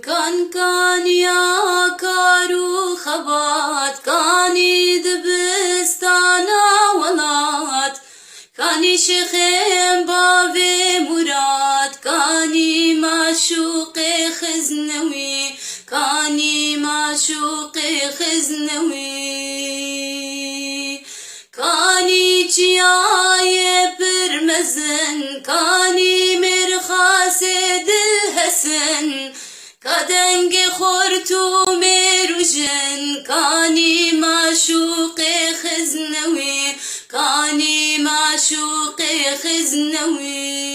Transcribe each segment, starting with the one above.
كانيا كارو خبات كاني دبستانا ولات كاني شيخين بابي مراد كاني معشوق خزنوي كاني معشوق خزنوي كاني جياي برمزن كاني مرخاس الحسن كدنج خورتو مروجن كاني معشوق خزنوي كاني معشوق خزنوي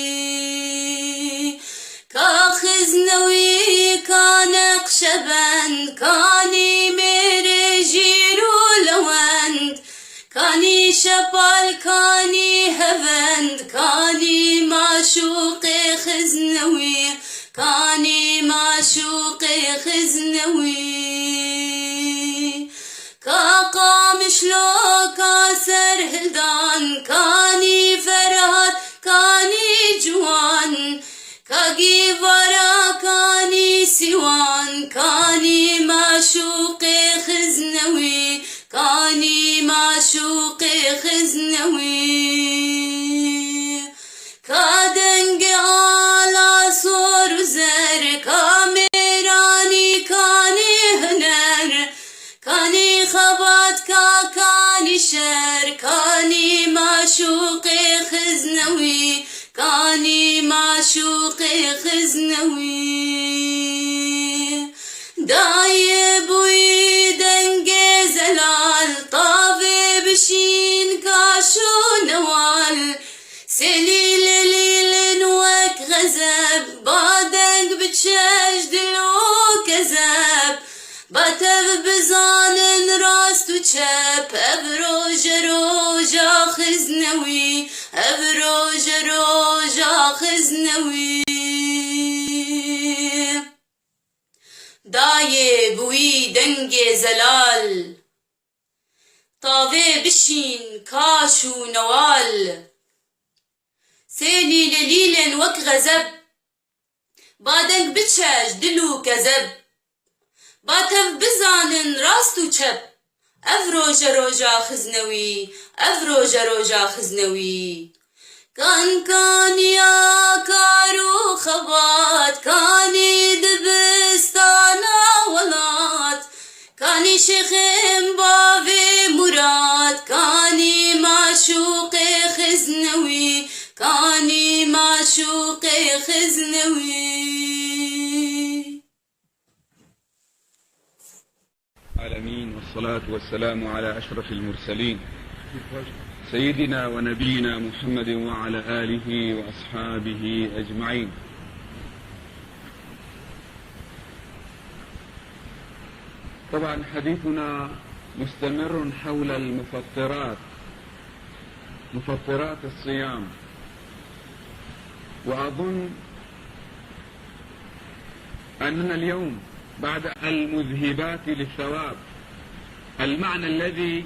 كخزنوي كان قشبند كاني مرجيرو لوند كاني شبال كاني هفند كاني معشوق خزنوي كاني معشوق خزنوي كاقام شلو كاسر هلدان كاني فرهد كاني جوان كاقي ورا كاني سوان كاني معشوق خزنوي كاني معشوق خزنوي كادنج على صور زر كاميراني كاني هنر كاني خبات كاني شر كاني معشوق خزنوي كاني معشوق خزنوي دايب ويدنج زلال طافي بشين كاشو نوال سليل ليل وك غزب بعدك بتشاش دلو كذب باتف بزان راس تشاب ابروج روجا خزنوي ابروج روجا خزنوي دايب ويدنج زلال طافي بشين كاشو نوال سيلي لليل وك غزب بعدك بتشاش دلو كذب باتف بزانن راستو چب افروج روجا خزنوي افروج روجا خزنوي كان يا كارو خبات كاني دبستانا ولات كاني شيخين بابي مراد كاني معشوق خزنوي كاني معشوق خزنوي. العالمين والصلاة والسلام على أشرف المرسلين سيدنا ونبينا محمد وعلى آله وأصحابه أجمعين. طبعا حديثنا مستمر حول المفطرات، مفطرات الصيام، وأظن أننا اليوم بعد المذهبات للثواب، المعنى الذي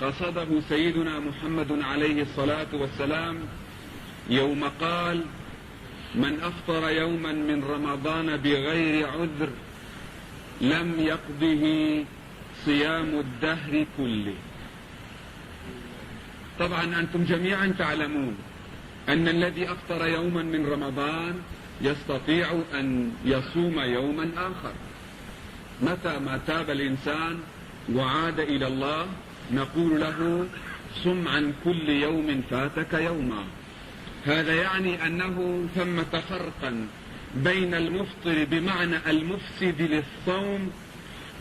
قصده سيدنا محمد عليه الصلاة والسلام يوم قال: من أفطر يوما من رمضان بغير عذر لم يقضه صيام الدهر كله. طبعا أنتم جميعا تعلمون أن الذي أفطر يوما من رمضان يستطيع أن يصوم يوما آخر. متى ما تاب الإنسان وعاد إلى الله نقول له: صم عن كل يوم فاتك يوما. هذا يعني أنه ثمة فرقا بين المفطر بمعنى المفسد للصوم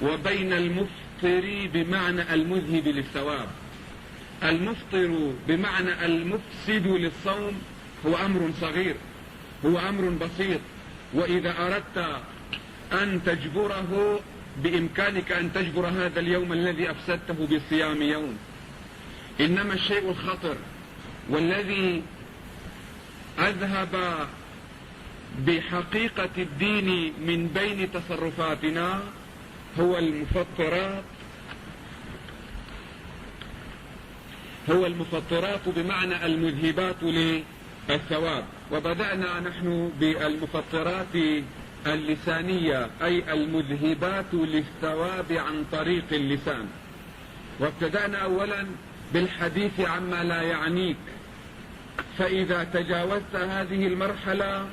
وبين المفطر بمعنى المذهب للثواب. المفطر بمعنى المفسد للصوم هو أمر صغير، هو أمر بسيط، وإذا أردت أن تجبره بإمكانك أن تجبر هذا اليوم الذي أفسدته بصيام يوم. إنما الشيء الخطر والذي أذهب بحقيقة الدين من بين تصرفاتنا هو المفطرات بمعنى المذهبات للثواب. وبدأنا نحن بالمفطرات اللسانية أي المذهبات للثواب عن طريق اللسان. وابتدأنا أولا بالحديث عما لا يعنيك، فإذا تجاوزت هذه المرحلة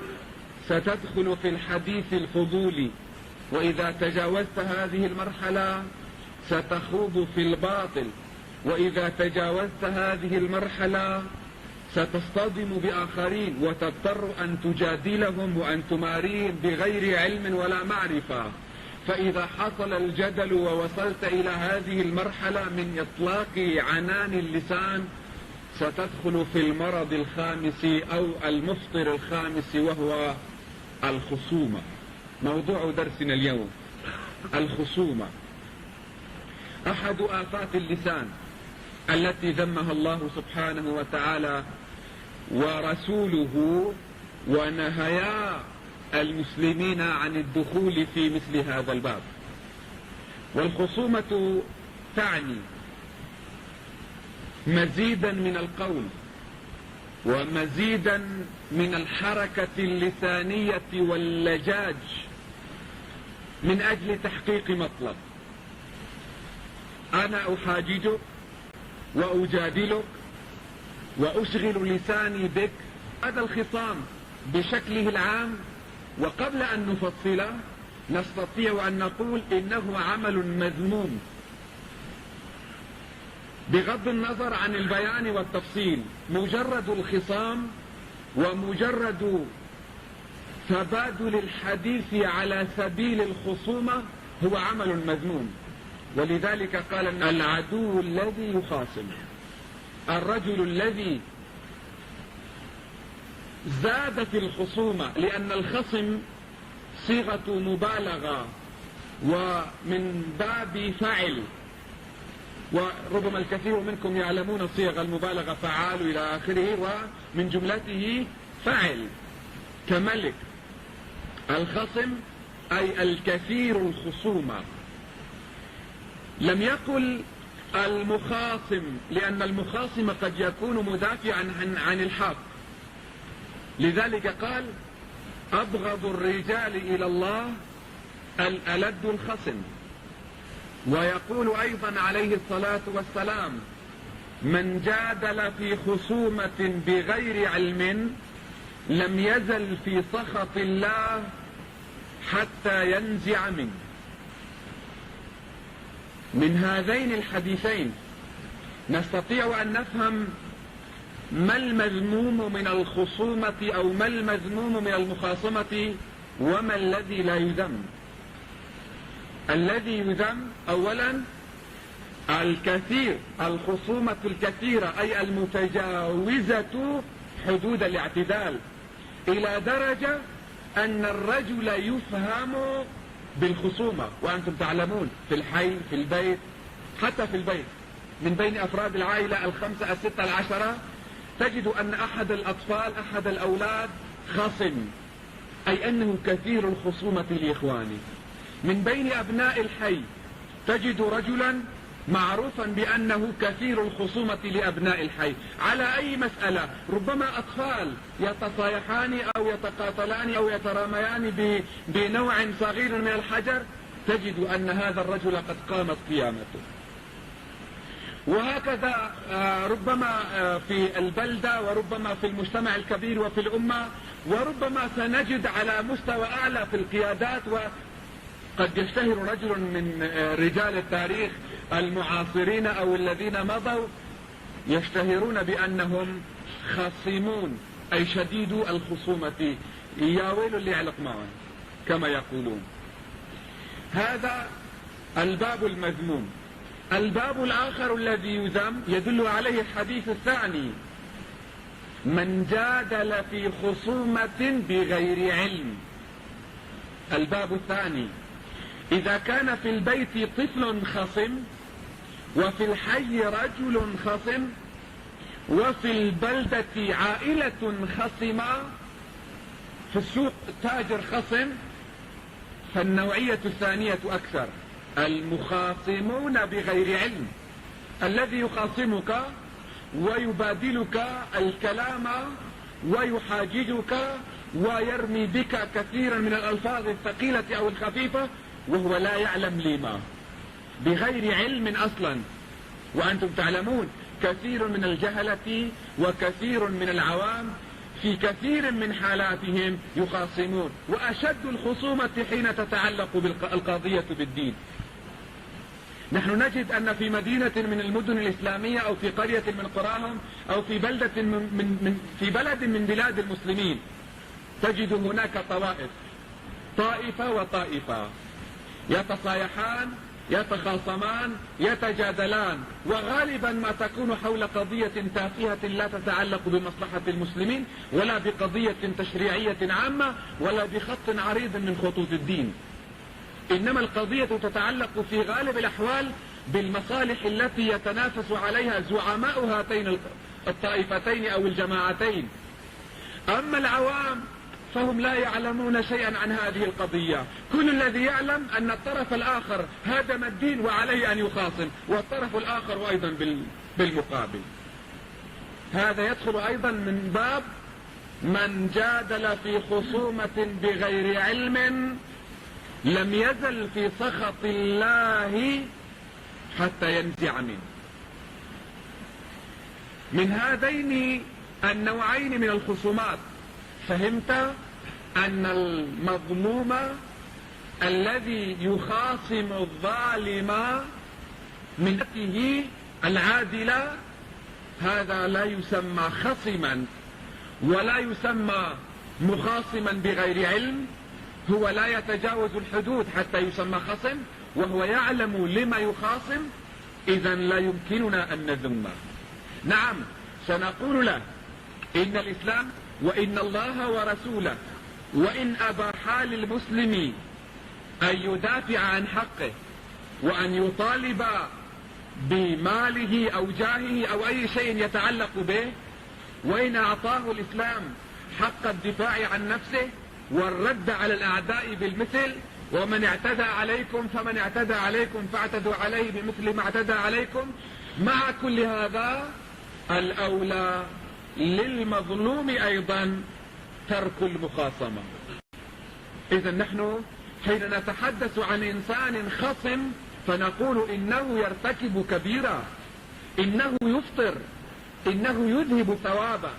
ستدخل في الحديث الفضولي، وإذا تجاوزت هذه المرحلة ستخوض في الباطل، وإذا تجاوزت هذه المرحلة ستصطدم بآخرين وتضطر أن تجادلهم وأن تماريهم بغير علم ولا معرفة. فإذا حصل الجدل ووصلت إلى هذه المرحلة من إطلاق عنان اللسان ستدخل في المرض الخامس أو المفطر الخامس، وهو الخصومة. موضوع درسنا اليوم الخصومة، أحد آفات اللسان التي ذمها الله سبحانه وتعالى ورسوله، ونهيا المسلمين عن الدخول في مثل هذا الباب. والخصومة تعني مزيدا من القول ومزيدا من الحركة اللسانية واللجاج من أجل تحقيق مطلب. أنا أحاججك وأجادلك وأشغل لساني بك. هذا الخصام بشكله العام، وقبل أن نفصله نستطيع أن نقول إنه عمل مذموم بغض النظر عن البيان والتفصيل. مجرد الخصام ومجرد تبادل الحديث على سبيل الخصومة هو عمل مذموم. ولذلك قال العدو الذي يخاصم، الرجل الذي زاد في الخصومة، لأن الخصم صيغة مبالغة ومن باب فعل، وربما الكثير منكم يعلمون صيغ المبالغة فعال إلى آخره، ومن جملته فعل كملك. الخصم أي الكثير الخصومة. لم يقل المخاصم، لأن المخاصم قد يكون مدافعا عن الحق، لذلك قال أبغض الرجال إلى الله الألد الخصم. ويقول أيضا عليه الصلاة والسلام من جادل في خصومة بغير علم لم يزل في سخط الله حتى ينزع منه. من هذين الحديثين نستطيع أن نفهم ما المذموم من الخصومة أو ما المذموم من المخاصمة وما الذي لا يذم. الذي يذم أولا الكثير، الخصومة الكثيرة أي المتجاوزة حدود الاعتدال إلى درجة أن الرجل يفهم بالخصومة. وأنتم تعلمون في الحي، في البيت، حتى في البيت من بين أفراد العائلة الخمسة الستة العشرة تجد أن أحد الأطفال أحد الأولاد خصم، أي أنه كثير الخصومة لإخوانه. من بين أبناء الحي تجد رجلا معروفا بأنه كثير الخصومة لأبناء الحي على أي مسألة. ربما أطفال يتصايحان أو يتقاتلان أو يتراميان بنوع صغير من الحجر، تجد أن هذا الرجل قد قامت قيامته. وهكذا ربما في البلدة، وربما في المجتمع الكبير وفي الأمة، وربما سنجد على مستوى أعلى في القيادات. وقد يشتهر رجل من رجال التاريخ المعاصرين أو الذين مضوا يشتهرون بأنهم خصيمون، أي شديد الخصومة، يا ويل اللي يعلق معه كما يقولون. هذا الباب المذموم. الباب الآخر الذي يذم يدل عليه الحديث الثاني من جادل في خصومة بغير علم. الباب الثاني إذا كان في البيت طفل خصم، وفي الحي رجل خصم، وفي البلدة عائلة خصمة، في السوق تاجر خصم، فالنوعية الثانية أكثر، المخاصمون بغير علم. الذي يخاصمك ويبادلك الكلام ويحاججك ويرمي بك كثيرا من الألفاظ الثقيلة أو الخفيفة وهو لا يعلم لما، بغير علم أصلا. وأنتم تعلمون كثير من الجهلة وكثير من العوام في كثير من حالاتهم يخاصمون، وأشد الخصومة حين تتعلق القضية بالدين. نحن نجد أن في مدينة من المدن الإسلامية أو في قرية من قراهم أو في في بلد من بلاد المسلمين تجد هناك طوائف، طائفة وطائفة، يتصايحان، يتخاصمان، يتجادلان، وغالبا ما تكون حول قضية تافهة لا تتعلق بمصلحة المسلمين ولا بقضية تشريعية عامة ولا بخط عريض من خطوط الدين، إنما القضية تتعلق في غالب الأحوال بالمصالح التي يتنافس عليها زعماء هاتين الطائفتين أو الجماعتين. أما العوام فهم لا يعلمون شيئا عن هذه القضية، كل الذي يعلم أن الطرف الآخر هدم الدين وعليه أن يخاصم، والطرف الآخر أيضا بالمقابل. هذا يدخل أيضا من باب من جادل في خصومة بغير علم لم يزل في سخط الله حتى ينزع منه. من هذين النوعين من الخصومات فهمت أن المظلوم الذي يخاصم الظالم من نفسه العادلة هذا لا يسمى خصما ولا يسمى مخاصما بغير علم، هو لا يتجاوز الحدود حتى يسمى خصم، وهو يعلم لما يخاصم، إذا لا يمكننا أن نذمه. نعم سنقول له إن الإسلام وإن الله ورسوله وإن أباحا للمسلم أن يدافع عن حقه وأن يطالب بماله أو جاهه أو أي شيء يتعلق به، وإن أعطاه الإسلام حق الدفاع عن نفسه والرد على الأعداء بالمثل، ومن اعتدى عليكم فمن اعتدى عليكم فاعتدوا عليه بمثل ما اعتدى عليكم، مع كل هذا الأولى للمظلوم أيضا ترك المخاصمة. إذا نحن حين نتحدث عن إنسان خصم فنقول إنه يرتكب كبيرة، إنه يفطر، إنه يذهب ثوابا.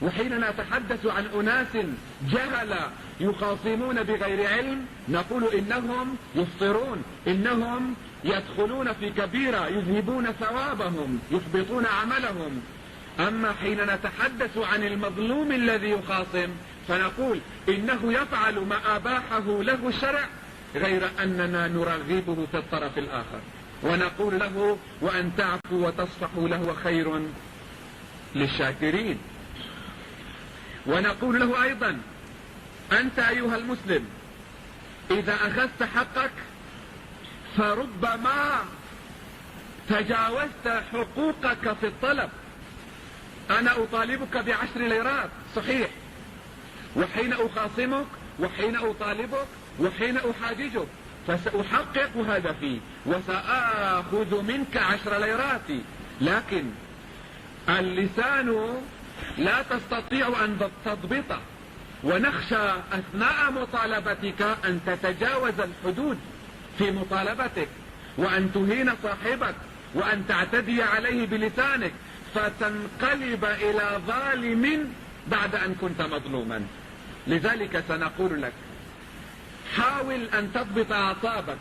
وحين نتحدث عن أناس جهل يخاصمون بغير علم نقول إنهم يفطرون، إنهم يدخلون في كبيرة، يذهبون ثوابهم، يحبطون عملهم. أما حين نتحدث عن المظلوم الذي يخاصم فنقول إنه يفعل ما أباحه له الشرع، غير أننا نرغبه في الطرف الآخر ونقول له وأن تعفوا وتصفحوا لهو خير للشاكرين. ونقول له أيضا أنت أيها المسلم إذا أخذت حقك فربما تجاوزت حقوقك في الطلب. أنا أطالبك ب10 ليرات صحيح، وحين أخاصمك وحين أطالبك وحين أحاججك فسأحقق هدفي وسأخذ منك 10 ليرات، لكن اللسان لا تستطيع أن تضبطه، ونخشى أثناء مطالبتك أن تتجاوز الحدود في مطالبتك وأن تهين صاحبك وأن تعتدي عليه بلسانك فتنقلب إلى ظالم بعد أن كنت مظلوما. لذلك سنقول لك حاول أن تضبط أعصابك،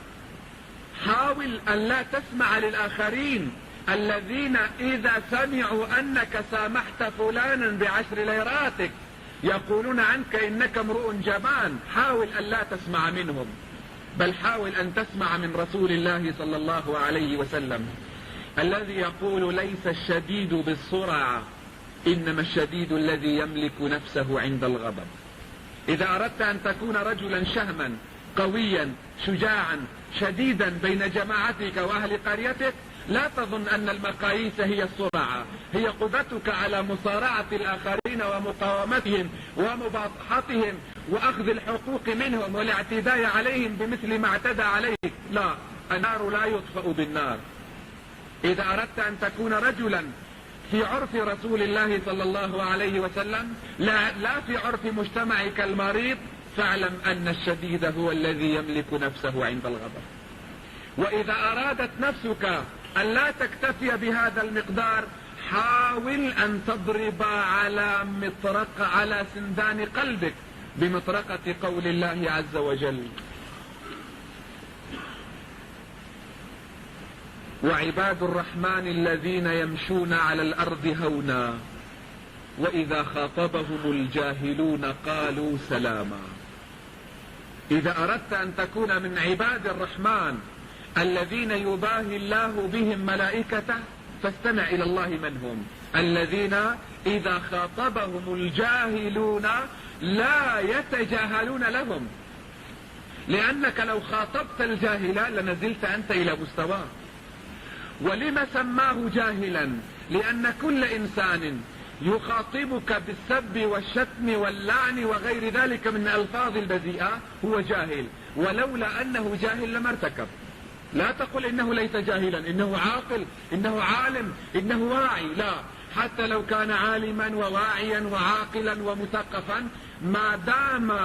حاول أن لا تسمع للآخرين الذين إذا سمعوا أنك سامحت فلانا ب10 ليراتك يقولون عنك إنك امرؤ جبان. حاول أن لا تسمع منهم، بل حاول أن تسمع من رسول الله صلى الله عليه وسلم الذي يقول ليس الشديد بالسرعة إنما الشديد الذي يملك نفسه عند الغضب. إذا أردت أن تكون رجلا شهما قويا شجاعا شديدا بين جماعتك وأهل قريتك لا تظن أن المقاييس هي السرعة، هي قدرتك على مصارعة الآخرين ومقاومتهم ومباطحتهم وأخذ الحقوق منهم والاعتداء عليهم بمثل ما اعتدى عليك. لا، النار لا يطفأ بالنار. إذا أردت أن تكون رجلا في عرف رسول الله صلى الله عليه وسلم، لا في عرف مجتمعك المريض، فاعلم أن الشديد هو الذي يملك نفسه عند الغضب. وإذا أرادت نفسك أن لا تكتفي بهذا المقدار، حاول أن تضرب على سندان قلبك بمطرقة قول الله عز وجل: وعباد الرحمن الذين يمشون على الأرض هونا وإذا خاطبهم الجاهلون قالوا سلاما. إذا أردت أن تكون من عباد الرحمن الذين يباهي الله بهم ملائكته، فاستمع إلى الله من هم الذين إذا خاطبهم الجاهلون لا يتجاهلون لهم، لأنك لو خاطبت الجاهل لنزلت أنت إلى مستواه. ولما سماه جاهلا؟ لأن كل إنسان يخاطبك بالسب والشتم واللعن وغير ذلك من الألفاظ البذيئة هو جاهل، ولولا أنه جاهل لما ارتكب. لا تقل إنه ليس جاهلا، إنه عاقل، إنه عالم، إنه واعي، لا، حتى لو كان عالما وواعيا وعاقلا ومثقفا، ما دام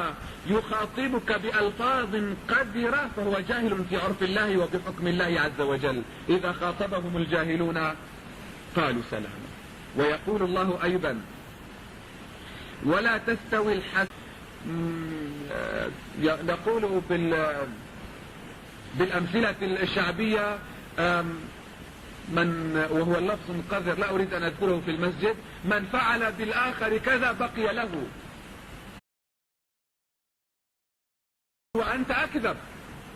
يخاطبك بألفاظ قذرة فهو جاهل في عرف الله وبحكم الله عز وجل. إذا خاطبهم الجاهلون قالوا سلاما. ويقول الله أيضا: ولا تستوي نقول بالأمثلة الشعبية وهو اللفظ قذر لا أريد أن أذكره في المسجد: من فعل بالآخر كذا بقي له وأنت أكذب،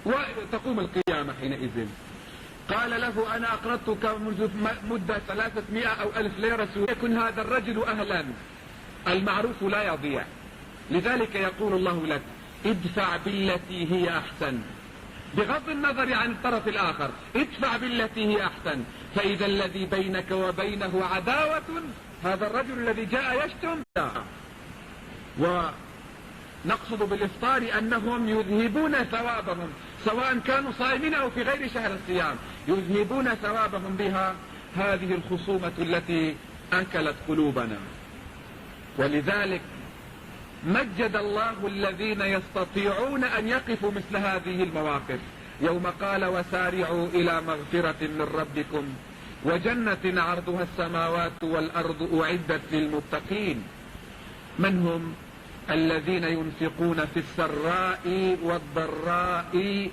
وتقوم القيامة حينئذ. قال له: أنا أقرضتك منذ مدة 300 أو 1000 ليرة، يكن هذا الرجل أهلا. المعروف لا يضيع، لذلك يقول الله لك: ادفع بالتي هي أحسن، بغض النظر عن الطرف الآخر، ادفع بالتي هي أحسن، فإذا الذي بينك وبينه عداوة، هذا الرجل الذي جاء يشتم. ونقصد بالإفطار أنهم يذهبون ثوابهم، سواء كانوا صائمين أو في غير شهر الصيام، يذهبون ثوابهم بها هذه الخصومة التي أكلت قلوبنا. ولذلك مجد الله الذين يستطيعون أن يقفوا مثل هذه المواقف، يوم قال: وسارعوا إلى مغفرة من ربكم وجنة عرضها السماوات والأرض أعدت للمتقين. من هم؟ الذين ينفقون في السراء والضراء.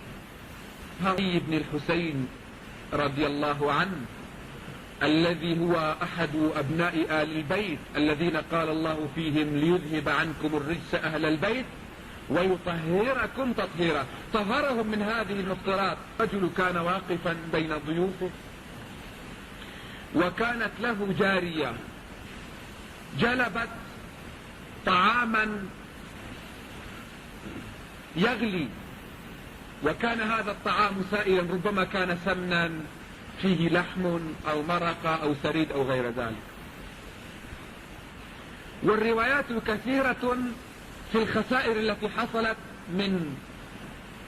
علي بن الحسين رضي الله عنه، الذي هو أحد أبناء آل البيت الذين قال الله فيهم: ليذهب عنكم الرجس أهل البيت ويطهركم تطهيرا. طهرهم من هذه المفطرات. رجل كان واقفا بين ضيوفه، وكانت له جارية جلبت طعاما يغلي، وكان هذا الطعام سائلا، ربما كان سمنا فيه لحم أو مرقة أو ثريد أو غير ذلك. والروايات كثيرة في الخسائر التي حصلت من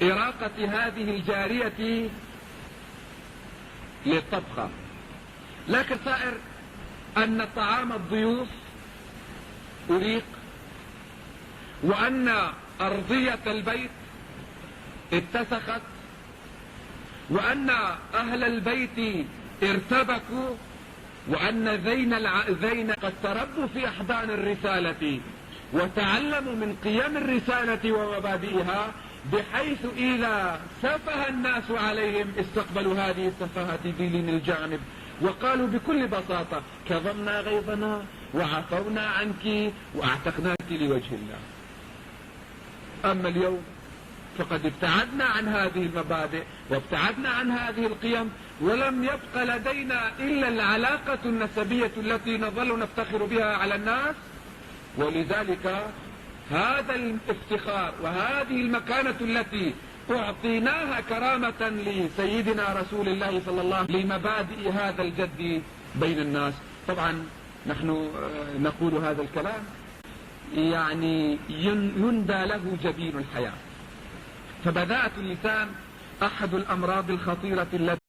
إراقة هذه الجارية للطبخة، لكن صائر أن طعام الضيوف أريق، وأن أرضية البيت اتسخت، وأن أهل البيت ارتبكوا، وأن ذين قد تربوا في أحضان الرسالة وتعلموا من قيم الرسالة ومبادئها، بحيث إذا سفه الناس عليهم استقبلوا هذه السفاهة بلين الجانب، وقالوا بكل بساطة: كظمنا غيظنا وعفونا عنك وأعتقناك لوجه الله. أما اليوم فقد ابتعدنا عن هذه المبادئ وابتعدنا عن هذه القيم، ولم يبق لدينا إلا العلاقة النسبية التي نظل نفتخر بها على الناس. ولذلك هذا الافتخار وهذه المكانة التي أعطيناها كرامة لسيدنا رسول الله صلى الله عليه وسلم لمبادئ هذا الجد بين الناس. طبعا نحن نقول هذا الكلام يعني يندى له جبين الحياة. فبذاءة اللسان أحد الأمراض الخطيرة التي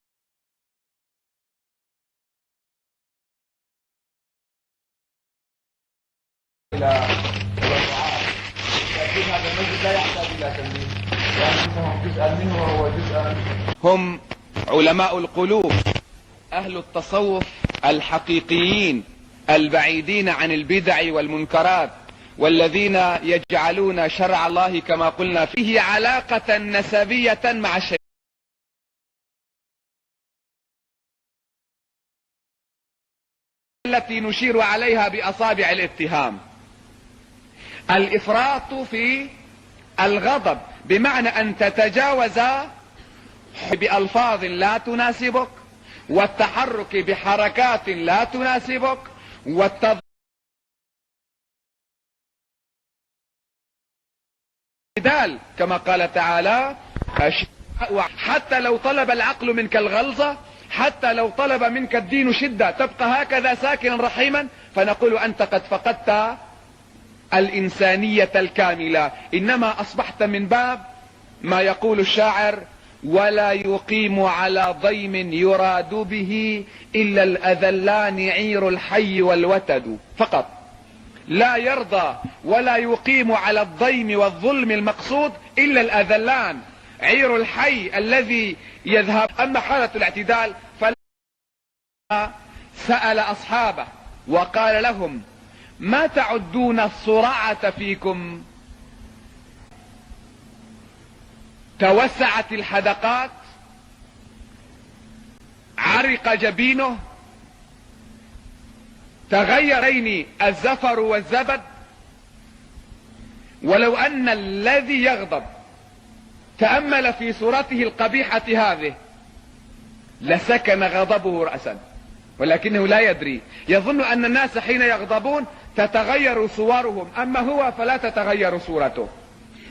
إلى الرعاة، لكن هذا المسجد لا يحتاج إلى تنبيه لأنهم جزءا منه وهو جزءا. هم علماء القلوب، أهل التصوف الحقيقيين البعيدين عن البدع والمنكرات، والذين يجعلون شرع الله كما قلنا فيه علاقة نسبية مع الشيطان التي نشير عليها بأصابع الاتهام. الإفراط في الغضب بمعنى أن تتجاوز بألفاظ لا تناسبك، والتحرك بحركات لا تناسبك، والجدال كما قال تعالى حتى لو طلب العقل منك الغلظة، حتى لو طلب منك الدين شدة، تبقى هكذا ساكنا رحيما، فنقول أنت قد فقدت الإنسانية الكاملة، إنما أصبحت من باب ما يقول الشاعر: ولا يقيم على ضيم يراد به إلا الأذلان عير الحي والوتد. فقط لا يرضى ولا يقيم على الضيم والظلم المقصود إلا الأذلان عير الحي الذي يذهب. أما حالة الاعتدال فلما سأل أصحابه وقال لهم: ما تعدون الصراعة فيكم؟ توسعت الحدقات، عرق جبينه، تغيرين الزفر والزبد. ولو أن الذي يغضب تأمل في صورته القبيحة هذه لسكن غضبه رأسا، ولكنه لا يدري، يظن أن الناس حين يغضبون تتغير صورهم، أما هو فلا تتغير صورته،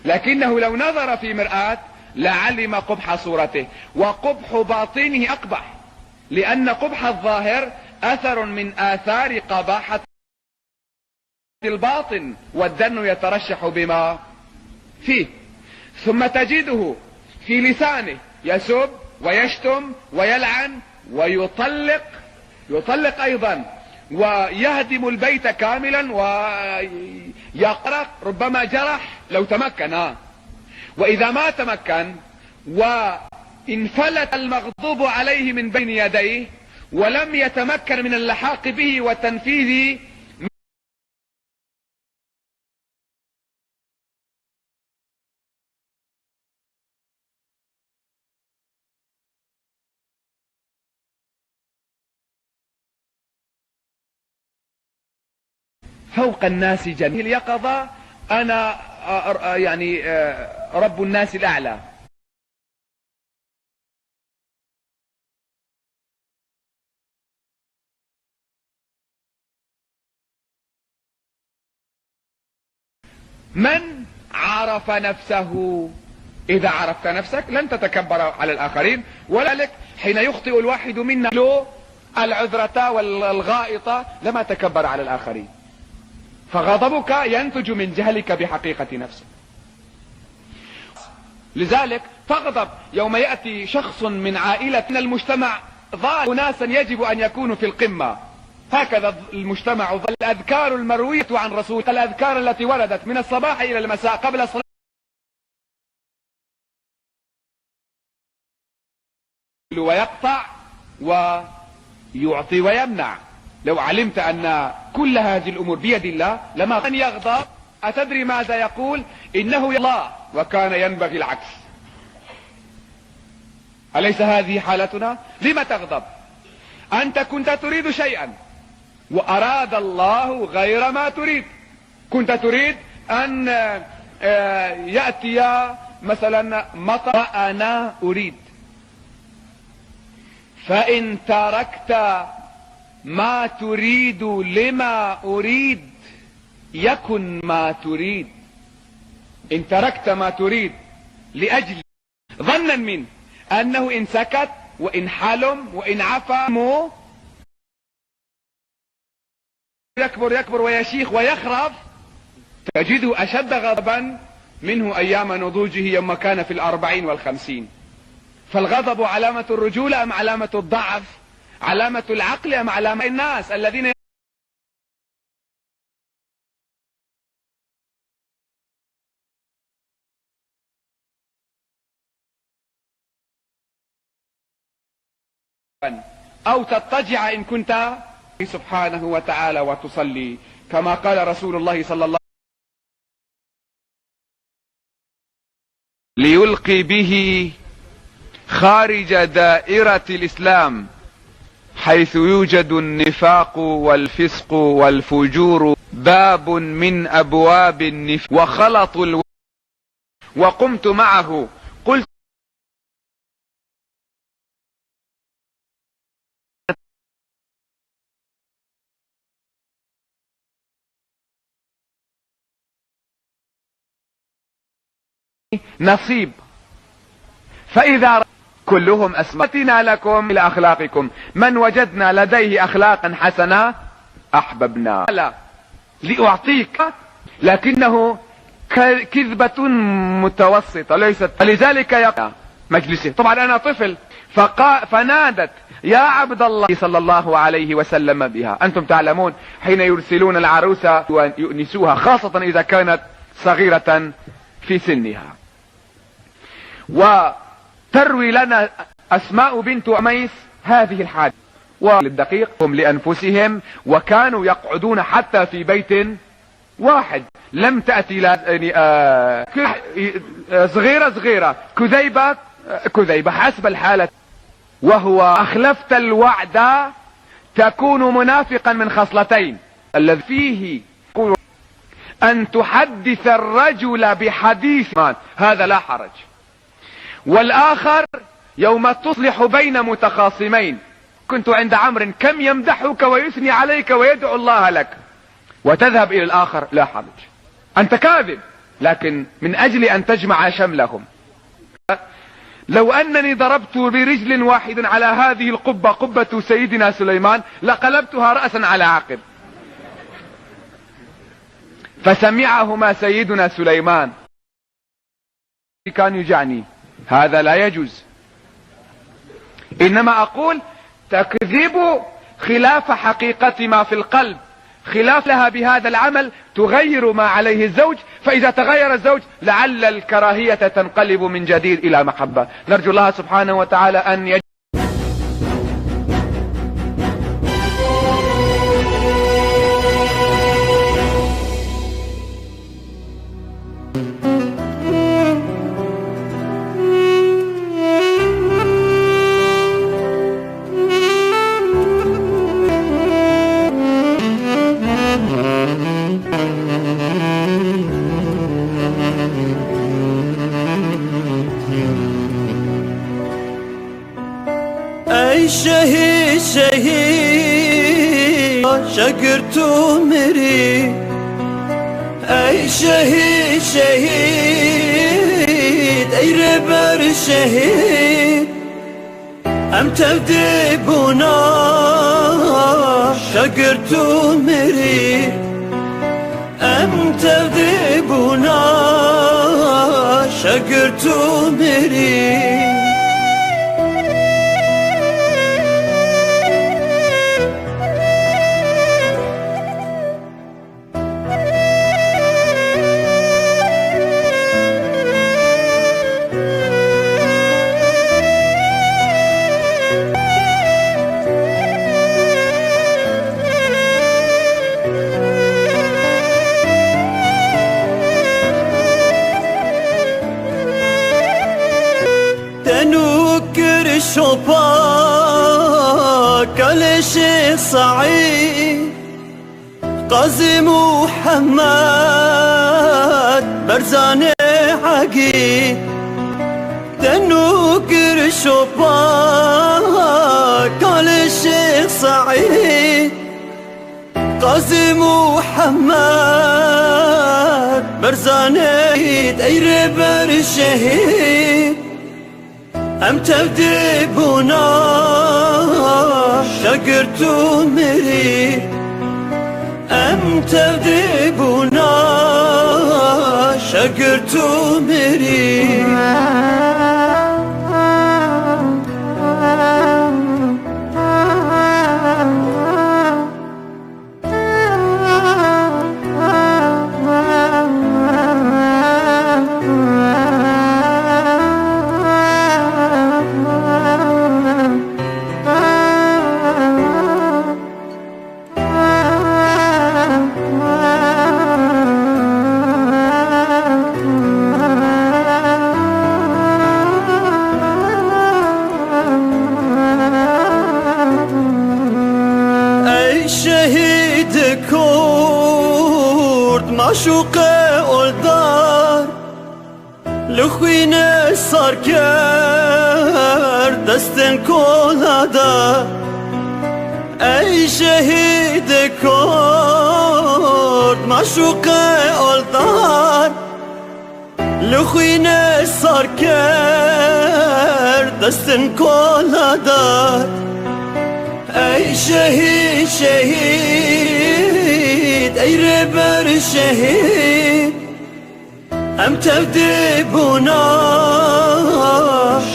لكنه لو نظر في مرآة لعلم قبح صورته، وقبح باطنه أقبح، لأن قبح الظاهر أثر من آثار قباحة الباطن، والدن يترشح بما فيه. ثم تجده في لسانه يسب ويشتم ويلعن ويطلق أيضا، ويهدم البيت كاملا ويقرق، ربما جرح لو تمكن. وإذا ما تمكن وانفلت المغضوب عليه من بين يديه ولم يتمكن من اللحاق به وتنفيذ فوق الناس جميع اليقظة، أنا يعني رب الناس الأعلى. من عرف نفسه؟ إذا عرفت نفسك لن تتكبر على الآخرين، ولذلك حين يخطئ الواحد منا له العذرة والغائطة لما تكبر على الآخرين، فغضبك ينتج من جهلك بحقيقة نفسك. لذلك تغضب يوم يأتي شخص من عائلة المجتمع ضال، أناسا يجب أن يكونوا في القمة، هكذا المجتمع ضال. الأذكار المروية عن رسول، الأذكار التي وردت من الصباح إلى المساء قبل الصلاة ويقطع ويعطي ويمنع. لو علمت أن كل هذه الأمور بيد الله لما كان يغضب. أتدري ماذا يقول؟ إنه الله وكان ينبغي العكس. أليس هذه حالتنا؟ لما تغضب؟ أنت كنت تريد شيئا وأراد الله غير ما تريد. كنت تريد أن يأتي مثلا مطر، أنا أريد. فإن تركت ما تريد لما أريد يكن ما تريد. إن تركت ما تريد لأجل ظنا منه أنه إن سكت وإن حلم وإن عفا يكبر ويشيخ ويخرف، تجده أشد غضبا منه أيام نضوجه يوم كان في 40 و50. فالغضب علامة الرجولة أم علامة الضعف؟ علامة العقل أم علامة الناس الذين أو تضطجع إن كنت سبحانه وتعالى وتصلي، كما قال رسول الله صلى الله عليه وسلم: ليلقي به خارج دائرة الإسلام حيث يوجد النفاق والفسق والفجور باب من أبواب النفاق وخلط وقمت معه قلت: نصيب. فإذا كلهم أسمتنا لكم إلى أخلاقكم، من وجدنا لديه أخلاقا حسنة أحببنا. لا لأعطيك، لكنه كذبة متوسطة ليست. لذلك يقع مجلسه. طبعا أنا طفل فنادت: يا عبد الله صلى الله عليه وسلم بها. أنتم تعلمون حين يرسلون العروس ويؤنسوها، خاصة إذا كانت صغيرة في سنها. وتروي لنا أسماء بنت عميس هذه الحادثة. وللدقيق هم لأنفسهم، وكانوا يقعدون حتى في بيت واحد. لم تأتي صغيرة كذيبة حسب الحالة. وهو: أخلفت الوعد تكون منافقا من خصلتين، الذي فيه أن تحدث الرجل بحديث هذا لا حرج، والآخر يوم تصلح بين متخاصمين. كنت عند عمرو كم يمدحك ويثني عليك ويدعو الله لك، وتذهب إلى الآخر لا حرج، أنت كاذب، لكن من أجل أن تجمع شملهم. لو أنني ضربت برجل واحد على هذه القبة، قبة سيدنا سليمان، لقلبتها رأسا على عقب. فسمعهما سيدنا سليمان، كان يجعني: هذا لا يجوز. إنما أقول: تكذب خلاف حقيقة ما في القلب، خلاف لها بهذا العمل تغير ما عليه الزوج، فإذا تغير الزوج لعل الكراهية تنقلب من جديد إلى محبة. نرجو الله سبحانه وتعالى أن شهيد شقرت مري، اي شهيد اي ربر شهيد، ام تبديبنا شقرت مري، ام تبديبنا شقرت مري. تنوكر شوباك لشي صعيد، قاسم محمد برزان عقيد. تنوكر شوباك لشي صعيد، قاسم محمد برزان عقيد. اي ربر الشهيد ام تبديبنا شقرت مري، ام تبديبنا شقرت مري. اولدار لخوینه سار کرد دستن کولادا ای شهید کرد معشوق اولدار لخوینه سار کرد دستن کولادا ای شهید شهید ای ربر شهید ام تبدي بنا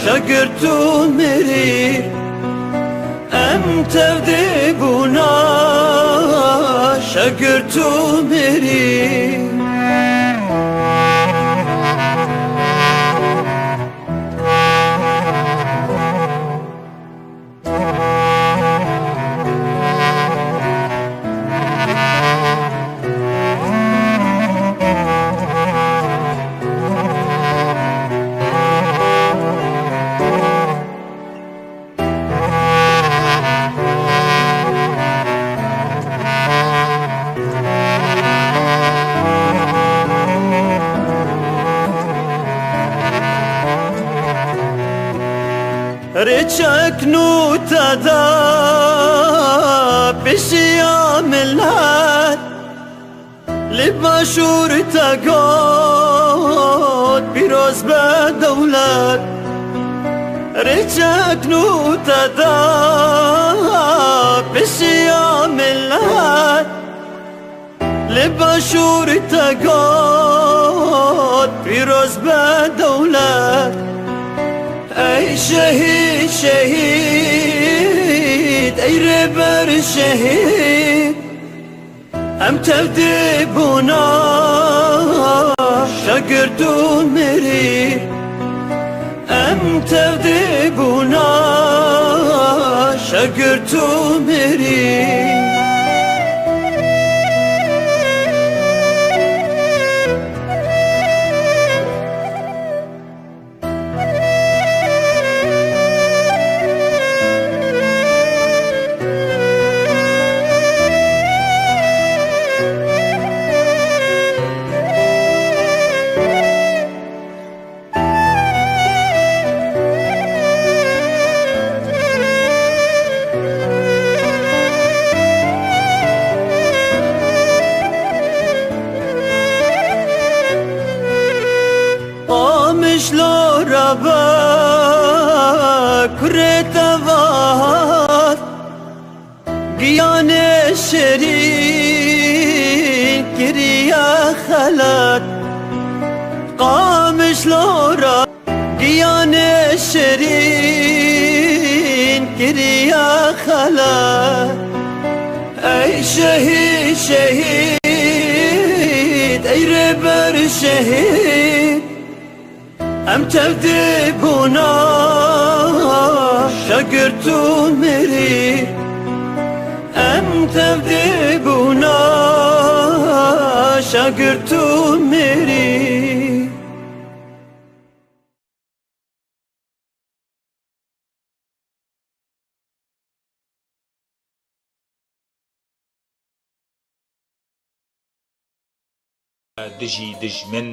شقرت مرير ام تبدي بنا شقرت مرير ريتشك نوتا دا بشيام الهاد لباشور تقود بيروز بدولات ريتشك نوتا دا بشيام الهاد لباشور تقود بيروز بدولات ای شهید شهید ای ربر شهید ام تبدي بنا شقرت مرير ام تبدي بنا شقرت مرير شلو ربا كرت وات قيان الشرين كريا خلات قام شلو ربا قيان الشرين كريا خلات اي شهيد شهيد اي ربر شهيد ام تبدي بنا شقرت مرير ام تبدي بنا شقرت مرير دجي دجمن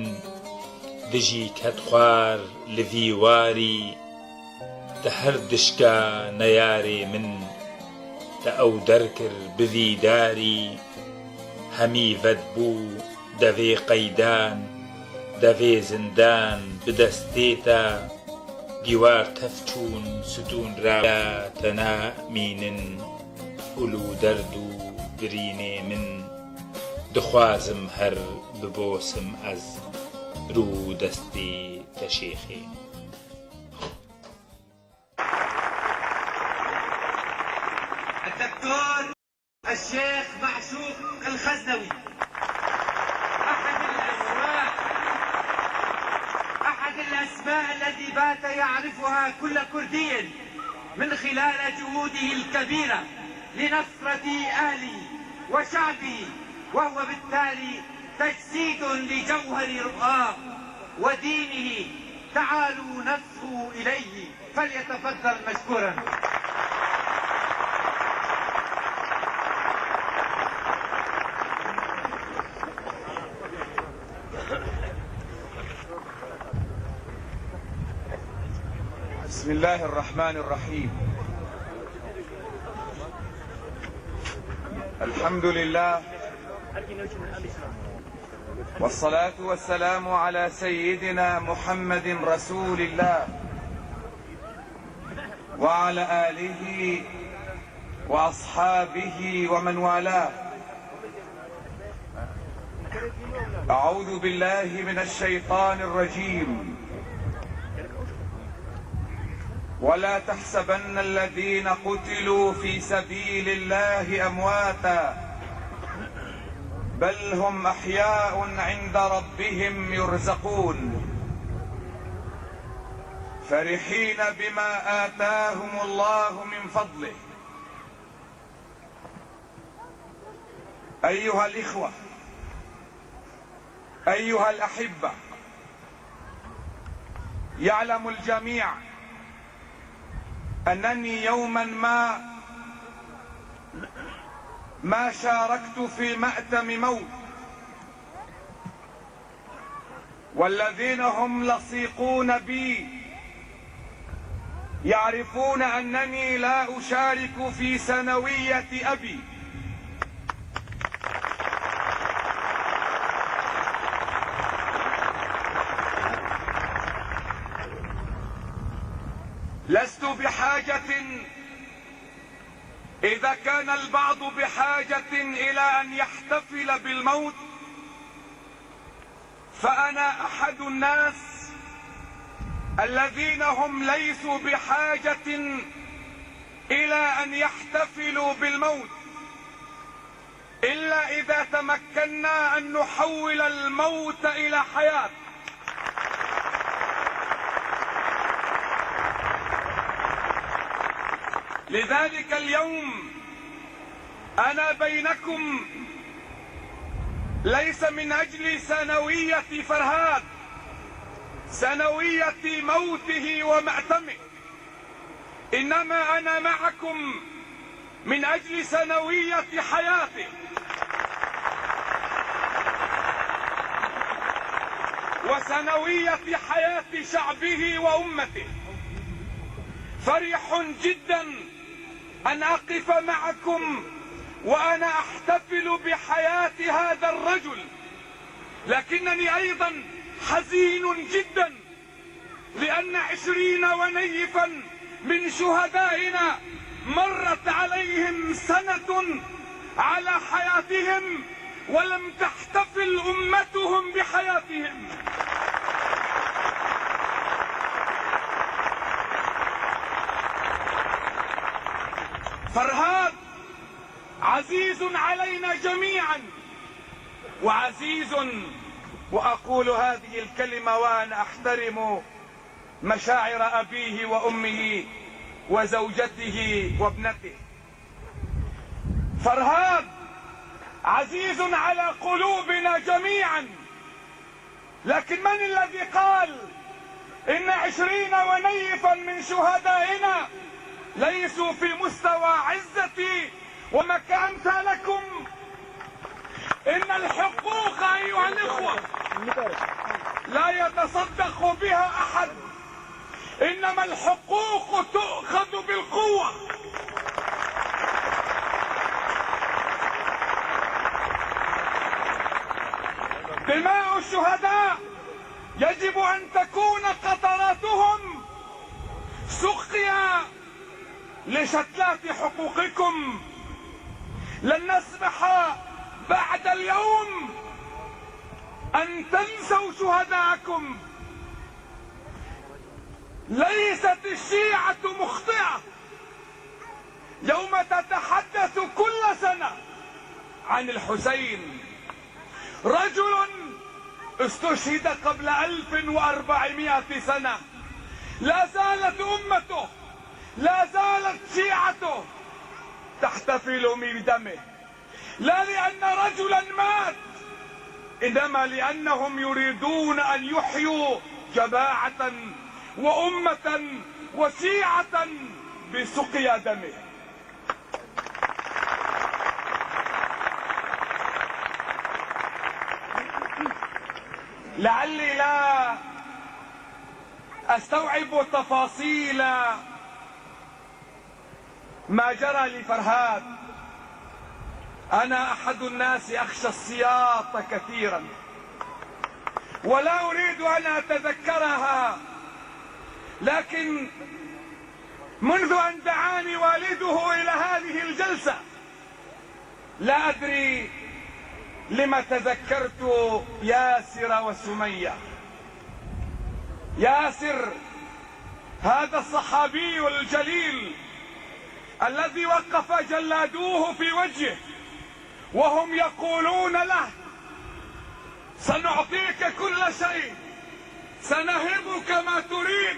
دجي كدخوار لفيواري تهر دشكا نياري من تأو دركر بذي داري همي فدبو دفي قيدان دفي زندان بدستيتا جوار تفتون ستون را تنا مين أولو دردو بريني من دخوازم هر ببوسم از رو دستی تشيخي الدكتور الشيخ معشوق الخزنوي أحد الأسماء الذي بات يعرفها كل كردي من خلال جهوده الكبيرة لنصرة أهله وشعبه، وهو بالتالي تجسيد لجوهر رؤاه ودينه. تعالوا نصغو إليه فليتفضل مشكورا. بسم الله الرحمن الرحيم. الحمد لله والصلاة والسلام على سيدنا محمد رسول الله وعلى آله وأصحابه ومن والاه. أعوذ بالله من الشيطان الرجيم. ولا تحسبن الذين قتلوا في سبيل الله أمواتا بل هم أحياء عند ربهم يرزقون فرحين بما آتاهم الله من فضله. أيها الإخوة، أيها الأحبة، يعلم الجميع أنني يوما ما شاركت في مأتم موت، والذين هم لصيقون بي يعرفون أنني لا أشارك في سنوية أبي. لست بحاجة، إذا كان البعض بحاجة إلى أن يحتفل بالموت فأنا أحد الناس الذين هم ليسوا بحاجة إلى أن يحتفلوا بالموت، إلا إذا تمكنا أن نحول الموت إلى حياة. لذلك اليوم أنا بينكم ليس من أجل سنوية فرهاد، سنوية موته ومأتمه، إنما أنا معكم من أجل سنوية حياته. وسنوية حياة شعبه وأمته. فرح جدا أن أقف معكم وأنا أحتفل بحياة هذا الرجل، لكنني أيضا حزين جدا لأن 20 ونيفا من شهدائنا مرت عليهم سنة على حياتهم ولم تحتفل أمتهم بحياتهم. فرهاد عزيز علينا جميعا وعزيز، وأقول هذه الكلمة وأنا أحترم مشاعر أبيه وأمه وزوجته وابنته. فرهاد عزيز على قلوبنا جميعا، لكن من الذي قال إن 20 ونيفا من شهدائنا ليسوا في مستوى عزتي ومكانة لكم؟ إن الحقوق أيها الإخوة لا يتصدق بها أحد، إنما الحقوق تؤخذ بالقوة. دماء الشهداء يجب أن تكون قطراتهم سقيا لشتلات حقوقكم. لن نسمح بعد اليوم أن تنسوا شهداءكم. ليست الشيعة مخطئة يوم تتحدث كل سنة عن الحسين، رجل استشهد قبل 1400 سنة. لا زالت أمته، لا زالت شيعته تحتفل من دمه، لا لأن رجلا مات، إنما لأنهم يريدون أن يحيوا جماعة وأمة وشيعة بسقيا دمه. لعلي لا استوعب تفاصيل ما جرى لفرهاد. انا احد الناس اخشى السياط كثيرا ولا اريد ان اتذكرها، لكن منذ ان دعاني والده الى هذه الجلسة لا ادري لما تذكرت ياسر وسمية. ياسر هذا الصحابي الجليل الذي وقف جلادوه في وجهه وهم يقولون له سنعطيك كل شيء، سنهبك ما تريد،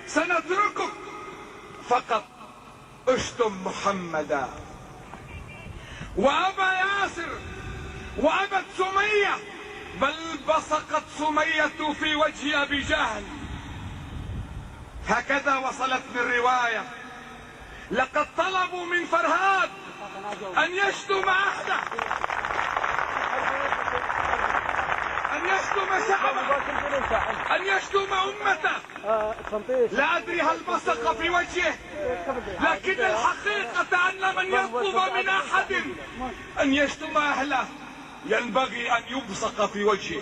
سنتركك، فقط اشتم محمدا. وابى ياسر وابت سمية، بل بصقت سمية في وجه ابي جهل. هكذا وصلتني الرواية. لقد طلبوا من فرهاد ان يشتم اهله، ان يشتم شعبه، ان يشتم امته. لا ادري هل بصق في وجهه، لكن الحقيقة ان من يطلب من احد ان يشتم اهله ينبغي ان يبصق في وجهه.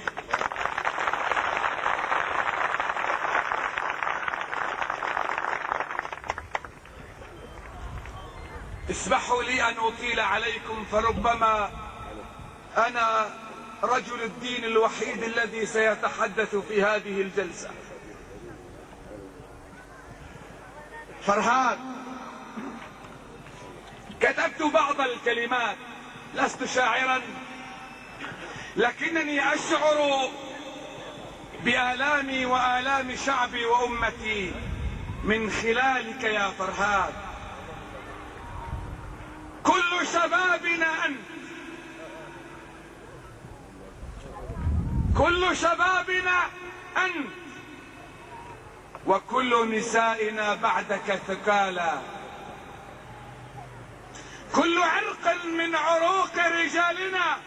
اسمحوا لي ان اطيل عليكم، فربما انا رجل الدين الوحيد الذي سيتحدث في هذه الجلسة. فرهاد، كتبت بعض الكلمات، لست شاعرا لكنني اشعر بآلامي وآلام شعبي وامتي من خلالك يا فرهاد. كل شبابنا أنت، كل شبابنا أنت، وكل نسائنا بعدك ثكالى. كل عرق من عروق رجالنا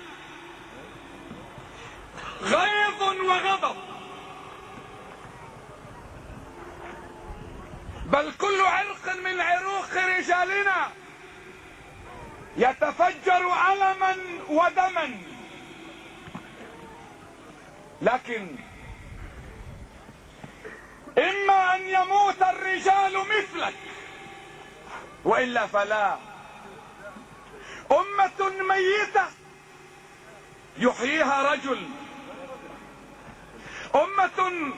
غيظ وغضب، بل كل عرق من عروق رجالنا يتفجر علما ودما. لكن اما ان يموت الرجال مثلك والا فلا. امة ميتة يحييها رجل، امة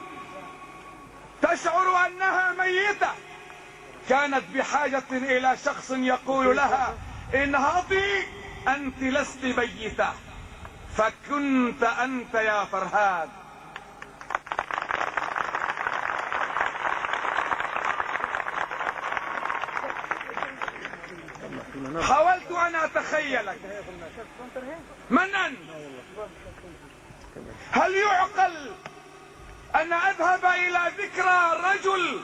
تشعر انها ميتة كانت بحاجة الى شخص يقول لها انهضي انت لست ميتة، فكنت انت يا فرهاد. حاولت ان اتخيلك من انت. هل يعقل ان اذهب الى ذكرى رجل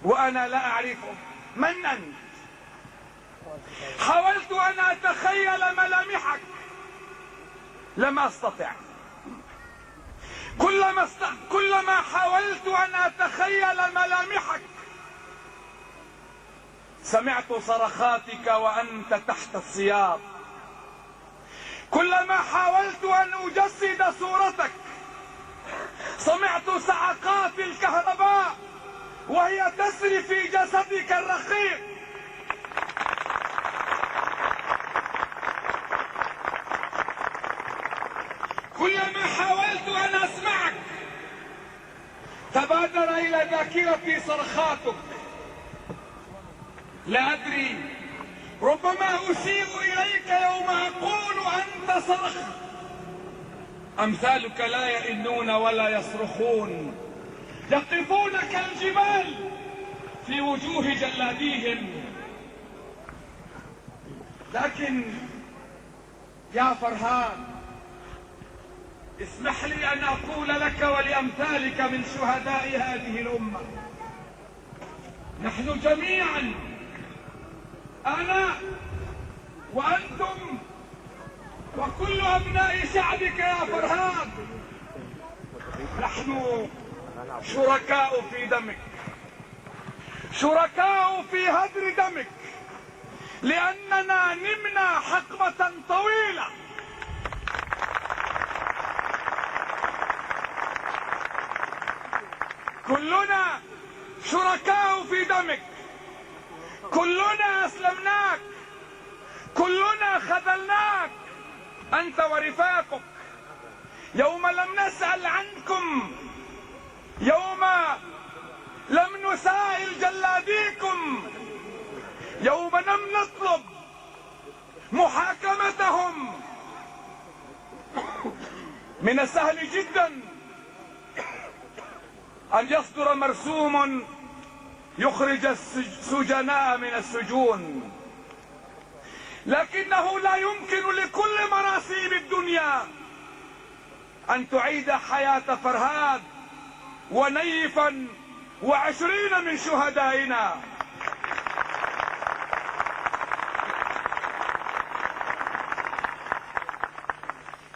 وانا لا اعرفه؟ من انت؟ حاولت ان اتخيل ملامحك لم استطع. كلما حاولت ان اتخيل ملامحك سمعت صرخاتك وانت تحت السياط. كلما حاولت ان اجسد صورتك سمعت صعقات الكهرباء وهي تسري في جسدك الرخيق. كلما حاولت ان اسمعك تبادر الى ذاكرتي صرخاتك. لا ادري، ربما اسيء اليك يوم اقول انت صرخت. امثالك لا يئنون ولا يصرخون، يقفون كالجبال في وجوه جلاديهم. لكن يا فرهاد، اسمح لي ان اقول لك ولامثالك من شهداء هذه الامة، نحن جميعا، انا وانتم وكل ابناء شعبك يا فرهاد، نحن شركاء في دمك، شركاء في هدر دمك، لأننا نمنا حقبة طويلة كلنا شركاء في دمك، كلنا أسلمناك، كلنا خذلناك أنت ورفاقك. يوم لم نسأل عنكم، يوم لم نسائل جلاديكم، يوم لم نطلب محاكمتهم، من السهل جدا أن يصدر مرسوم يخرج السجناء من السجون، لكنه لا يمكن لكل مراسيم الدنيا أن تعيد حياة فرهاد ونيفا و20 من شهدائنا.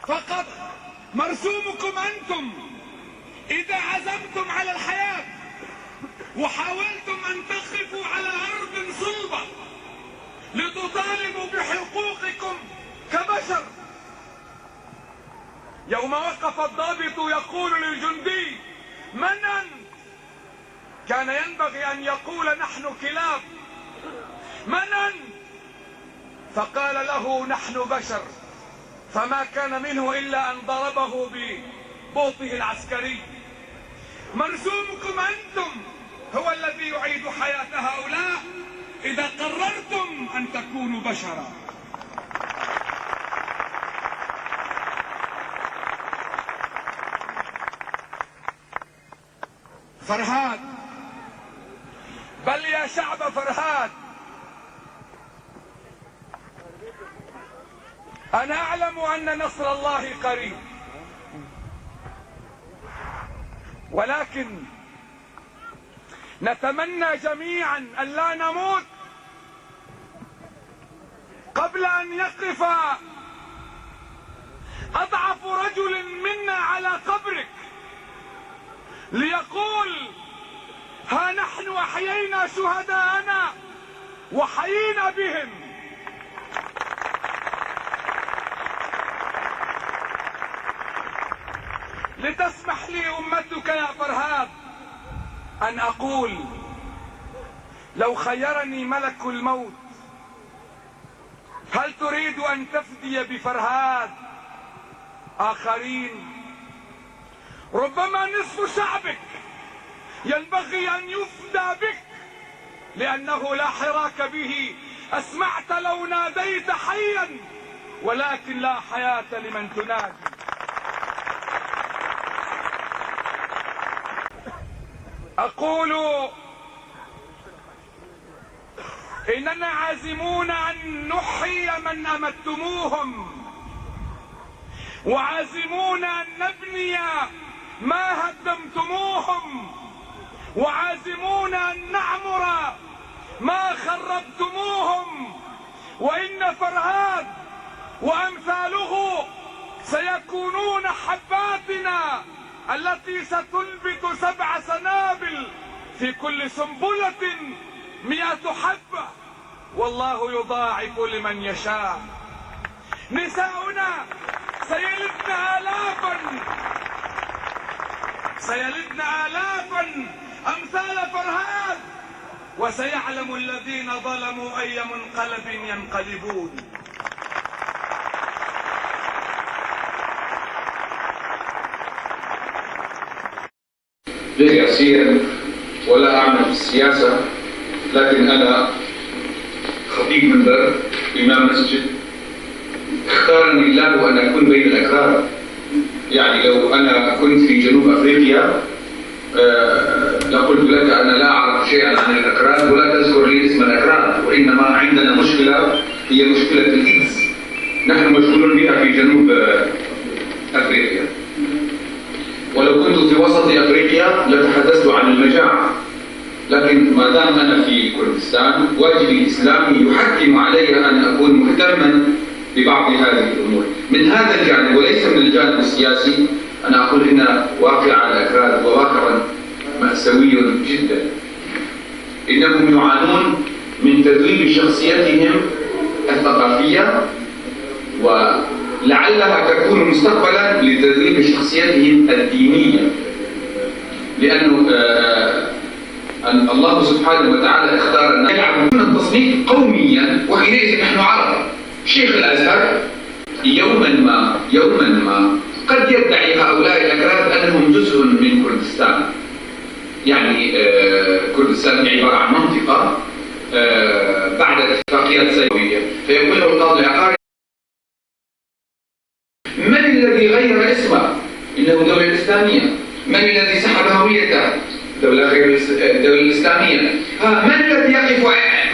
فقط مرسومكم أنتم إذا عزمتم على الحياة وحاولتم أن تقفوا على أرض صلبة لتطالبوا بحقوقكم كبشر. يوم وقف الضابط يقول للجندي: من أنت؟ كان ينبغي أن يقول: نحن كلاب. من أنت؟ فقال له: نحن بشر. فما كان منه إلا أن ضربه ببوطه العسكري. مرسومكم أنتم هو الذي يعيد حياة هؤلاء إذا قررتم أن تكونوا بشرا. فرهاد، بل يا شعب فرهاد، أنا أعلم أن نصر الله قريب، ولكن نتمنى جميعا أن لا نموت قبل أن يقف أضعف رجل منا على قبرك ليقول: ها نحن أحيينا شهداءنا وحيينا بهم. لتسمح لي أمتك يا فرهاد أن أقول: لو خيرني ملك الموت هل تريد أن تفدي بفرهاد آخرين؟ ربما نصف شعبك ينبغي أن يفدى بك، لأنه لا حراك به. أسمعت لو ناديت حيا، ولكن لا حياة لمن تنادي. أقول: إننا عازمون أن نحيي من أمتموهم، وعازمون أن نبني ما هدمتموهم، وعازمون أن نعمر ما خربتموهم. وإن فرهاد وأمثاله سيكونون حباتنا التي ستنبت 7 سنابل، في كل سنبلة 100 حبة، والله يضاعف لمن يشاء. نساؤنا سيلدن آلافا أمثال فرهاد، وسيعلم الذين ظلموا أي منقلب ينقلبون. غير يسير ولا أعمل في السياسة، لكن أنا خطيب منبر، إمام مسجد. اختارني الله أن أكون بين الأكراد. يعني لو أنا كنت في جنوب أفريقيا لقلت لك أنا لا أعرف شيئا عن الأكراد ولا تذكر لي اسم الأكراد، وإنما عندنا مشكلة هي مشكلة الإيدز، نحن مشغولون بها في جنوب أفريقيا. ولو كنت في وسط أفريقيا لتحدثت عن المجاعة، لكن ما دام أنا في كردستان واجبي الإسلامي يحكم علي أن أكون مهتما ببعض هذه الأمور من هذا الجانب وليس من الجانب السياسي. أنا أقول إن واقع الأكراد هو واقع مأساوي جدا. إنهم يعانون من تدريب شخصيتهم الثقافية، ولعلها تكون مستقبلا لتدريب شخصيتهم الدينية، لأنه الله سبحانه وتعالى اختار أن يلعبون التصنيف قوميا، وحينئذ نحن عرب. شيخ الأزهر يوما ما قد يدعي هؤلاء الأكراد أنهم جزء من كردستان، يعني كردستان عبارة عن منطقة بعد اتفاقيات سيوية، فيقول له القاضي العقاري: من الذي غير اسمه؟ إنه دولة إسلامية. من الذي سحب هويته؟ الدولة الإسلامية. من الذي يقف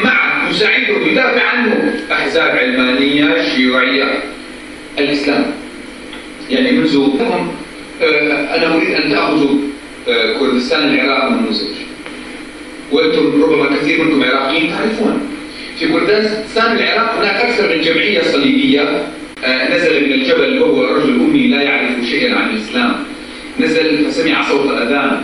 معه يساعده يدافع عنه؟ أحزاب علمانية شيوعية. الإسلام يعني منذ أنا أريد أن تأخذوا كردستان العراق نموذج، وأنتم ربما كثير منكم عراقيين تعرفون في كردستان العراق هناك أكثر من جمعية صليبية نزل من الجبل وهو رجل أمي لا يعرف شيئا عن الإسلام، نزل فسمع صوت الأذان.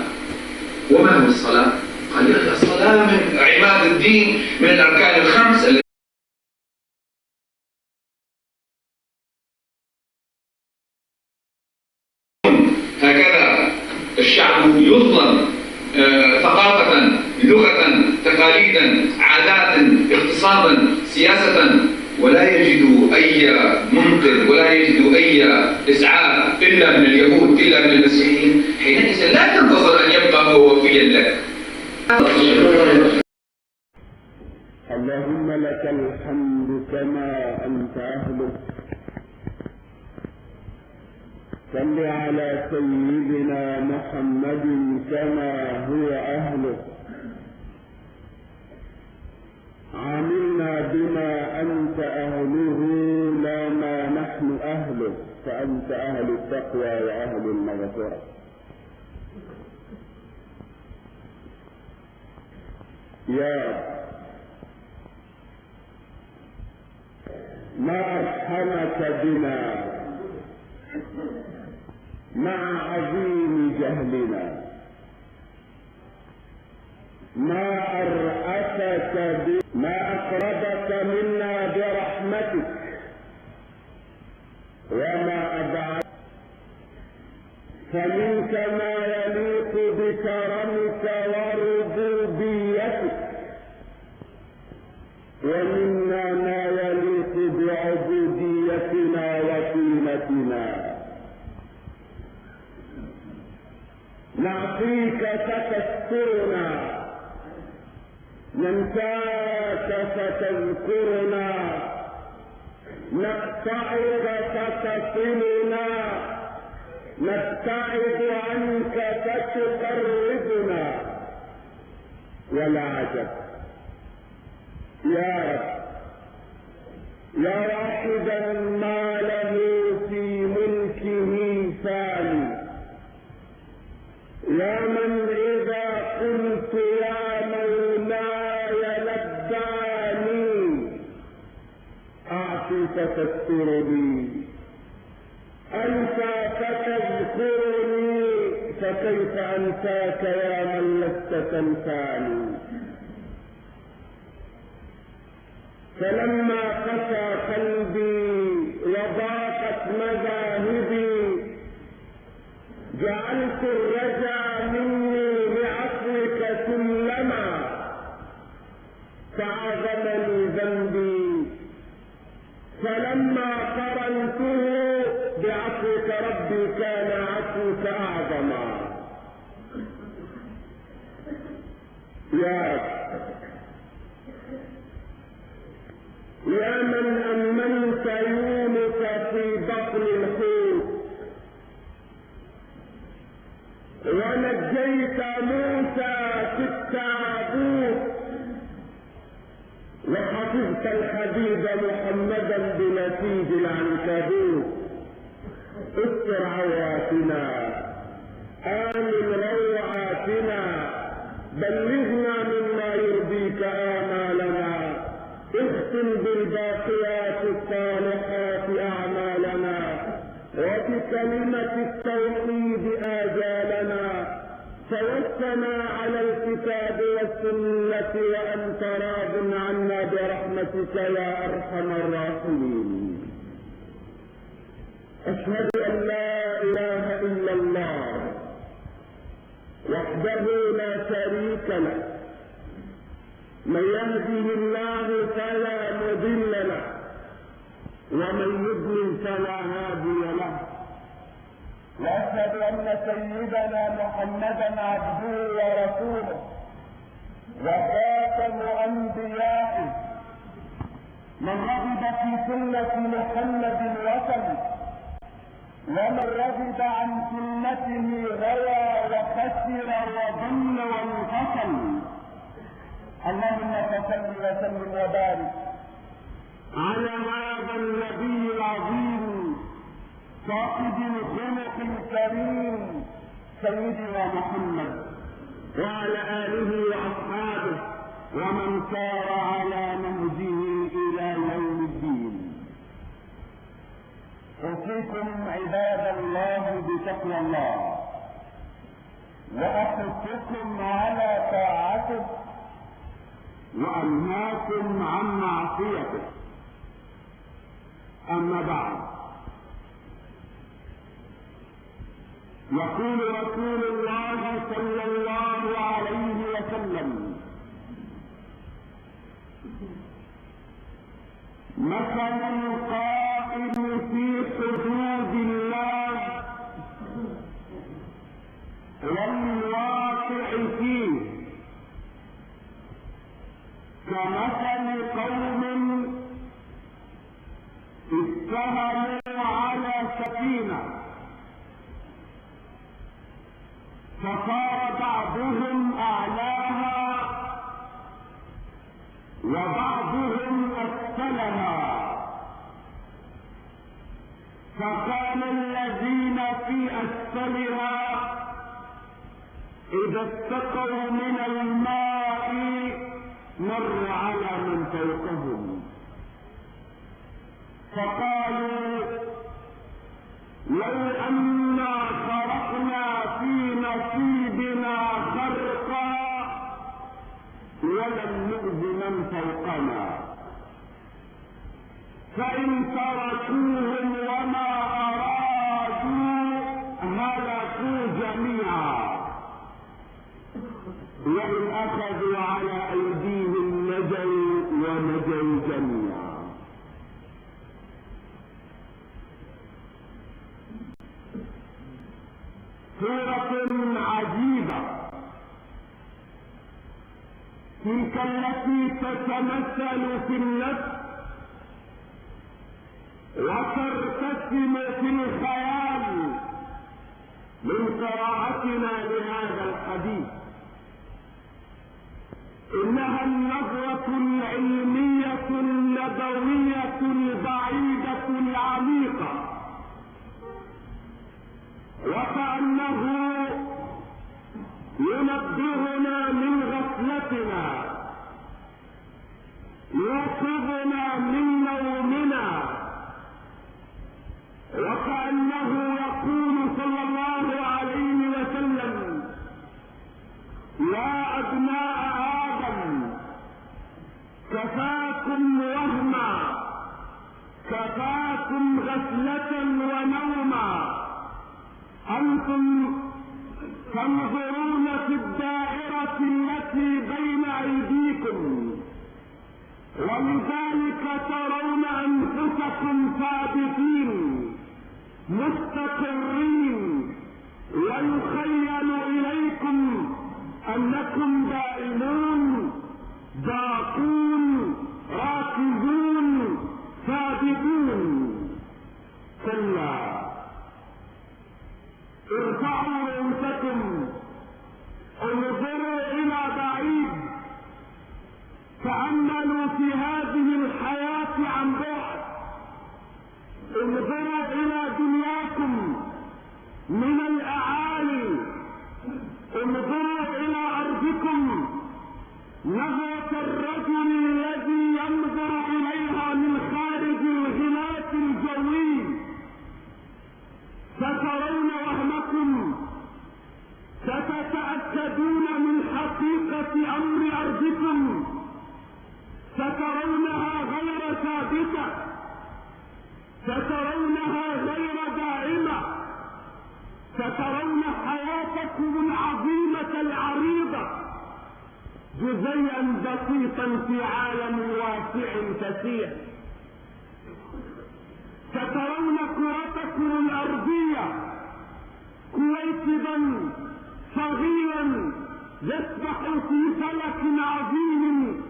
وما هو الصلاة؟ قال: يا أخي الصلاة من عماد الدين، من الأركان الخمس. هكذا الشعب يظلم ثقافة، لغة، تقاليدا، عادات، اقتصادا، سياسة، ولا يجد أي منقذ ولا يجد أي إسعاف إلا من اليهود إلا من المسيحيين. حينئذ لا تنتظر أن يبقى هو وفيا لك. اللهم لك الحمد كما أنت أهله. صل على سيدنا محمد كما هو أهله. عاملنا بما أنت أهله لا ما نحن أهله، فأنت أهل التقوى وأهل المغفرة. يا رب، ما أرحمك بنا مع عظيم جهلنا، ما أرأفك ما أقربك منا برحمتك، وما أبعد فمنك ما يليق بكرمك وربوبيتك، ومنا ما يليق بعبوديتنا وقيمتنا. نعطيك فتسترنا، ننساك فتذكرنا، نقطعك فتصلنا، نبتعد عنك فتقربنا. ولا عجب يا رب، يا واحدا ما له في ملكه ثاني، يا من إذا قلت يا مولاي لباني، أعطي فتذكرني، أنسى فتذكرني، فكيف أنساك يا من لست تنساني. فلما قسى قلبي وضاقت مذاهبي، جعلت الرجا مني بعفوك كلما فعظمني ذنبي، فلما قرنته بعفوك ربي كان عفوك أعظما. يا رب، يا من أمنت يونس في بطن الحوت، ونجيت موسى في التابوت، وحفظت الحبيب محمدا بنسيج العنكبوت. استر عوراتنا، آمن روعاتنا، بلغنا مما يرضيك آمالنا، اختم بالباقيات الصالحات أعمالنا، وبكلمة التوحيد السنة وأنت راض عنا برحمتك يا أرحم الراحمين. أشهد أن لا إله إلا الله وحده لا شريك له، من يهده الله فلا مضل له ومن يضلل فلا هادي له. وأشهد أن سيدنا محمدا عبده ورسوله وخاتم أنبيائه، من رغب في سنة محمد وسلم، ومن رغب عن سنته غوى وخسر وضل وانفصل. اللهم صل وسلم وبارك على هذا النبي العظيم صاحب الخلق الكريم سيدنا محمد وعلى آله وأصحابه ومن سار على نهجه إلى يوم الدين. أوصيكم عباد الله بتقوى الله، وأحثكم على طاعته، وأنهاكم عن معصيته. أما بعد، يقول رسول الله صلى الله عليه وسلم: مثل القائم في حدود الله والواقع فيه كمثل قوم اتهموا على سفينة، فصار بعضهم أعلاها وبعضهم أسفلها، فكان الذين في أسفلها إذا استقوا من الماء مر على من فوقهم، فقالوا: لو أنا خرقنا في نصيبنا خرقا ولم نؤذ من فوقنا. فإن تركوهم وما أرادوا هلكوا جميعا، وإن أخذوا على أيديهم نجوا ونجوا جميعا. سورة عجيبة، تلك التي تتمثل في النفس وترتسم في الخيال من قراءتنا لهذا الحديث. إنها النظرة العلمية النبوية البعيدة العميقة، وكأنه ينبهنا من غفلتنا، يوقظنا من نومنا، وكأنه يقول صلى الله عليه وسلم: يا أبناء آدم، كفاكم وهما، كفاكم غفلة ونوما، أنتم تنظرون في الدائرة التي بين أيديكم، ولذلك ترون أنفسكم ثابتين مستقرين، ويخيل إليكم أنكم دائمون باقون راكزون ثابتون. كلا، ارفعوا رؤوسكم، انظروا إلى بعيد، تأملوا في هذه الحياة عن بعد، انظروا إلى دنياكم من الأعالي، انظروا إلى أرضكم نظرة الرجل الذي ينظر إليها من خارج الغلاف الجوي. سترون وهمكم، ستتأكدون من حقيقة حقيقة أمر أرضكم سترونها غير ثابتة، سترونها غير دائمة، سترون حياتكم العظيمة العريضة جزيئا بسيطا في عالم واسع كثير. سترون كرتكم الأرضية كويكبا صغيرا يسبح في فلك عظيم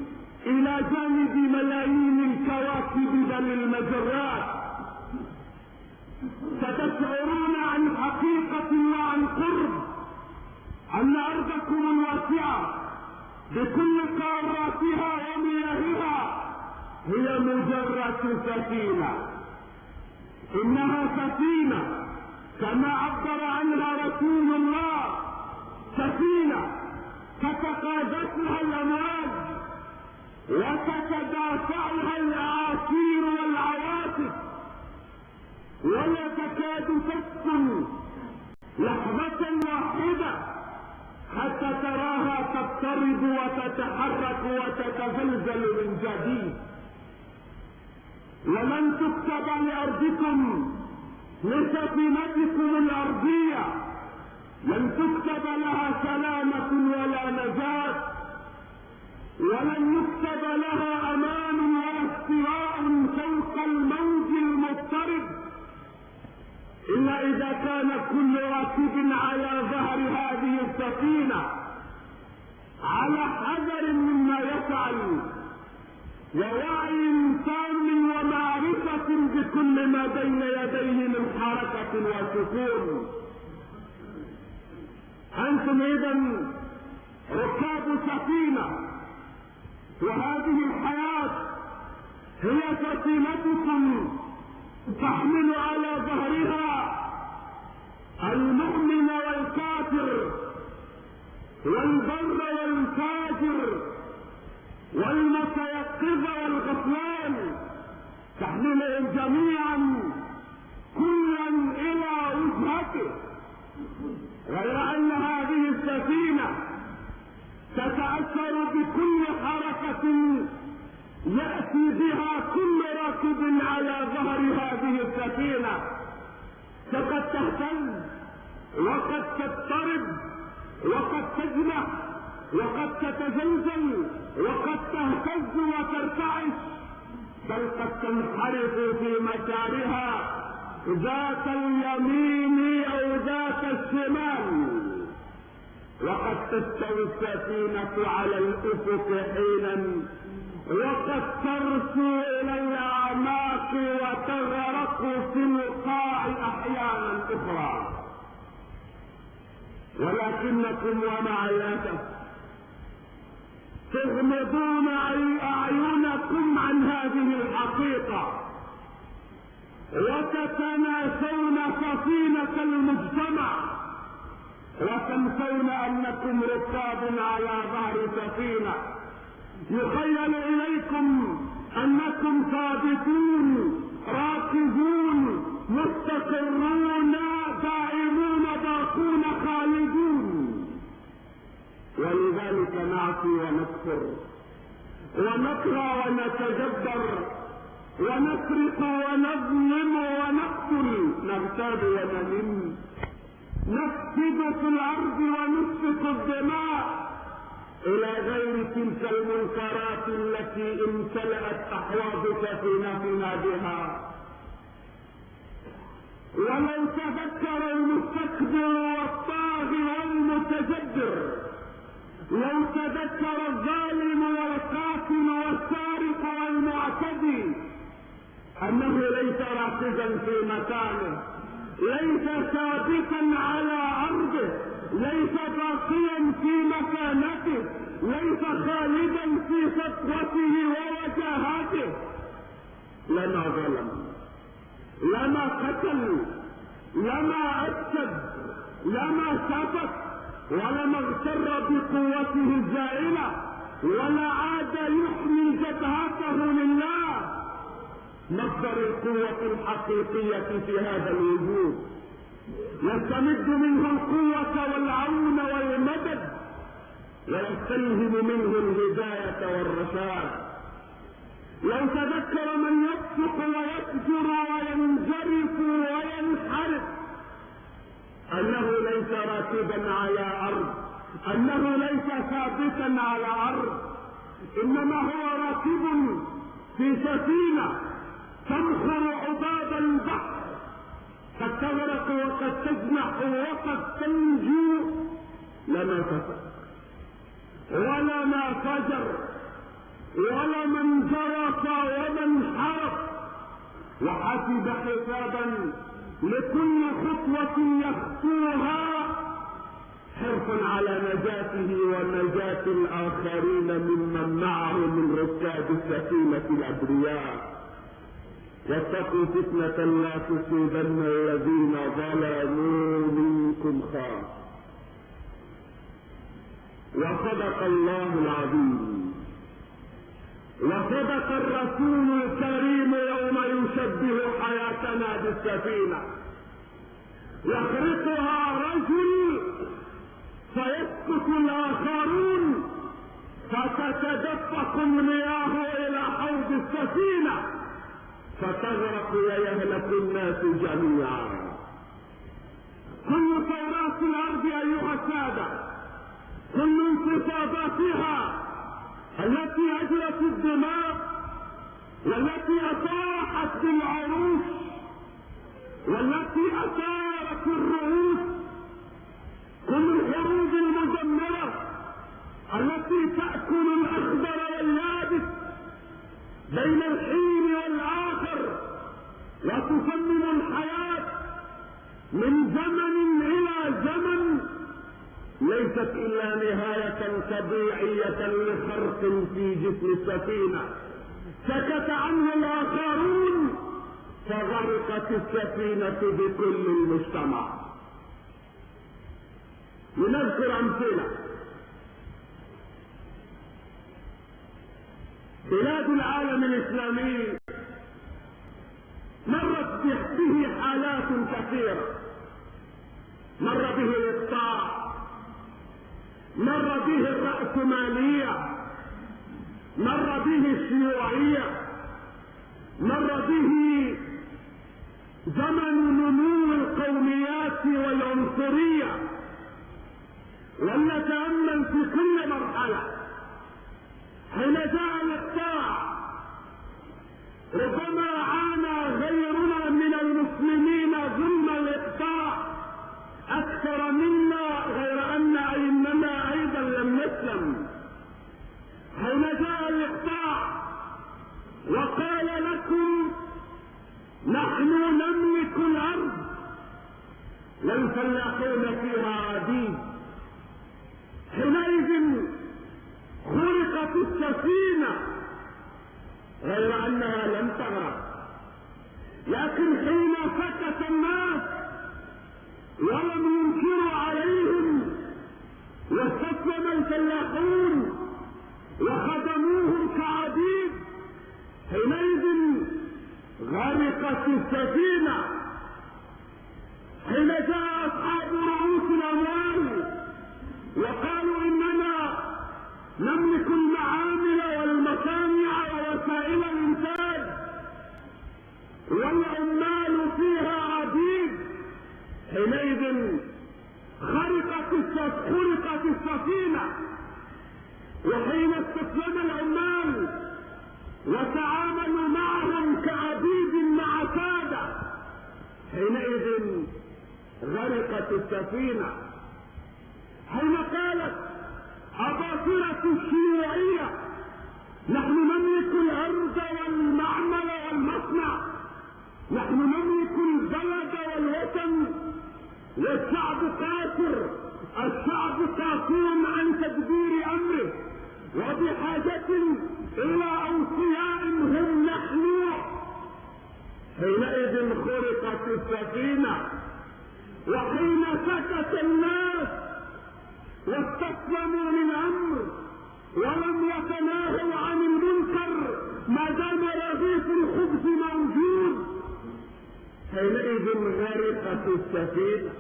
إلى جانب ملايين الكواكب بل المجرات. ستشعرون عن حقيقة وعن قرب أن أرضكم الواسعة بكل قاراتها ومياهها هي مجرد سفينة. إنها سفينة كما عبر عنها رسول الله، سفينة تتقاذفها الأمواج وتتدافعها الأعاصير والعواصف، ولا تكاد تسكن لحظة واحدة حتى تراها تضطرب وتتحرك وتتزلزل من جديد. ولن تكتب لأرضكم لسفينتكم الأرضية، لن تكتب لها سلامة ولا نجاة، ولن يكتب لها أمان ولا استواء فوق الموج المضطرب إلا إذا كان كل راكب على ظهر هذه السفينة على حذر مما يفعل ووعي تام ومعرفة بكل ما بين يديه من حركة وسكون. أنتم إذن ركاب سفينة، وهذه الحياة هي سفينتكم تحمل على ظهرها المؤمن والكافر والبر والفاجر والمتيقظ والغفلان، تحملهم جميعا كلا الى وجهته. غير ان هذه السفينة تتأثر بكل حركة يأتي بها كل راكب على ظهر هذه السفينة، فقد تهتز وقد تضطرب وقد تجنح وقد تتزلزل وقد تهتز وترتعش، بل قد تنحرف في مسارها ذات اليمين او ذات الشمال، وقد تستوي السفينة على الافق حينا وقد ترسو الى الاعماق وتغرق في القاع احيانا اخرى. ولكنكم ومع الاسف تغمضون اعينكم عن هذه الحقيقة وتتناسون سفينة المجتمع وتنسون انكم ركاب على ظهر سفينة. يخيل اليكم انكم ثابتون راكزون مستقرون دائمون باقون خالدون، ولذلك نعصي ونكفر ونكره ونتجبر ونسرق ونظلم ونقتل، نغتاب وننم، نفسد في الارض ونسفك الدماء الى غير تلك المنكرات التي امتلأت احواض سفينتنا بها. ولو تذكر المستكبر والطاغي والمتجبر، لو تذكر الظالم والقاتل والسارق والمعتدي انه ليس راكزا في مكانه، ليس ثابتا على ارضه، ليس باقيا في مكانته، ليس خالدا في سطوته ووجاهته، لما ظلم، لما قتل، لما افسد، لما سفك، ولما اغتر بقوته الزائلة، ولا عاد يحمي جبهته لله مصدر القوة الحقيقية في هذا الوجود، يستمد منه القوة والعون والمدد ويستلهم منه الهداية والرشاد. لو تذكر من يفسق ويفجر وينجرف وينحرف أنه ليس راكبا على أرض، أنه ليس ثابتا على أرض، إنما هو راكب في سفينة تنخر عباب البحر، قد تغرق وقد تجنح وقد تنجو، لما فسق ولا ما فجر ولا من جرف ومن حرف، وحسب حسابا لكل خطوة يخطوها حرصا على نجاته ونجاة الآخرين ممن معه من ركاب السفينة الأبرياء. واتقوا فتنة لا تصيبن الذين ظلموا منكم خاصة. وصدق الله العظيم، وصدق الرسول الكريم يوم يشبه حياتنا بالسفينة، يخرقها رجل فيسقط الآخرون فتتدفق المياه إلى حوض السفينة فتغرق ويهلك الناس جميعا. كل ثورات الأرض أيها السادة، كل انتصاباتها التي أجرت الدماء والتي أطاحت بالعروش والتي أثارت الرؤوس، كل الحروب المدمرة التي تأكل الأخضر واليابس بين الحين والآخر وتسمم الحياة من زمن إلى زمن، ليست إلا نهاية طبيعية لخرق في جسم السفينة سكت عنه الآخرون فغرقت السفينة بكل المجتمع. لنذكر أمثلة. بلاد العالم الإسلامي مرت به حالات كثيرة، مر به الإقطاع، مر به الرأسمالية، مر به الشيوعية، مر به زمن نمو القوميات والعنصرية. ولنتأمل في كل مرحلة. حين جاء الإقطاع ربما عانى غيرنا من المسلمين ظلم الإقطاع أكثر منا، غير أن أئمنا أيضا لم نسلم. حين جاء الإقطاع وقال لكم نحن نملك الأرض والفلاحون فيها عبيد، حينئذ خلقت السفينة غير أنها لم تغرق. لكن حين سكت الناس ولم ينكروا عليهم واستسلم الفلاحون وخدموهم كعبيد، حينئذ غرقت السفينة. حين جاء أصحاب رؤوس الأموال وقالوا إننا نملك المعامل والمصانع ووسائل الإنتاج والعمال فيها عبيد، حينئذ خرقت السفينة. وحين استسلم العمال وتعاملوا معهم كعبيد مع سادة، حينئذ غرقت السفينة. حين قالت أباطرة الشيوعية نحن نملك الأرض والمعمل والمصنع، نحن نملك البلد والوطن، والشعب قاصر، الشعب قاصر عن تدبير أمره وبحاجة إلى أوصياء هم نحن، حينئذ خرقت السفينة. وحين سكت الناس واستسلموا للأمر ولم يتناهوا عن المنكر ما دام رغيف الخبز موجود، حينئذ غرقت السفينة.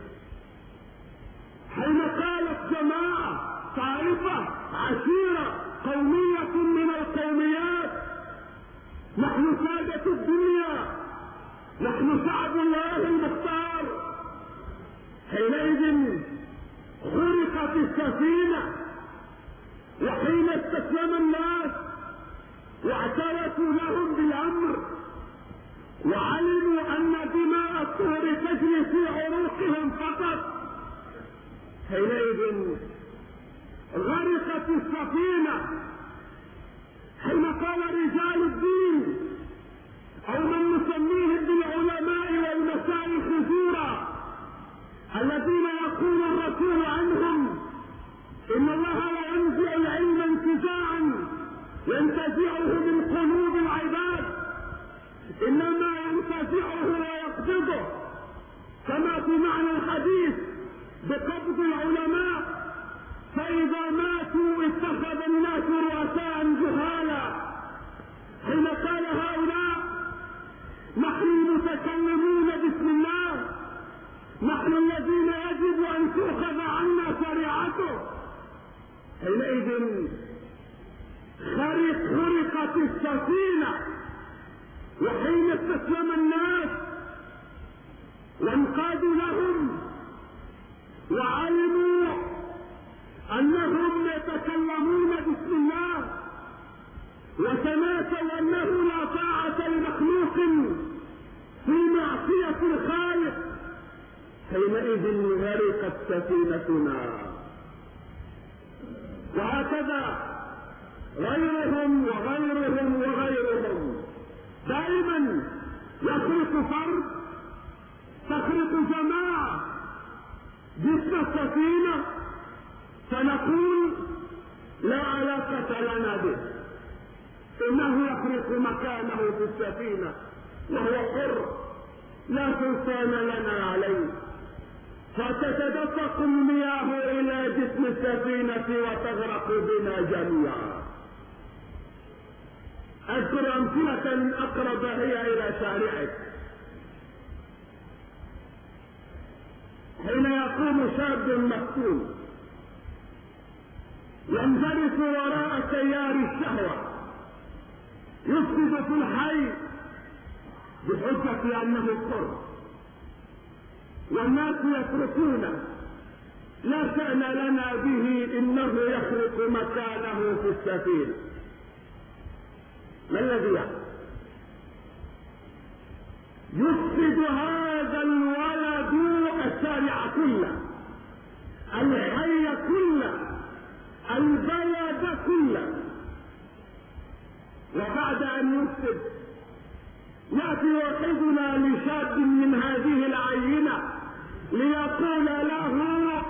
حين قالت جماعة طائفة، عشيرة، قومية من القوميات. نحن سادة الدنيا، نحن شعب الله المختار. حينئذ خرقت السفينة، وحين استسلم الناس واعترفوا لهم بالامر وعلموا ان دماء الطهر تجري في عروقهم فقط، حينئذ غرقت السفينة. حين قال رجال الدين او من نسميهم بالعلماء والمشايخ زورا الذين يقول الرسول عنهم ان الله لا ينزع العلم انتزاعا ينتزعه من قلوب العباد، انما ينتزعه ويقبضه، كما في معنى الحديث بقبض العلماء، فاذا ماتوا اتخذ الناس رؤساء جهالا. حين قال هؤلاء نحن المتكلمون باسم الله، نحن الذين يجب ان تؤخذ عنا شريعته، حينئذ خرقت السفينة. وحين استسلم الناس وانقادوا لهم وعلموا انهم يتكلمون باسم الله وتناسوا انه لا طاعة لمخلوق في معصية الخالق، حينئذ غرقت سفينتنا. وهكذا غيرهم وغيرهم وغيرهم، دائما يخرق فرد، تخرق جماعة جسم السفينة، فنقول لا علاقة لنا به، انه يخرق مكانه في السفينة وهو حر لا سلطان لنا عليه، فتتدفق المياه الى جسم السفينة وتغرق بنا جميعا. اذكر امثلة اقرب هي الى شارعك. حين يقوم شاب مفتون ينزلق وراء تيار الشهوة يفسد في الحي بحجة انه حر، والناس يتركونه، لا شأن لنا به، انه يخرق مكانه في السفينة. ما الذي يحدث؟ يفسد هذا الولد الشارع كله، الحي كله، البلد كله. وبعد ان يفسد يأتي واحدنا لشاب من هذه العينة ليقول له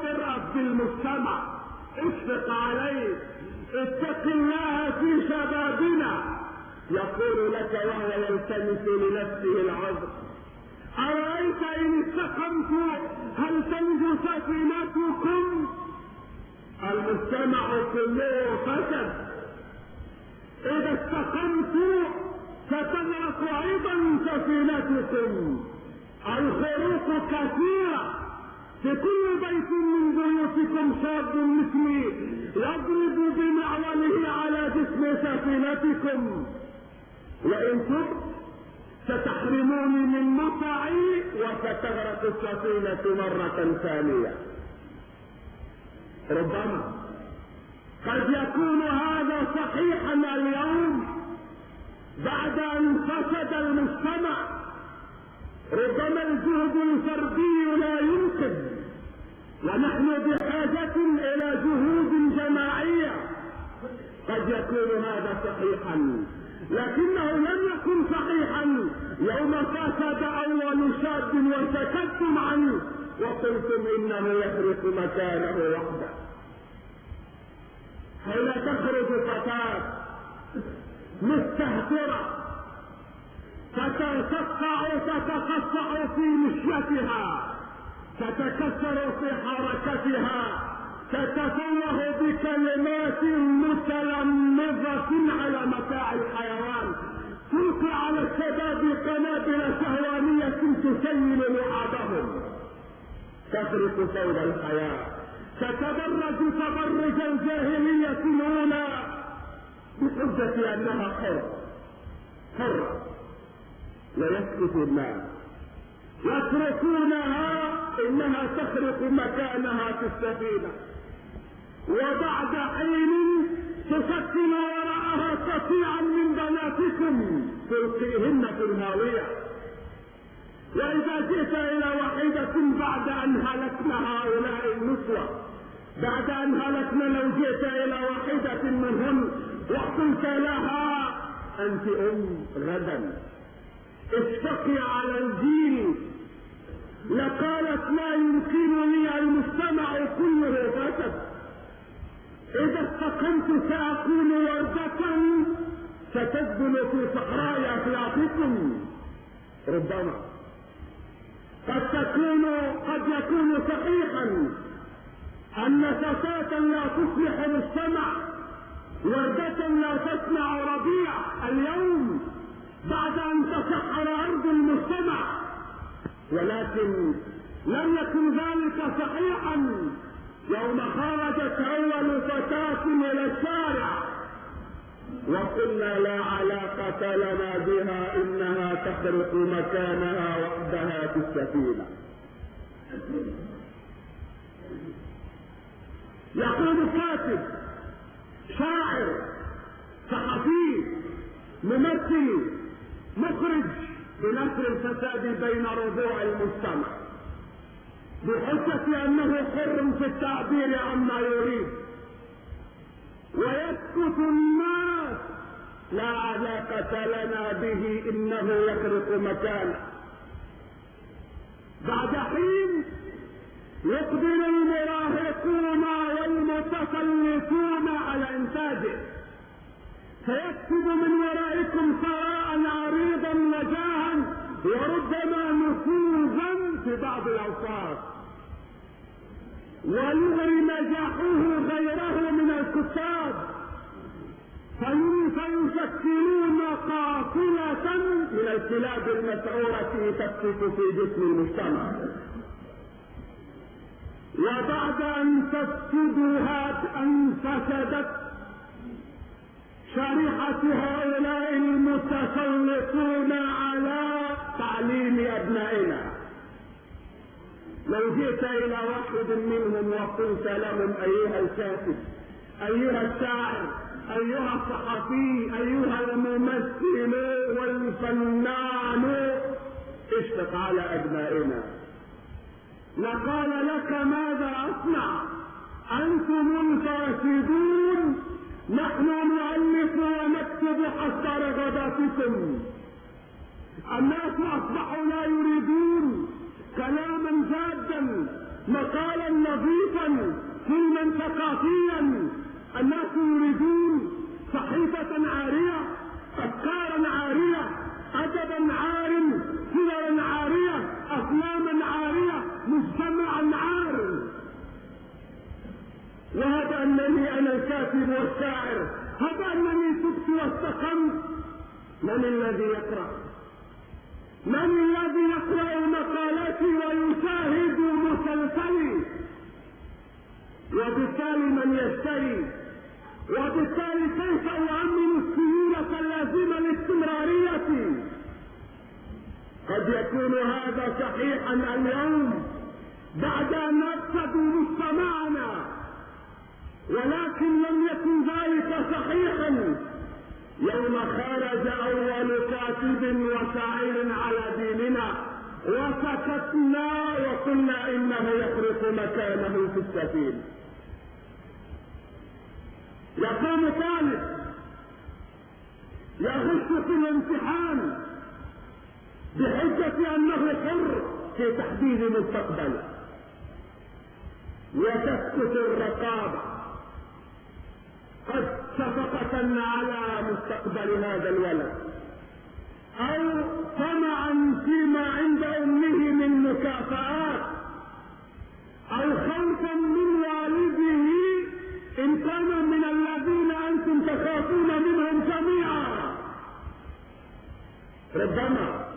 ارأف بالمجتمع، اشفق عليه، اتق الله في شبابنا. يقول لك وهو يلتمس لنفسه العذر: أرأيت إن استقمت هل تنجو سفينتكم؟ المجتمع كله فسد. إذا استقمت ستغرق أيضا سفينتكم. الخروق كثيرة، في كل بيت من بيوتكم شاب مثلي يضرب بمعوله على جسم سفينتكم، وإن كنت ستحرموني من متعي وستغرق السفينة مرة ثانية. ربما قد يكون هذا صحيحا اليوم بعد أن فسد المجتمع. ربما الجهد الفردي لا ينقذ، ونحن بحاجة إلى جهود جماعية. قد يكون هذا صحيحا، لكنه لم يكن صحيحا يوم فسد أول شاب وسكتم عنه وقلتم إنه يخرق مكانه وحده. حين تخرج فتاة مستهترة تتقطع في مشيتها، تتكسر في حركتها، تتفوه بكلمات متلمذة على متاع الحيوان، تلقي على الشباب قنابل شهوانية تسيل لعابهم، تخرق فوضى الحياة، تتبرج تبرج الجاهلية الأولى بحجة أنها حرة ويسكت الناس يتركونها إنها تخرق مكانها في السفينة، وبعد حين تشكل وراءها قطيعا من بناتكم تلقيهن في الهاوية. وإذا جئت إلى واحدة بعد أن هلكنا هؤلاء النسوة، بعد أن هلكنا، لو جئت إلى واحدة منهن وقلت لها أنت غدا اشتقي على الجيل، لقالت لا يمكنني المجتمع كله فسد، إذا استقمت سأكون وردة ستدبل في صحراء أخلاقكم. ربما قد يكون صحيحا أن فتاة لا تصلح مجتمع، وردة لا تصنع ربيع اليوم بعد أن تسحر أرض المجتمع، ولكن لم يكن ذلك صحيحا يوم خرجت أول فتاة إلى الشارع وقلنا لا علاقة لنا بها، إنها تخرق مكانها وحدها في السفينة. يقول كاتب، شاعر، صحفي، ممثل، مخرج بنشر الفساد بين ربوع المجتمع بحجة أنه حر في التعبير عما يريد، ويسكت الناس لا علاقة لنا به، إنه يخرق مكانه. بعد حين يقبل المراهقون والمتسلطون على إنتاجه، فيكتب من ورائكم ثراء عريضا وجاها وربما نفوذا في بعض الأوقات، ويغري نجاحه غيره من الكتاب فيشكلون قافلة من الكلاب المسعورة تفتك في جسم المجتمع. وبعد أن فسدت شريحة هؤلاء المتسلطون على تعليم أبنائنا، لو جئت إلى واحد منهم وقلت لهم أيها الكاتب، أيها الشاعر، أيها الصحفي، أيها الممثل والفنان، اشفق على أبنائنا، لقال لك ماذا أصنع؟ أنتم الفاسدون، نحن نؤلف ونكتب حتى رغباتكم. الناس أصبحوا لا يريدون كلاما جادا، مقالا نظيفا، فيلما ثقافيا. الناس يريدون صحيفة عارية، أفكارا عارية، أدبا عار، صورا عارية، أفلاما عارية، مجتمعا عار. وهذا أنني أنا الكاتب والشاعر، هذا أنني تبت واستقمت. من الذي يقرأ؟ من الذي يقرأ مقالاتي ويشاهد مسلسلي؟ وبالتالي من يشتري؟ وبالتالي كيف أؤمن السيولة اللازمة لاستمراريتي؟ قد يكون هذا صحيحا اليوم بعد أن نفسدوا مجتمعنا، ولكن لم يكن ذلك صحيحا يوم خرج أول كاتب وشاعر على ديننا وسكتنا وقلنا إنه يخرق مكانه في السفينة. يقوم طالب يغش في الامتحان بحجة أنه حر في تحديد مستقبله، وتسكت الرقابة قد شفقة على مستقبل هذا الولد، أو طمعا فيما عند أمه من مكافآت، أو خوفا من والده إن كان من الذين أنتم تخافون منهم جميعا. ربما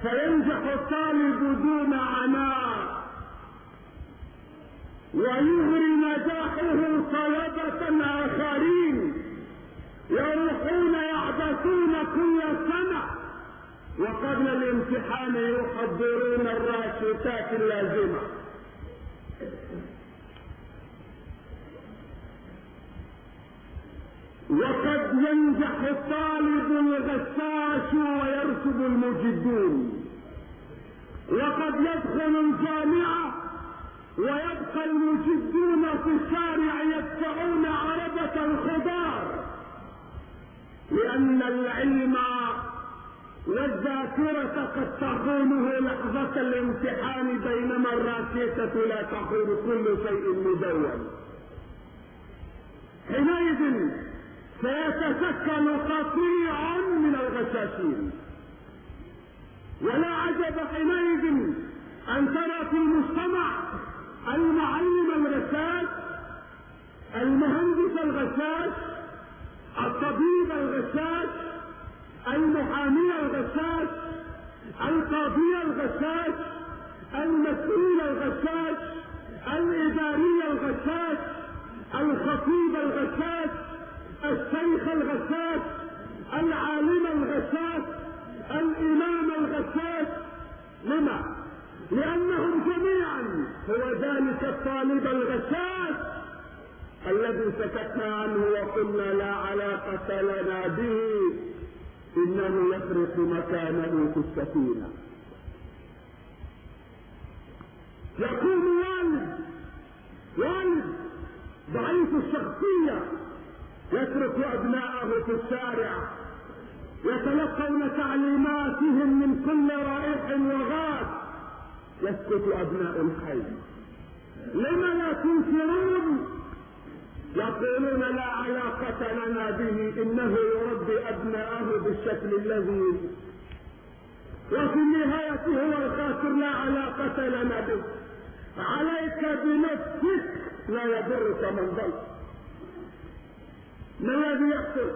فينجح الطالب دون عناء، ويغري نجاحه طلبة آخرين يروحون يعبثون كل سنة، وقبل الامتحان يحضرون الراشدات اللازمة. وقد ينجح الطالب الغشاش ويرسب المجدون، وقد يدخل الجامعة ويبقى المجدون في الشارع يدفعون عربة الخضار، لأن العلم والذاكرة قد تخونه لحظة الامتحان، بينما الراكيسة لا تخون كل شيء مدون. حينئذ سيتشكل قطيع من الغشاشين، ولا عجب حينئذ أن ترى في المجتمع المعلم الغشاش، المهندس الغشاش، الطبيب الغشاش، المحامي الغشاش، القاضي الغشاش، المسؤول الغشاش، الإداري الغشاش، الخطيب الغشاش، الشيخ الغشاش، العالم الغشاش، الإمام الغشاش. لما؟ لأنهم جميعا هو ذلك الطالب الغشاش الذي سكتنا عنه وقلنا لا علاقة لنا به، إنه يفرق مكانه في السفينة. يكون والد ضعيف الشخصية يترك أبناءه في الشارع يتلقون تعليماتهم من كل رائح وغاد، يسكت أبناء الحي. لما لا تنكرون؟ يقولون لا علاقة لنا به، إنه يربي أبناءه بالشكل الذي وفي النهاية هو الخاسر، لا علاقة لنا به. عليك بنفسك لا يضرك من ضل. ما الذي يحصل؟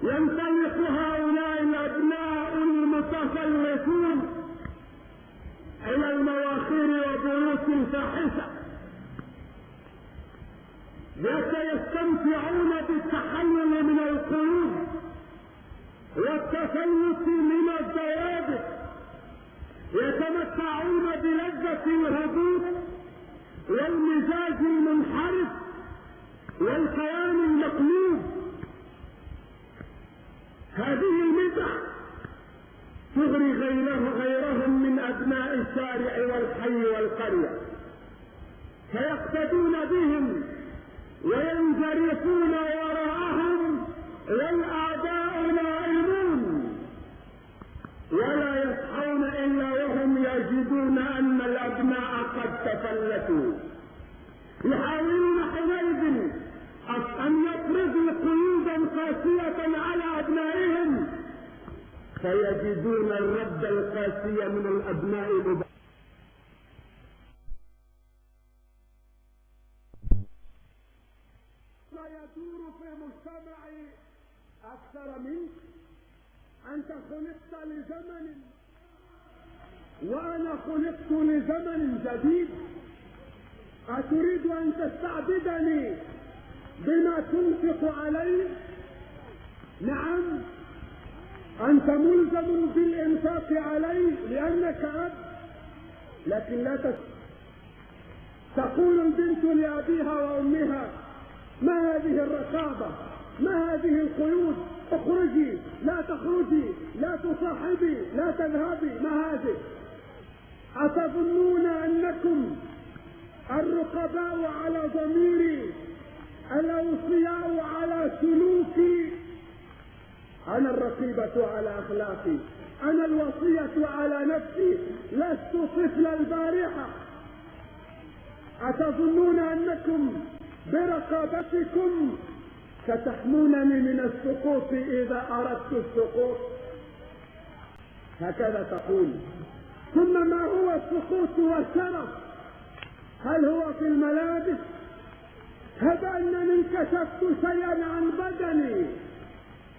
ينطلق هؤلاء الأبناء المتسلطون إلى المواخير وبيوت الفاحشة، يستمتعون بالتحلل من القلوب والتفلت من الضوابط، يتمتعون بلذة الهبوط والمزاج المنحرف والكيان المقلوب. هذه المتع تغري غيرهم من أبناء الشارع والحي والقرية، فيقتدون بهم وينجرفون وراءهم والأعداء نائمون، ولا يصحون إلا وهم يجدون أن الأبناء قد تفلتوا. يحاولون حينئذ أن يفرضوا قيودا قاسية على أبنائهم، فيجدون الرد القاسي من الأبناء. ما يدور في مجتمعي أكثر منك. أنت خلقت لزمن وأنا خلقت لزمن جديد. أتريد أن تستعبدني بما تنفق علي؟ نعم، أنت ملزم بالإنفاق علي لأنك أب، لكن لا تقول البنت لأبيها وأمها: ما هذه الرقابة؟ ما هذه القيود؟ اخرجي، لا تخرجي، لا تصاحبي، لا تذهبي. ما هذه؟ أتظنون أنكم الرقباء على ضميري، الأوصياء على سلوكي؟ أنا الرقيبة على أخلاقي، أنا الوصية على نفسي، لست طفل البارحة. أتظنون أنكم برقابتكم ستحمونني من السقوط إذا أردت السقوط؟ هكذا تقول. ثم ما هو السقوط والشرف؟ هل هو في الملابس؟ هب أنني انكشفت شيئا عن بدني،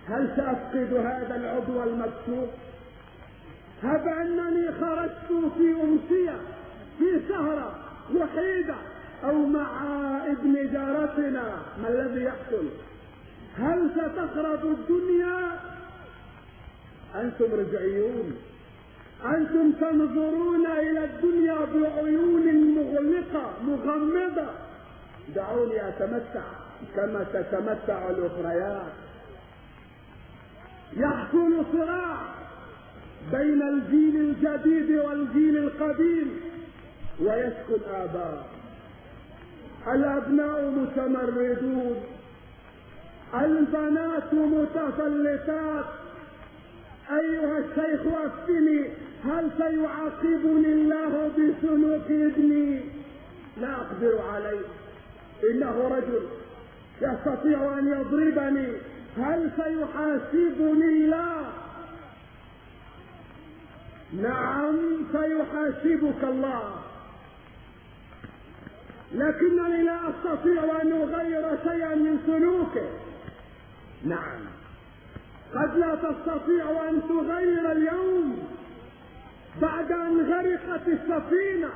هل سأفقد هذا العضو المكسور؟ هب أنني خرجت في أمسية، في سهرة، وحيدة أو مع ابن جارتنا، ما الذي يحصل؟ هل ستخرب الدنيا؟ أنتم رجعيون، أنتم تنظرون إلى الدنيا بعيون مغلقة مغمضة. دعوني أتمتع كما تتمتع الأخريات. يحصل صراع بين الجيل الجديد والجيل القديم ويسكن الآباء. الأبناء متمردون، البنات متفلتات. أيها الشيخ أفتني، هل سيعاقبني الله بسلوك ابني؟ لا أقدر عليه، إنه رجل يستطيع أن يضربني. هل سيحاسبني الله؟ نعم سيحاسبك الله، لكنني لا أستطيع أن أغير شيئا من سلوكه. نعم قد لا تستطيع أن تغير اليوم بعد أن غرقت السفينة،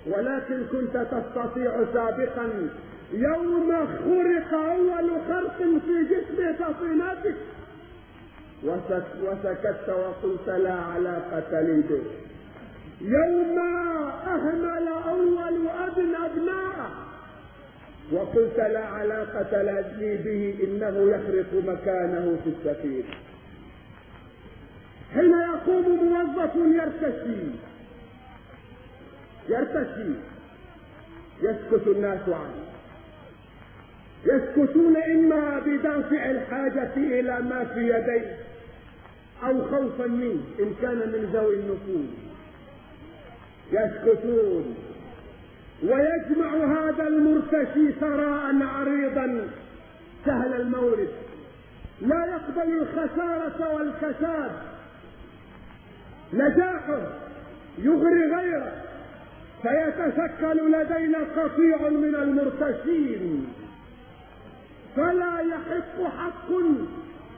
ولكن كنت تستطيع سابقا يوم خرق أول خرق في جسم سفينتك وسكت وقلت لا علاقة لي به. يوم أهمل أول أب أبناءه وقلت لا علاقة لي به، إنه يخرق مكانه في السفينة. حين يقوم موظف يرتشي يسكت الناس عنه، يسكتون إما بدافع الحاجة إلى ما في يديه أو خوفا منه إن كان من ذوي النفوذ. يسكتون، ويجمع هذا المرتشي ثراء عريضا سهل المورد، لا يقبل الخسارة والكساد. نجاحه يغري غيره، فيتشكل لدينا قطيع من المرتشين، فلا يحق حق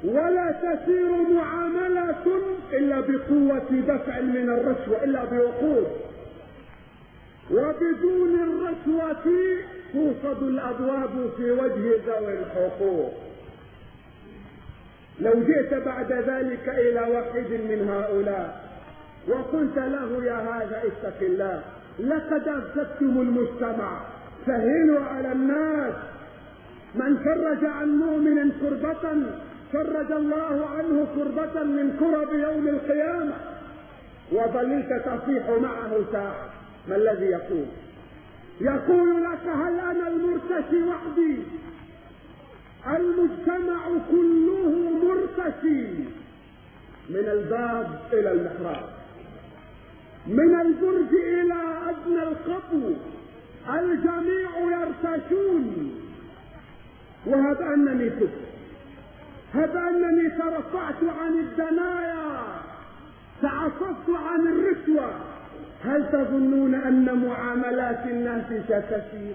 ولا تسير معاملة إلا بقوة دفع من الرشوة، إلا بوقود. وبدون الرشوة توصد الأبواب في وجه ذوي الحقوق. لو جئت بعد ذلك إلى واحد من هؤلاء وقلت له يا هذا اتق الله، لقد أفسدتم المجتمع، سهلوا على الناس، من فرج عن مؤمن كربة فرج الله عنه كربة من كرب يوم القيامة، وظللت تصيح معه ساعة، ما الذي يقول؟ يقول لك هل أنا المرتشي وحدي؟ المجتمع كله مرتشي، من الباب إلى المحراب، من البرج إلى أدنى القبو، الجميع يرتشون. وهب أنني تبت، هب أنني ترفعت عن الدنايا، تعصبت عن الرشوة، هل تظنون أن معاملات الناس ستسير؟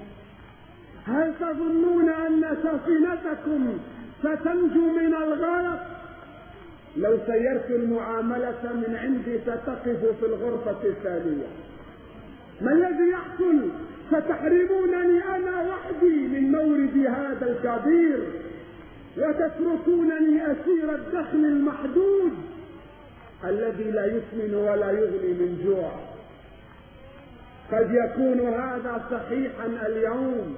هل تظنون أن سفينتكم ستنجو من الغرق؟ لو سيرت المعاملة من عندي ستقف في الغرفة الثانية. ما الذي يحصل؟ ستحرمونني أنا وحدي من مورد هذا الكبير، وتتركونني أسير الدخل المحدود الذي لا يسمن ولا يغني من جوع. قد يكون هذا صحيحا اليوم،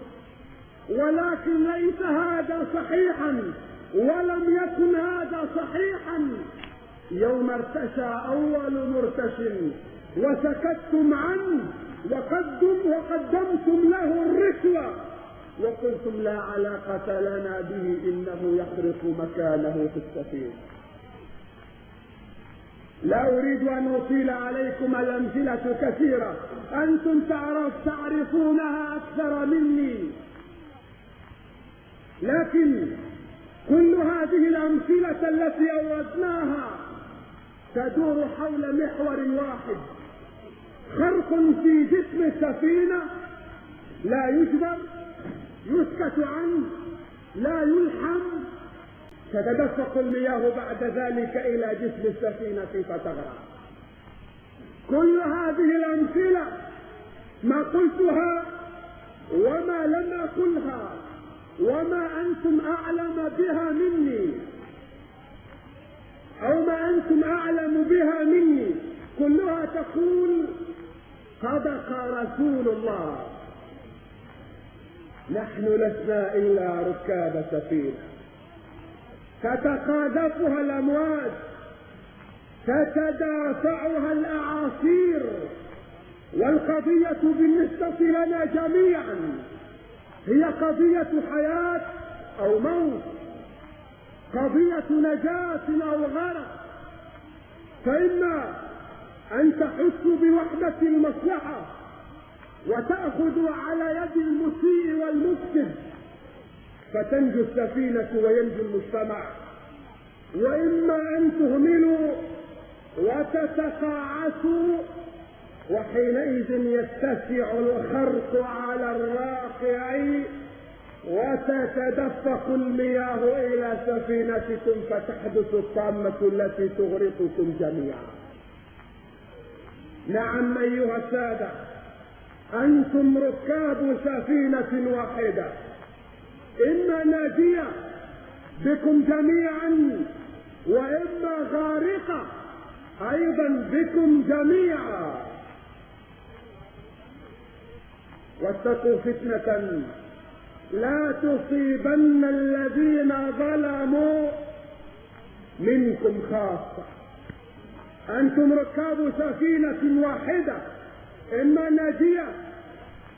ولكن ليس هذا صحيحا، ولم يكن هذا صحيحا يوم ارتشى أول مرتش وسكتتم عنه وقدمتم له الرشوة وقلتم لا علاقة لنا به، إنه يخرق مكانه في السفينة. لا أريد أن أطيل عليكم، الأمثلة كثيرة، أنتم تعرفونها أكثر مني، لكن كل هذه الأمثلة التي أوردناها تدور حول محور واحد: خرق في جسم السفينة لا يجبر، يسكت عنه، لا يلحم، تتدفق المياه بعد ذلك إلى جسم السفينة فتغرق. كل هذه الأمثلة ما قلتها وما لم أقلها وما أنتم أعلم بها مني، أو ما أنتم أعلم بها مني، كلها تقول صدق رسول الله. نحن لسنا إلا ركاب سفينة تتقاذفها الأمواج، تتدافعها الأعاصير، والقضية بالنسبة لنا جميعا هي قضية حياة أو موت، قضية نجاة أو غرق. فإما أن تحسوا بوحدة المصلحة وتأخذوا على يد المسيء والمفسد فتنجو السفينة وينجو المجتمع، وإما أن تهملوا وتتقاعسوا وحينئذ يتسع الخرق على الراقع وتتدفق المياه إلى سفينتكم فتحدث الطامة التي تغرقكم جميعا. نعم أيها السادة، أنتم ركاب سفينة واحدة، إما ناجية بكم جميعا وإما غارقة أيضا بكم جميعا. واتقوا فتنة لا تصيبن الذين ظلموا منكم خاصة. أنتم ركاب سفينة واحدة، إما ناجية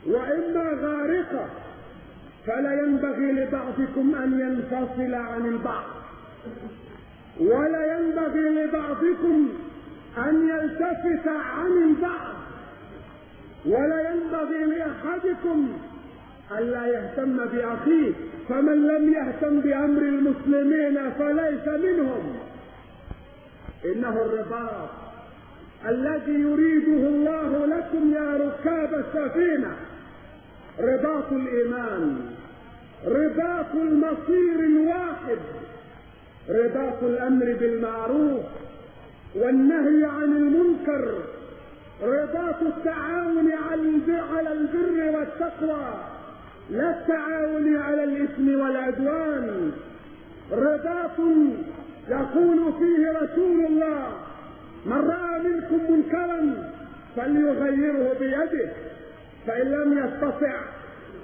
وإما غارقة، فلا ينبغي لبعضكم أن ينفصل عن البعض، ولا ينبغي لبعضكم أن يلتفت عن البعض، ولا ينبغي لأحدكم ألا يهتم بأخيه، فمن لم يهتم بأمر المسلمين فليس منهم. إنه الرباط الذي يريده الله لكم يا ركاب السفينة، رباط الإيمان، رباط المصير الواحد، رباط الأمر بالمعروف والنهي عن المنكر، رباط التعاون على البر والتقوى لا التعاون على الإثم والعدوان، رباط يقول فيه رسول الله: من رأى منكم منكرا فليغيره بيده، فإن لم يستطع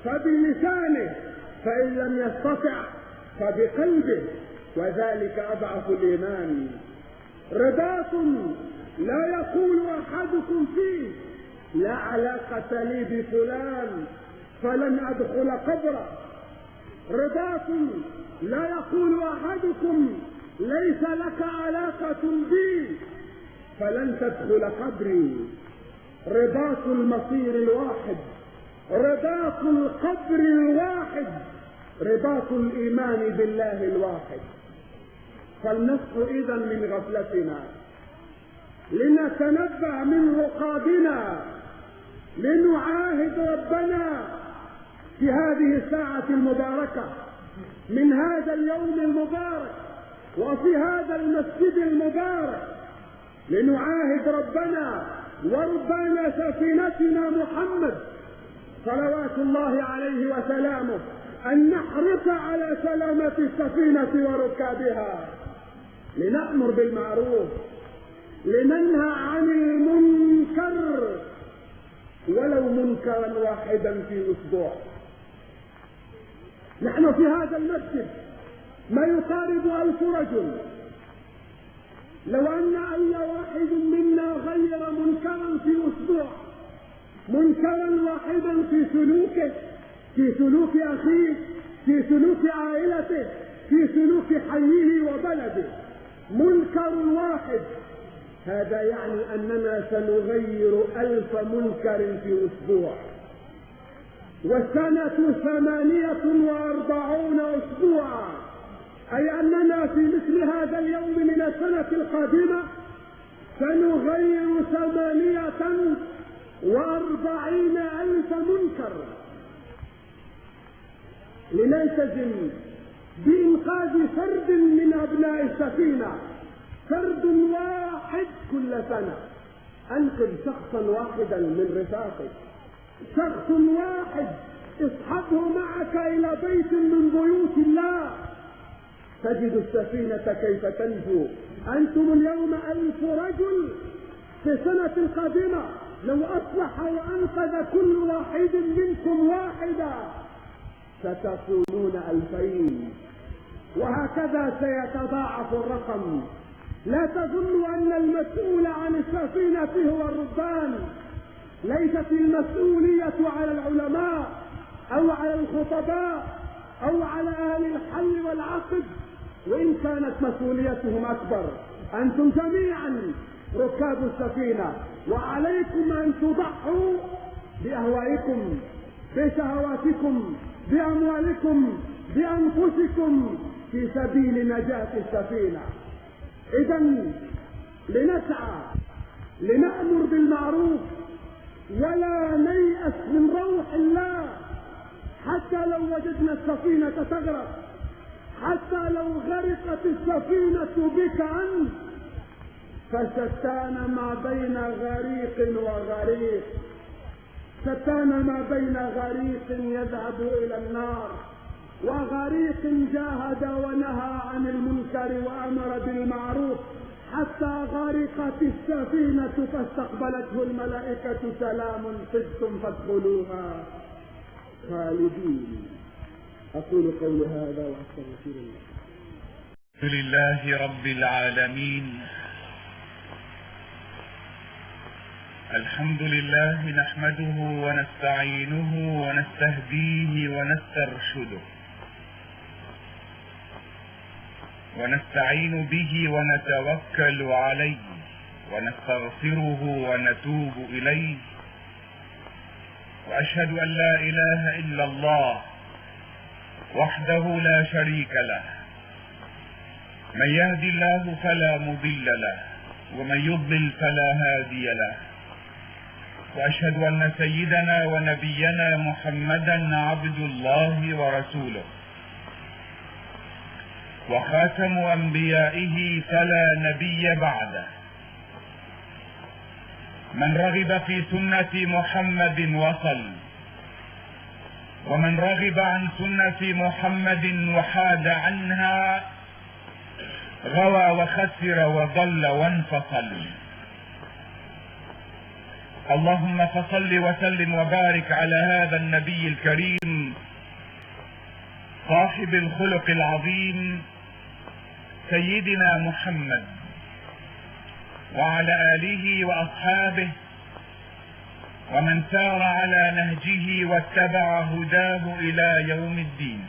فبلسانه، فإن لم يستطع فبقلبه، وذلك أضعف الإيمان. رباط لا يقول أحدكم فيه: لا علاقة لي بفلان فلن أدخل قبره. رباط لا يقول أحدكم: ليس لك علاقة بي فلن تدخل قبري. رباط المصير الواحد، رباط القبر الواحد، رباط الإيمان بالله الواحد. فلنصح إذا من غفلتنا، لنتنبه من رقادنا، لنعاهد ربنا في هذه الساعة المباركة من هذا اليوم المبارك وفي هذا المسجد المبارك، لنعاهد ربنا وربان سفينتنا محمد صلوات الله عليه وسلامه أن نحرص على سلامة السفينة وركابها، لنأمر بالمعروف، لننهى عن المنكر ولو منكرا واحدا في أسبوع. نحن في هذا المسجد ما يقارب 1000 رجل، لو أن أي واحد منا غير منكرا في أسبوع، منكرا واحدا في سلوكه، في سلوك أخيه، في سلوك عائلته، في سلوك حيه وبلده، منكر واحد، هذا يعني أننا سنغير 1000 منكر في أسبوع، والسنة 48 أسبوعا، أي أننا في مثل هذا اليوم من السنة القادمة سنغير 48,000 منكر، لنلتزم بإنقاذ فرد من أبناء السفينة، فرد واحد كل سنة. أنقذ شخصا واحدا من رفاقك، شخص واحد اصحبه معك إلى بيت من بيوت الله تجد السفينة كيف تنجو. أنتم اليوم 1000 رجل، في السنة القادمة لو أصلح وأنقذ كل واحد منكم واحدة ستكونون 2000، وهكذا سيتضاعف الرقم. لا تظنوا أن المسؤول عن السفينة هو الرهبان، ليست المسؤولية على العلماء أو على الخطباء أو على أهل الحل والعقد، وإن كانت مسؤوليتهم أكبر. أنتم جميعا ركاب السفينة، وعليكم أن تضحوا بأهوائكم، بشهواتكم، بأموالكم، بأنفسكم في سبيل نجاة السفينة. إذا لنسعى، لنأمر بالمعروف، ولا نيأس من روح الله. حتى لو وجدنا السفينة تغرق، حتى لو غرقت السفينة بك أنت، فشتان ما بين غريق وغريق، شتان ما بين غريق يذهب إلى النار وغريق جاهد ونهى عن المنكر وأمر بالمعروف، حتى غرقت السفينة فاستقبلته الملائكة سلام طبتم فادخلوها خالدين. أقول قولي هذا وأستغفر الله. الحمد لله رب العالمين. الحمد لله نحمده ونستعينه ونستهديه ونسترشده، ونستعين به ونتوكل عليه، ونستغفره ونتوب إليه، وأشهد أن لا إله إلا الله وحده لا شريك له، من يهد الله فلا مضل له ومن يضلل فلا هادي له، وأشهد أن سيدنا ونبينا محمدا عبد الله ورسوله وخاتم أنبيائه فلا نبي بعده. من رغب في سنة محمد وصل، ومن رغب عن سنة محمد وحاد عنها غوى وخسر وضل وانفصل. اللهم فصل وسلم وبارك على هذا النبي الكريم صاحب الخلق العظيم سيدنا محمد، وعلى آله وأصحابه ومن سار على نهجه واتبع هداه إلى يوم الدين.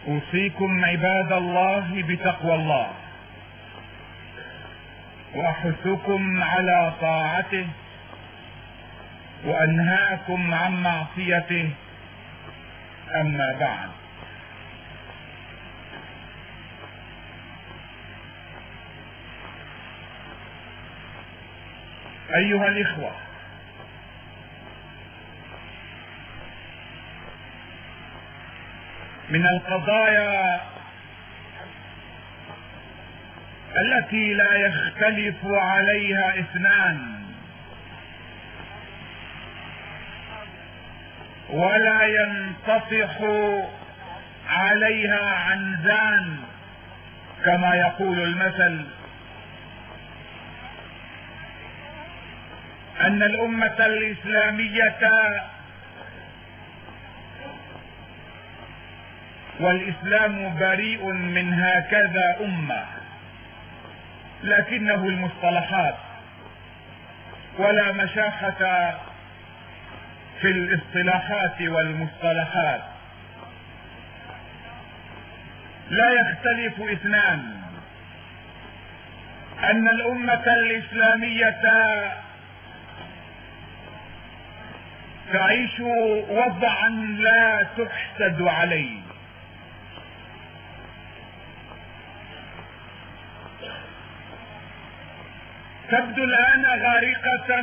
أوصيكم عباد الله بتقوى الله، وأحثكم على طاعته، وأنهاكم عن معصيته. أما بعد، أيها الإخوة، من القضايا التي لا يختلف عليها اثنان ولا ينتصح عليها عنزان كما يقول المثل، أن الأمة الإسلامية والإسلام بريء من هكذا أمة، لكنه المصطلحات ولا مشاحة في الاصطلاحات والمصطلحات. لا يختلف اثنان، أن الأمة الإسلامية تعيش وضعا لا تحسد عليه، تبدو الآن غارقة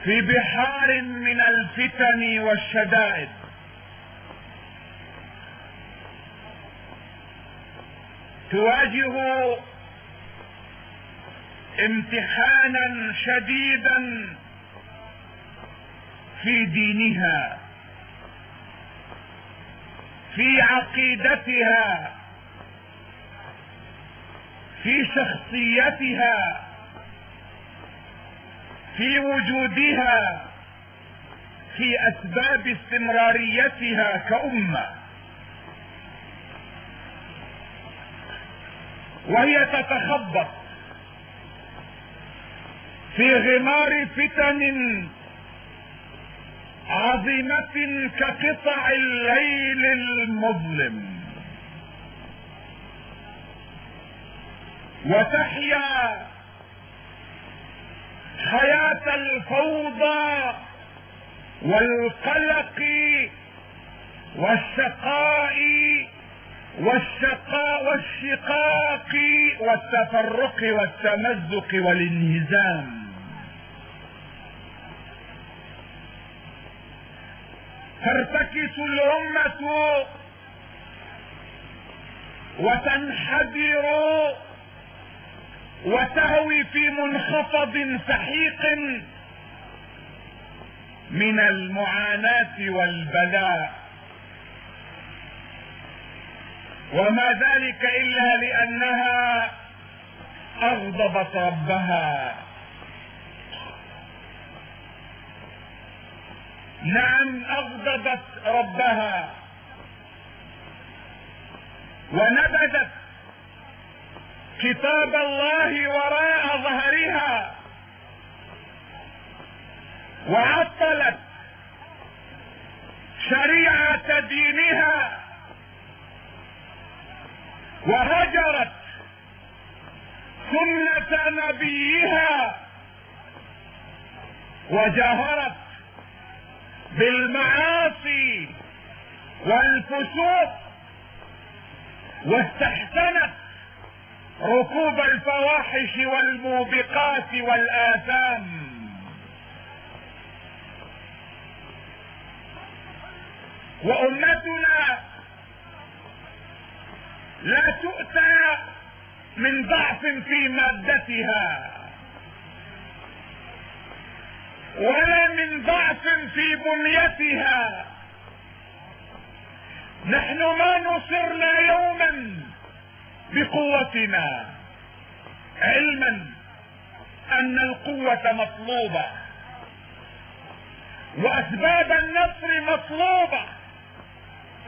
في بحار من الفتن والشدائد، تواجه امتحانا شديدا في دينها، في عقيدتها، في شخصيتها، في وجودها، في اسباب استمراريتها كأمة. وهي تتخبط في غمار فتن عظيمة كقطع الليل المظلم، وتحيا حياة الفوضى والقلق والشقاء والشقاق والتفرق والتمزق والانهزام. ترتكس الأمة وتنحدر وتهوي في منخفض سحيق من المعاناة والبلاء، وما ذلك إلا لأنها أغضبت ربها. نعم، أغضبت ربها ونبذت كتاب الله وراء ظهرها، وعطلت شريعة دينها، وهجرت سنة نبيها، وجاهرت بالمعاصي والفسوق، واستحسنت ركوب الفواحش والموبقات والآثام. وأمتنا لا تؤتى من ضعف في مادتها ولا من ضعف في بنيتها. نحن ما نصرنا يوما بقوتنا، علما ان القوة مطلوبة واسباب النصر مطلوبة،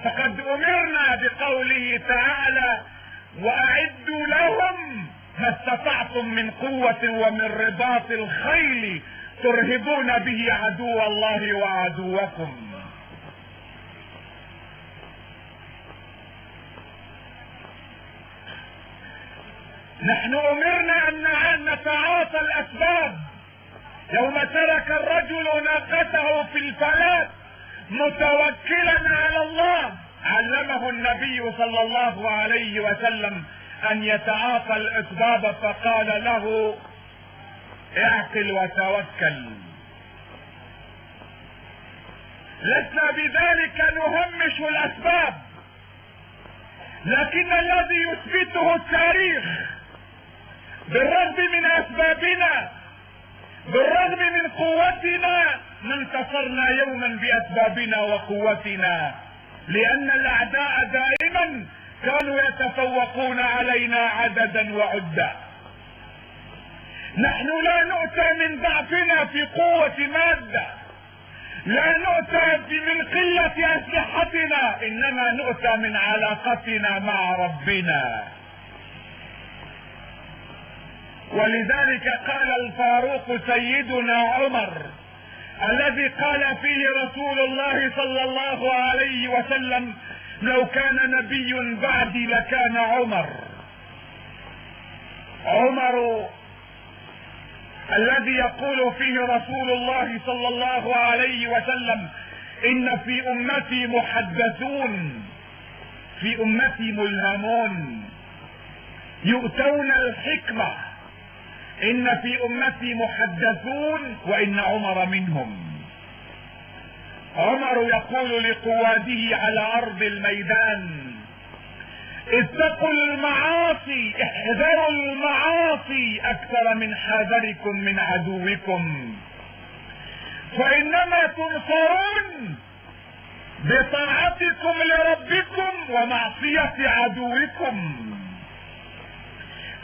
فقد امرنا بقوله تعالى: واعدوا لهم ما استطعتم من قوة ومن رباط الخيل ترهبون به عدو الله وعدوكم. نحن امرنا ان نتعاطى الاسباب. يوم ترك الرجل ناقته في الفلاة متوكلا على الله، علمه النبي صلى الله عليه وسلم ان يتعاطى الاسباب، فقال له: اعقل وتوكل. لسنا بذلك نهمش الاسباب، لكن الذي يثبته التاريخ بالرغم من اسبابنا، بالرغم من قوتنا، ما انتصرنا يوما باسبابنا وقوتنا، لان الاعداء دائما كانوا يتفوقون علينا عددا وعدا. نحن لا نؤتى من ضعفنا في قوة مادة، لا نؤتى من قلة اسلحتنا، انما نؤتى من علاقتنا مع ربنا. ولذلك قال الفاروق سيدنا عمر الذي قال فيه رسول الله صلى الله عليه وسلم: لو كان نبي بعدي لكان عمر. عمر الذي يقول فيه رسول الله صلى الله عليه وسلم: ان في امتي محدثون، في امتي ملهمون يؤتون الحكمة، ان في امتي محدثون وان عمر منهم. عمر يقول لقواده على ارض الميدان: اتقوا المعاصي، احذروا المعاصي اكثر من حذركم من عدوكم، فانما تنصرون بطاعتكم لربكم ومعصية عدوكم.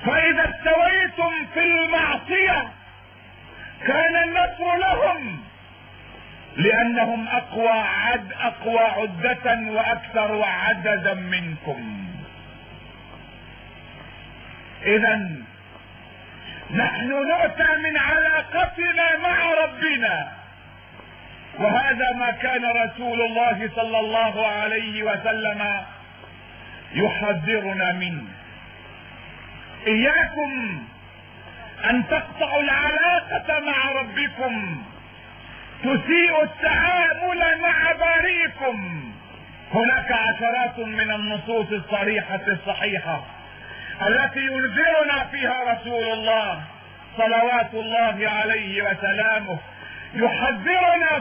فاذا استويتم في المعصية كان النصر لهم، لانهم اقوى عدة واكثر عددا منكم. اذا نحن نؤتى من علاقتنا مع ربنا، وهذا ما كان رسول الله صلى الله عليه وسلم يحذرنا منه. اياكم ان تقطعوا العلاقة مع ربكم، تسيئوا التعامل مع بارئكم. هناك عشرات من النصوص الصريحة الصحيحة التي ينذرنا فيها رسول الله صلوات الله عليه وسلامه، يحذرنا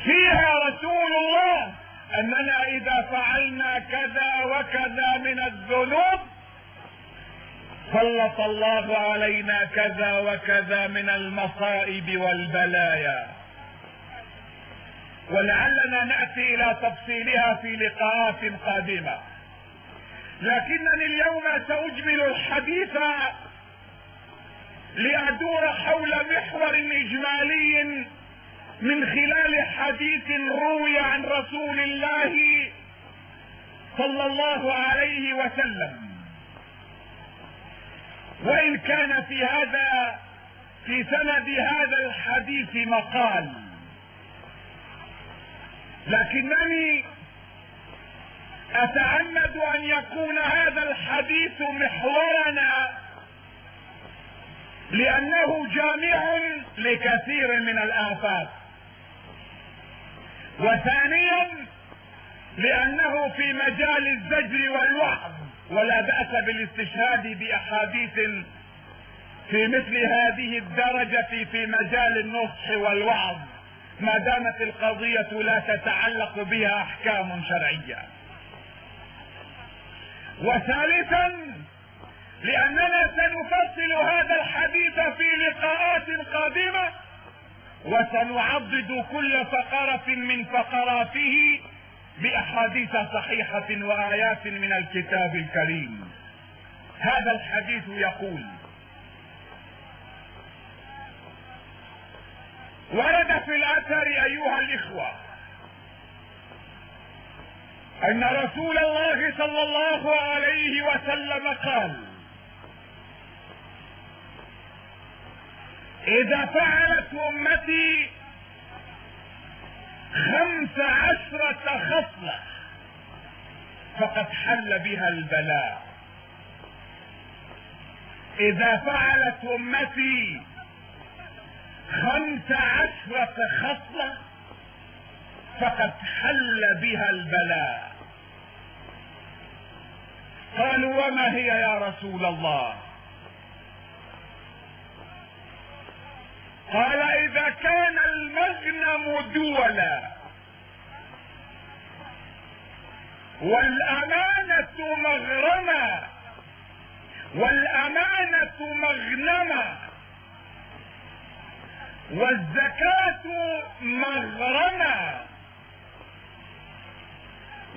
فيها رسول الله اننا اذا فعلنا كذا وكذا من الذنوب سلط الله علينا كذا وكذا من المصائب والبلايا. ولعلنا نأتي الى تفصيلها في لقاءات قادمة، لكنني اليوم سأجمل الحديث لأدور حول محور إجمالي من خلال حديث روي عن رسول الله صلى الله عليه وسلم. وإن كان في سند هذا الحديث مقال، لكنني أتعمد أن يكون هذا الحديث محورنا، لأنه جامع لكثير من الآفات، وثانيا لأنه في مجال الزجر والوعظ، ولا بأس بالاستشهاد بأحاديث في مثل هذه الدرجة في مجال النصح والوعظ ما دامت القضية لا تتعلق بها أحكام شرعية. وثالثا لأننا سنفصل هذا الحديث في لقاءات قادمة، وسنعضد كل فقرة من فقراته بأحاديث صحيحة وآيات من الكتاب الكريم. هذا الحديث يقول: ورد في الأثر أيها الإخوة أن رسول الله صلى الله عليه وسلم قال: إذا فعلت أمتي 15 خصلة فقد حل بها البلاء. إذا فعلت أمتي 15 خصلة فقد حل بها البلاء. قالوا: وما هي يا رسول الله؟ قال: إذا كان المغنم دولا، والأمانة مغرما، والأمانة مغنما، والزكاة مغرما،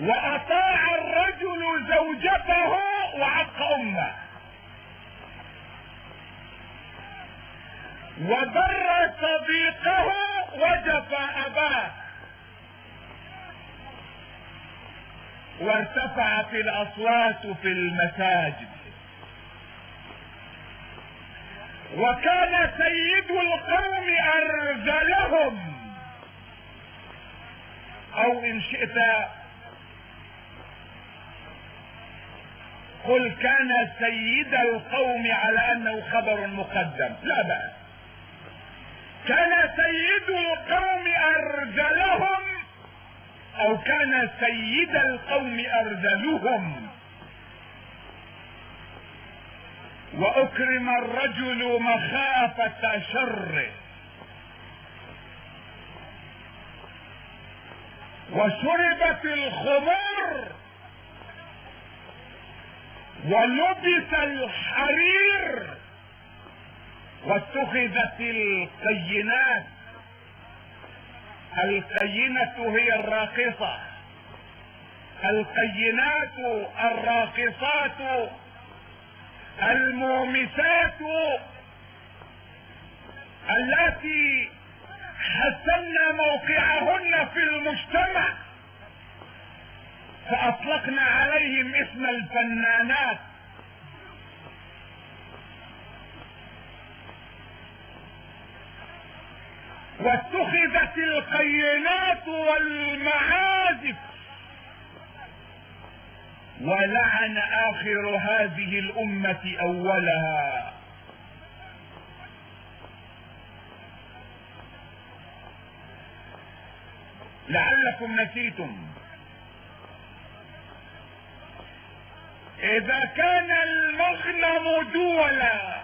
وأطاع الرجل زوجته وعق أمه، وبر صديقه وجفى أباه، وارتفعت الأصوات في المساجد، وكان سيد القوم أرذلهم، أو إن شئت قل كان سيد القوم على أنه خبر مقدم، لا بأس. كان سيد القوم أرذلهم، أو كان سيد القوم أرذلهم. وأكرم الرجل مخافة شره، وشربت الخمور ولبس الحرير واتخذت القينات. القينة هي الراقصة، القينات الراقصات المومسات التي حسنا موقعهن في المجتمع فأطلقنا عليهم اسم الفنانات. واتخذت القينات والمعازف، ولعن آخر هذه الأمة أولها. لعلكم نسيتم، إذا كان المغنم دولا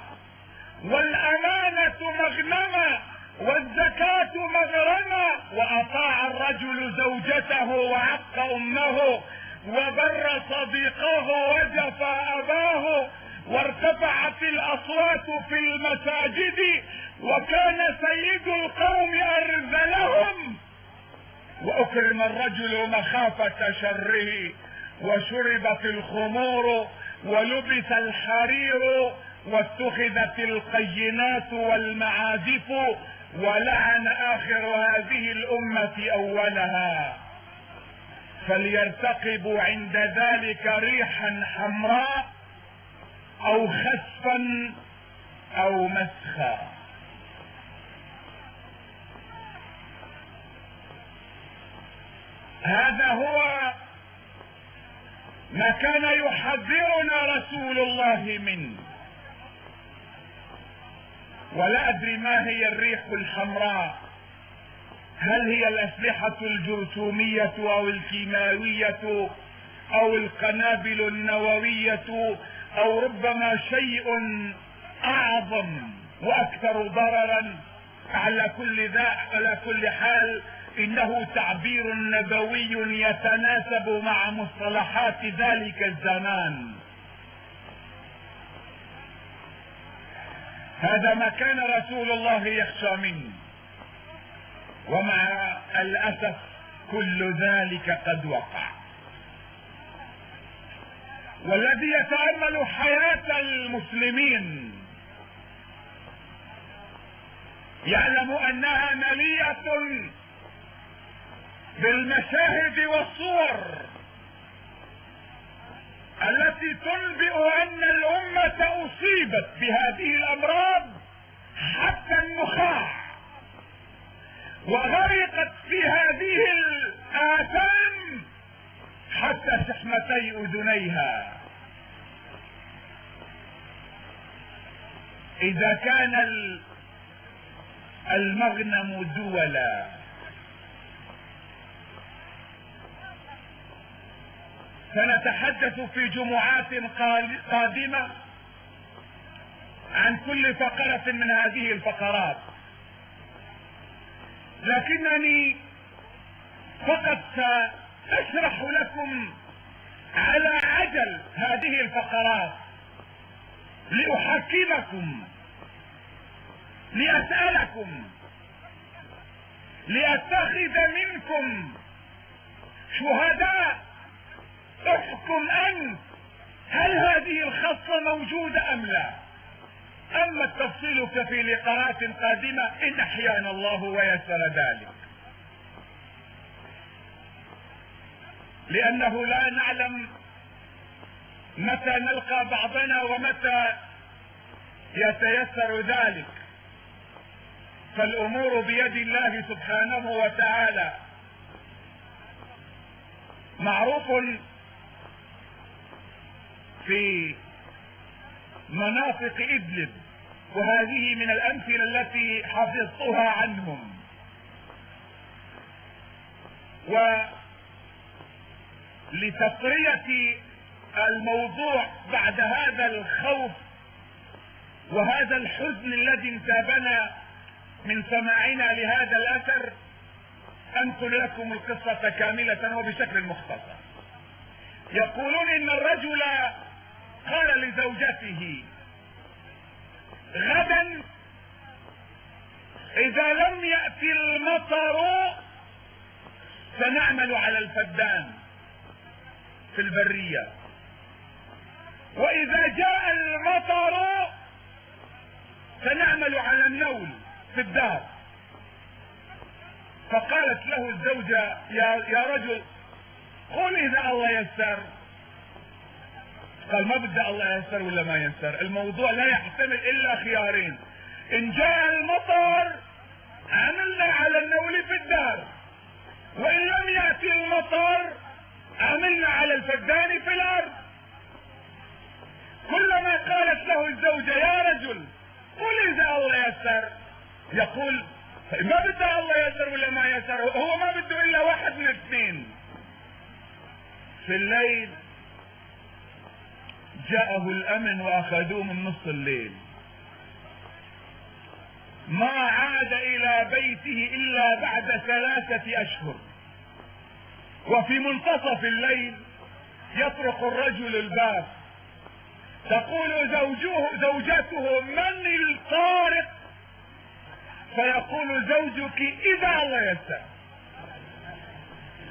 والأمانة مغنما والزكاة مغرما، وأطاع الرجل زوجته وعق أمه وبر صديقه وجفى أباه وارتفعت الأصوات في المساجد وكان سيد القوم أرذلهم، وأكرم الرجل مخافة شره وشربت الخمور ولبس الحرير واتخذت القينات والمعازف، ولعن آخر هذه الأمة أولها. فليرتقبوا عند ذلك ريحا حمراء أو خسفا أو مسخا. هذا هو ما كان يحذرنا رسول الله منه. ولا أدري ما هي الريح الحمراء، هل هي الأسلحة الجرثومية أو الكيماوية أو القنابل النووية أو ربما شيء أعظم وأكثر ضررا؟ على كل حال إنه تعبير نبوي يتناسب مع مصطلحات ذلك الزمان. هذا ما كان رسول الله يخشى منه، ومع الأسف كل ذلك قد وقع. والذي يتأمل حياة المسلمين يعلم أنها مليئة بالمشاهد والصور التي تنبئ أن الأمة أصيبت بهذه الأمراض حتى النخاع، وغرقت في هذه الآثام حتى شحمتي أذنيها. إذا كان المغنم دولا، سنتحدث في جمعات قادمة عن كل فقرة من هذه الفقرات، لكنني فقط سأشرح لكم على عجل هذه الفقرات لأحكمكم، لأسألكم، لأتخذ منكم شهداء. احكم أنت، هل هذه الخصة موجودة أم لا؟ أما التفصيل ففي لقاءات قادمة إن أحيانا الله ويسر ذلك، لأنه لا نعلم متى نلقى بعضنا ومتى يتيسر ذلك، فالأمور بيد الله سبحانه وتعالى. معروف في مناطق إدلب، وهذه من الأمثلة التي حفظتها عنهم، ولتطرية الموضوع بعد هذا الخوف وهذا الحزن الذي انتابنا من سماعنا لهذا الأثر، أنقل لكم القصة كاملة وبشكل مختصر. يقولون إن الرجل قال لزوجته: غدا إذا لم يأتي المطر سنعمل على الفدان في البرية، وإذا جاء المطر سنعمل على النول في الدار. فقالت له الزوجة: يا رجل، قل إذا الله يسر. قال: ما بدي الله يسر ولا ما يسر، الموضوع لا يحتمل إلا خيارين: إن جاء المطر عملنا على النول في الدار، وإن لم يأتي المطر عملنا على الفدان في الأرض. كلما قالت له الزوجة: يا رجل، قل إذا الله يسر، يقول: ما بده الله يسر ولا ما يسر، هو ما بده إلا واحد من الاثنين. في الليل جاءه الأمن وأخذوه من نص الليل، ما عاد إلى بيته إلا بعد 3 أشهر. وفي منتصف الليل يطرق الرجل الباب، تقول زوجته: من الطارق؟ فيقول زوجك: إذا الله يسر.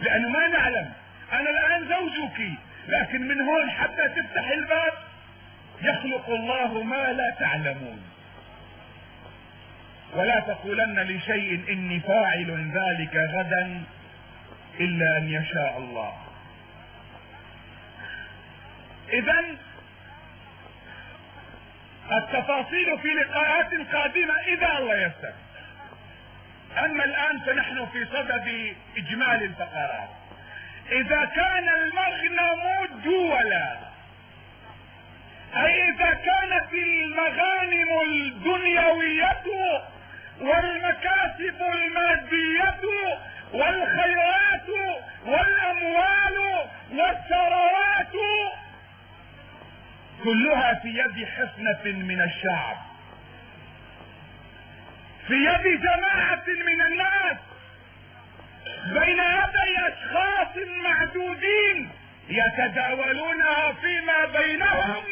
لأنه ما نعلم، أنا الآن زوجك، لكن من هون حتى تفتح الباب يخلق الله ما لا تعلمون. ولا تقولن لشيء إني فاعل ذلك غدا إلا أن يشاء الله. إذن التفاصيل في لقاءات قادمة إذا الله يسر. أما الآن فنحن في صدد إجمال الفقرات. إذا كان المغنم دولا، أي إذا كانت المغانم الدنيوية والمكاسب المادية والخيرات والأموال والثروات كلها في يد حصنة من الشعب، في يد جماعة من الناس، بين يدي أشخاص معدودين يتداولونها فيما بينهم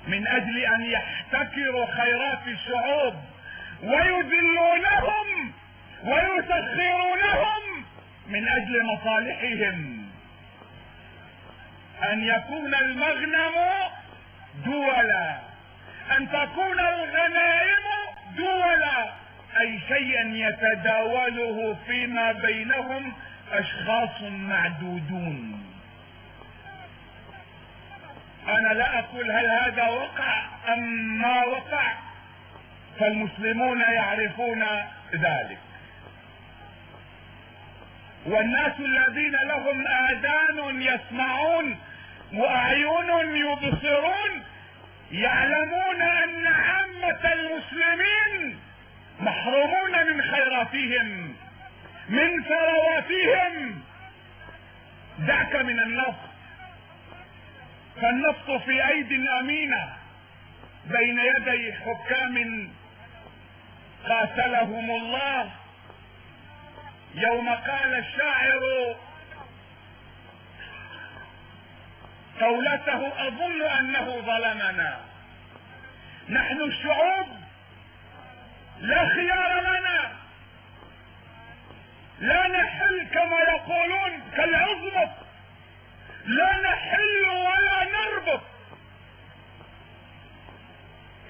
من أجل أن يحتكروا خيرات الشعوب ويذلونهم ويسخرونهم من أجل مصالحهم. أن يكون المغنم دولا، أن تكون الغنائم دولا، أي شيئا يتداوله فيما بينهم أشخاص معدودون. أنا لا أقول هل هذا وقع أم ما وقع، فالمسلمون يعرفون ذلك، والناس الذين لهم آذان يسمعون وأعين يبصرون يعلمون أن عامة المسلمين محرومون من خيراتهم، من ثرواتهم. دعك من النفط، فالنفط في أيدي أمينة بين يدي حكام قاتلهم الله. يوم قال الشاعر قولته: أظن أنه ظلمنا، نحن الشعوب لا خيار لنا، لا نحل كما يقولون كالعظمة، لا نحل ولا نربط.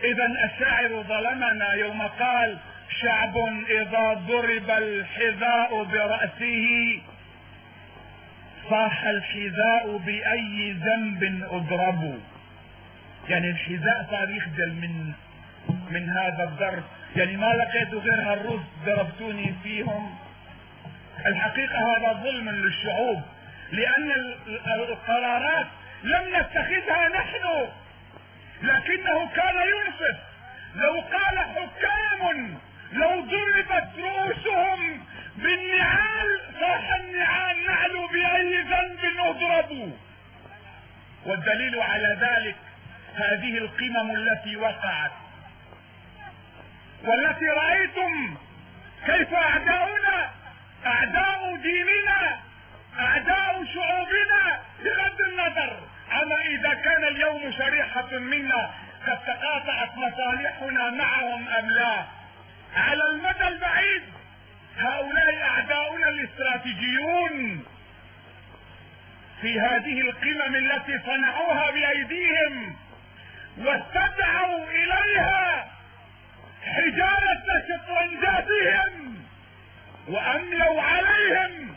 إذا الشاعر ظلمنا يوم قال: شعب إذا ضرب الحذاء برأسه صاح الحذاء بأي ذنب أضربوا. يعني الحذاء صار يخجل من هذا الضرب، يعني ما لقيت غير هالرز ضربتوني فيهم. الحقيقة هذا ظلم للشعوب، لأن القرارات لم نتخذها نحن، لكنه كان ينصف. لو قال حكام: لو ضربت رؤوسهم بالنعال صاح النعال نعلوا بأي ذنب اضربوا. والدليل على ذلك هذه القمم التي وقعت، والتي رأيتم كيف أعداؤنا، أعداء ديننا، أعداء شعوبنا، بغض النظر أما إذا كان اليوم شريحة منا قد تقاطعت مصالحنا معهم أم لا؟ على المدى البعيد هؤلاء أعداؤنا الاستراتيجيون في هذه القمم التي صنعوها بأيديهم واستدعوا إليها حجارة شطرنجاتهم وأملوا عليهم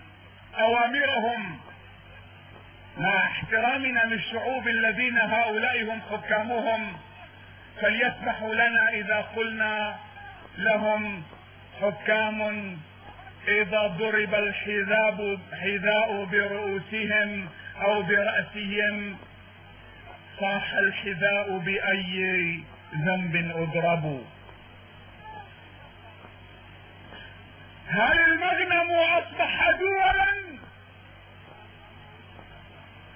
أوامرهم، مع احترامنا للشعوب الذين هؤلاء هم حكامهم، فليسمحوا لنا إذا قلنا لهم حكام إذا ضرب الحذاء برؤوسهم أو برأسهم صاح الحذاء بأي ذنب أضربوا. هل المغنم أصبح دولا؟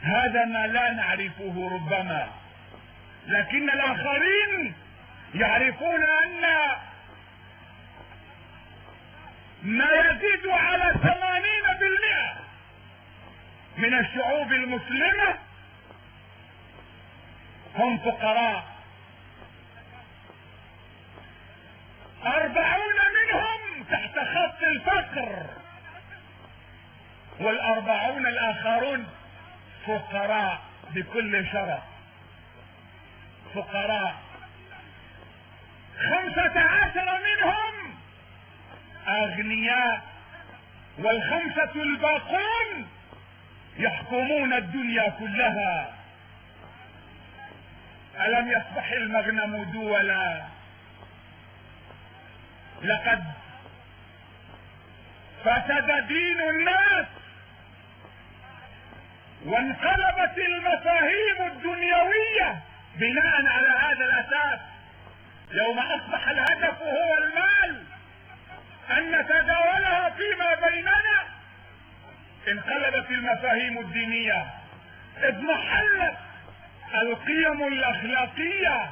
هذا ما لا نعرفه ربما، لكن الآخرين يعرفون أن ما يزيد على 80% من الشعوب المسلمة هم فقراء، 40 منهم تحت خط الفقر، وال40 الآخرون فقراء بكل شرف، فقراء. 15 منهم أغنياء، وال5 الباقون يحكمون الدنيا كلها. ألم يصبح المغنم دولا؟ لقد فسد دين الناس وانقلبت المفاهيم الدنيوية بناء على هذا الأساس. يوم أصبح الهدف هو المال، أن نتداولها فيما بيننا، انقلبت المفاهيم الدينية، اضمحلت القيم الأخلاقية،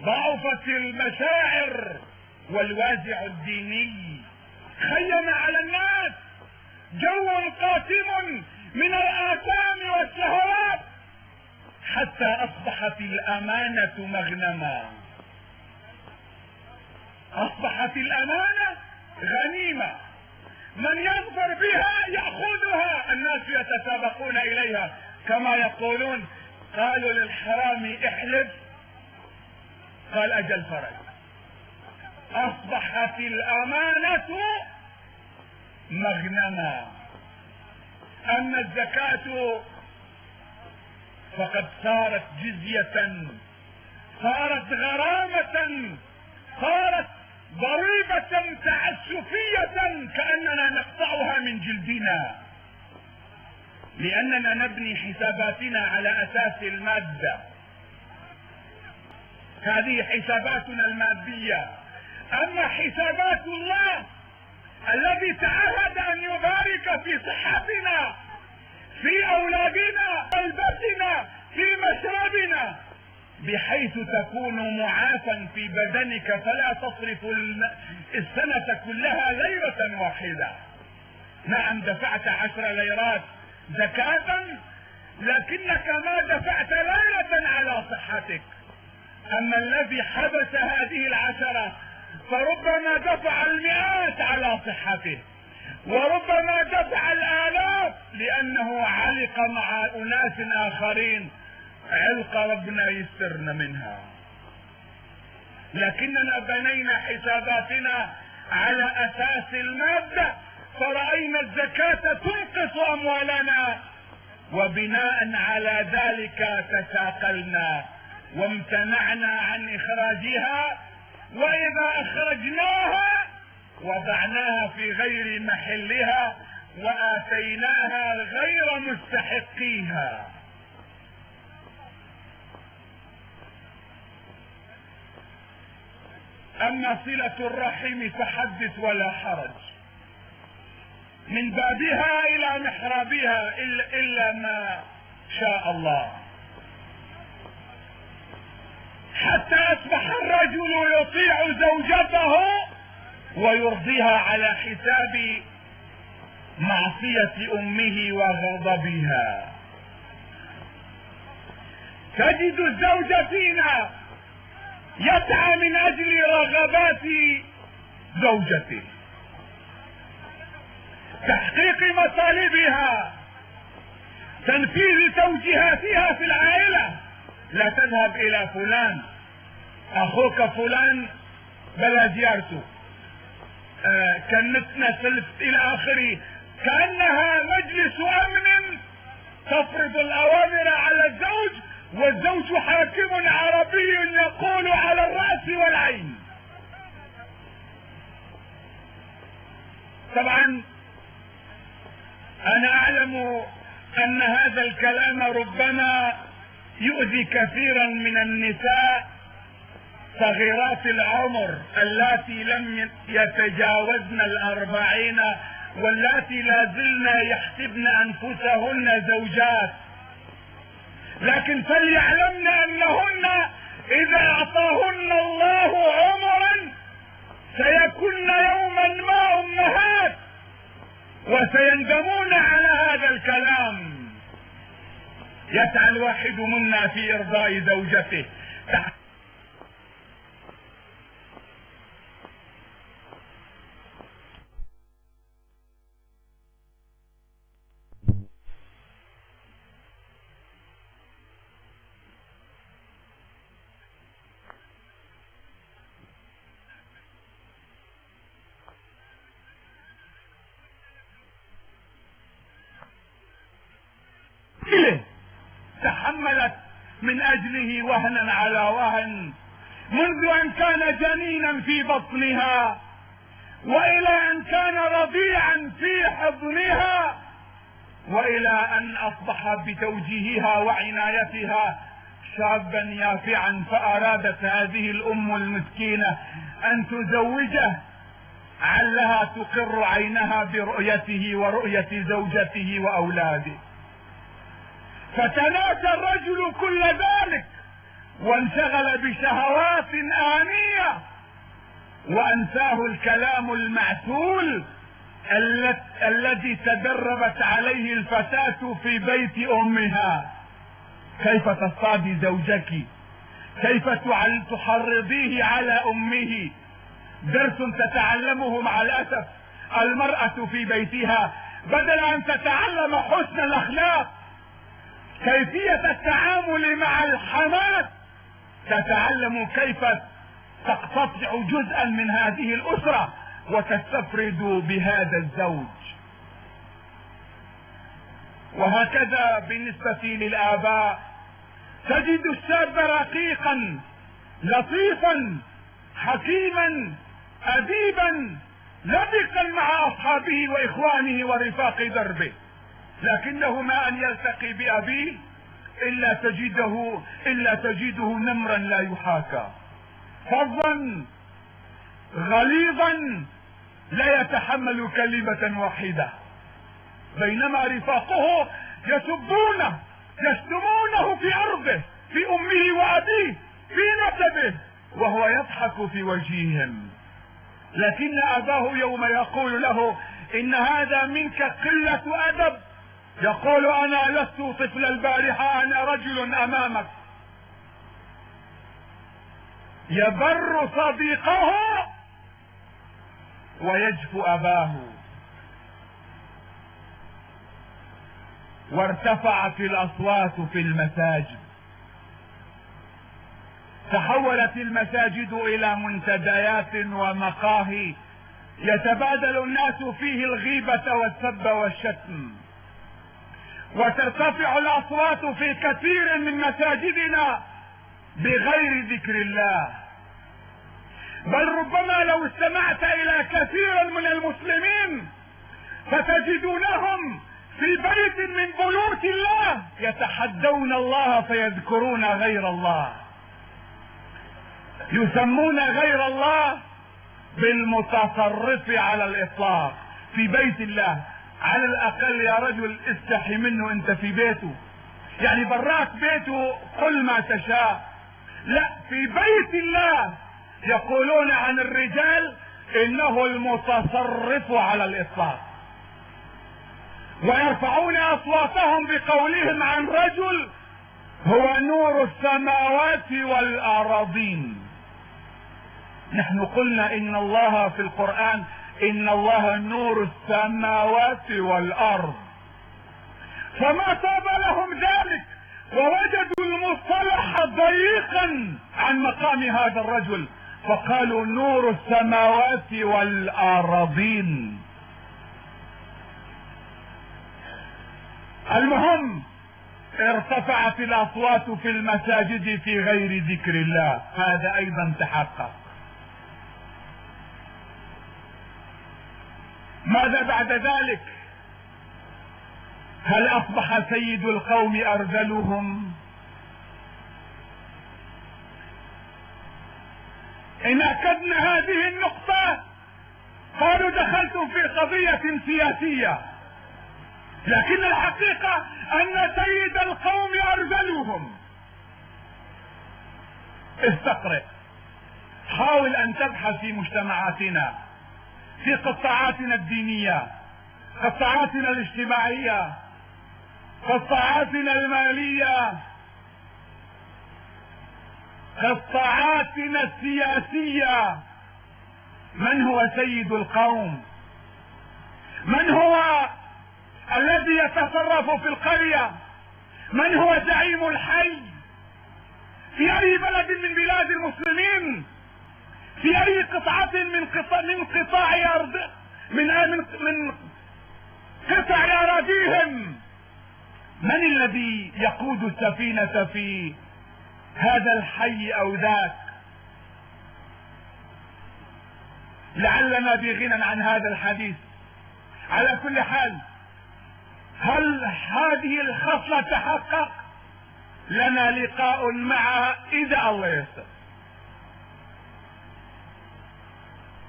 ضعفت المشاعر، والوازع الديني خيم على الناس جو قاتم من الآثام والشهوات، حتى أصبحت الأمانة مغنما، أصبحت الأمانة غنيمة، من يظفر بها يأخذها، الناس يتسابقون إليها كما يقولون. قالوا للحرامي احلف، قال أجل فرج. أصبحت الأمانة مغنما. أما الزكاة فقد صارت جزية، صارت غرامة، صارت ضريبة تعسفية كأننا نقطعها من جلدنا، لأننا نبني حساباتنا على أساس المادة. هذه حساباتنا المادية. أما حسابات الله الذي تعهد أن يبارك في صحتنا، في أولادنا، ملبسنا، في مشربنا، بحيث تكون معافا في بدنك فلا تصرف السنة كلها ليرة واحدة. نعم دفعت 10 ليرات زكاة، لكنك ما دفعت ليرة على صحتك. أما الذي حبس هذه 10 فربما دفع 100 على صحته، وربما دفع 1000 لأنه علق مع أناس آخرين علق ربنا يسترنا منها. لكننا بنينا حساباتنا على أساس المادة، فرأينا الزكاة تنقص أموالنا، وبناء على ذلك تساقلنا وامتنعنا عن إخراجها، وإذا أخرجناها وضعناها في غير محلها وآتيناها غير مستحقيها. أما صلة الرحم فحدث ولا حرج، من بابها إلى محرابها إلا ما شاء الله، حتى أصبح الرجل يطيع زوجته ويرضيها على حساب معصية أمه وغضبها. تجد الزوج فينا يسعى من اجل رغبات زوجته، تحقيق مطالبها، تنفيذ توجيهاتها في العائلة. لا تذهب الى فلان اخوك فلان بلا زيارته، كنتنا سلفت الى اخره، كأنها مجلس امن تفرض الاوامر على الزوج، والزوج حاكم عربي يقول على الرأس والعين. طبعا انا اعلم ان هذا الكلام ربما يؤذي كثيرا من النساء صغيرات العمر اللاتي لم يتجاوزن 40 واللاتي لا زلن يحسبن انفسهن زوجات، لكن فليعلمن انهن اذا اعطاهن الله عمرا سيكن يوما ما امهات، وسيندمون على هذا الكلام. يسعى الواحد منا في ارضاء زوجته. تحملت من اجله وهنا على وهن منذ ان كان جنينا في بطنها، والى ان كان رضيعا في حضنها، والى ان اصبح بتوجيهها وعنايتها شابا يافعا. فارادت هذه الام المسكينة ان تزوجه علها تقر عينها برؤيته ورؤية زوجته واولاده. فتناسى الرجل كل ذلك وانشغل بشهوات آنية، وأنساه الكلام المعسول الذي تدربت عليه الفتاة في بيت أمها. كيف تصطادي زوجك؟ كيف تحرضيه على أمه؟ درس تتعلمه مع الأسف المرأة في بيتها، بدل أن تتعلم حسن الأخلاق، كيفية التعامل مع الحماة، تتعلم كيف تقتطع جزءا من هذه الأسرة وتستفرد بهذا الزوج. وهكذا بالنسبة للآباء، تجد الشاب رقيقا لطيفا حكيما أديبا لبقا مع أصحابه وإخوانه ورفاق دربه، لكنه ما أن يلتقي بأبيه إلا تجده نمرا لا يحاكى، فظا غليظا لا يتحمل كلمة واحدة، بينما رفاقه يسبونه يشتمونه في أرضه، في أمه وأبيه، في نسبه، وهو يضحك في وجههم. لكن أباه يوم يقول له إن هذا منك قلة أدب، يقول أنا لست طفل البارحة، أنا رجل أمامك. يبر صديقه ويجفو أباه. وارتفعت الأصوات في المساجد، تحولت المساجد إلى منتديات ومقاهي يتبادل الناس فيه الغيبة والسب والشتم، وترتفع الأصوات في كثير من مساجدنا بغير ذكر الله. بل ربما لو استمعت إلى كثير من المسلمين فتجدونهم في بيت من بيوت الله يتحدون الله فيذكرون غير الله، يسمون غير الله بالمتصرف على الإطلاق في بيت الله. على الأقل يا رجل استحي منه أنت في بيته، يعني برات بيته قل ما تشاء، لا، في بيت الله يقولون عن الرجال إنه المتصرف على الإطلاق، ويرفعون أصواتهم بقولهم عن رجل هو نور السماوات والأراضين. نحن قلنا إن الله في القرآن إن الله نور السماوات والأرض، فما طاب لهم ذلك ووجدوا المصطلح ضيقا عن مقام هذا الرجل فقالوا نور السماوات والأراضين. المهم ارتفعت الأصوات في المساجد في غير ذكر الله، هذا أيضا تحقق. ماذا بعد ذلك؟ هل أصبح سيد القوم أرذلهم؟ إن أكدنا هذه النقطة قالوا دخلتم في قضية سياسية، لكن الحقيقة أن سيد القوم أرذلهم. استقرئ، حاول أن تبحث في مجتمعاتنا، في قطاعاتنا الدينية، قطاعاتنا الاجتماعية، قطاعاتنا المالية، قطاعاتنا السياسية. من هو سيد القوم؟ من هو الذي يتصرف في القرية؟ من هو زعيم الحي؟ في أي بلد من بلاد المسلمين؟ في أي قطعة من قطاع أرض من قطع أراضيهم؟ من الذي يقود السفينة في هذا الحي أو ذاك؟ لعلنا بغنى عن هذا الحديث. على كل حال، هل هذه الخصلة تحقق؟ لنا لقاء معها إذا الله يسر.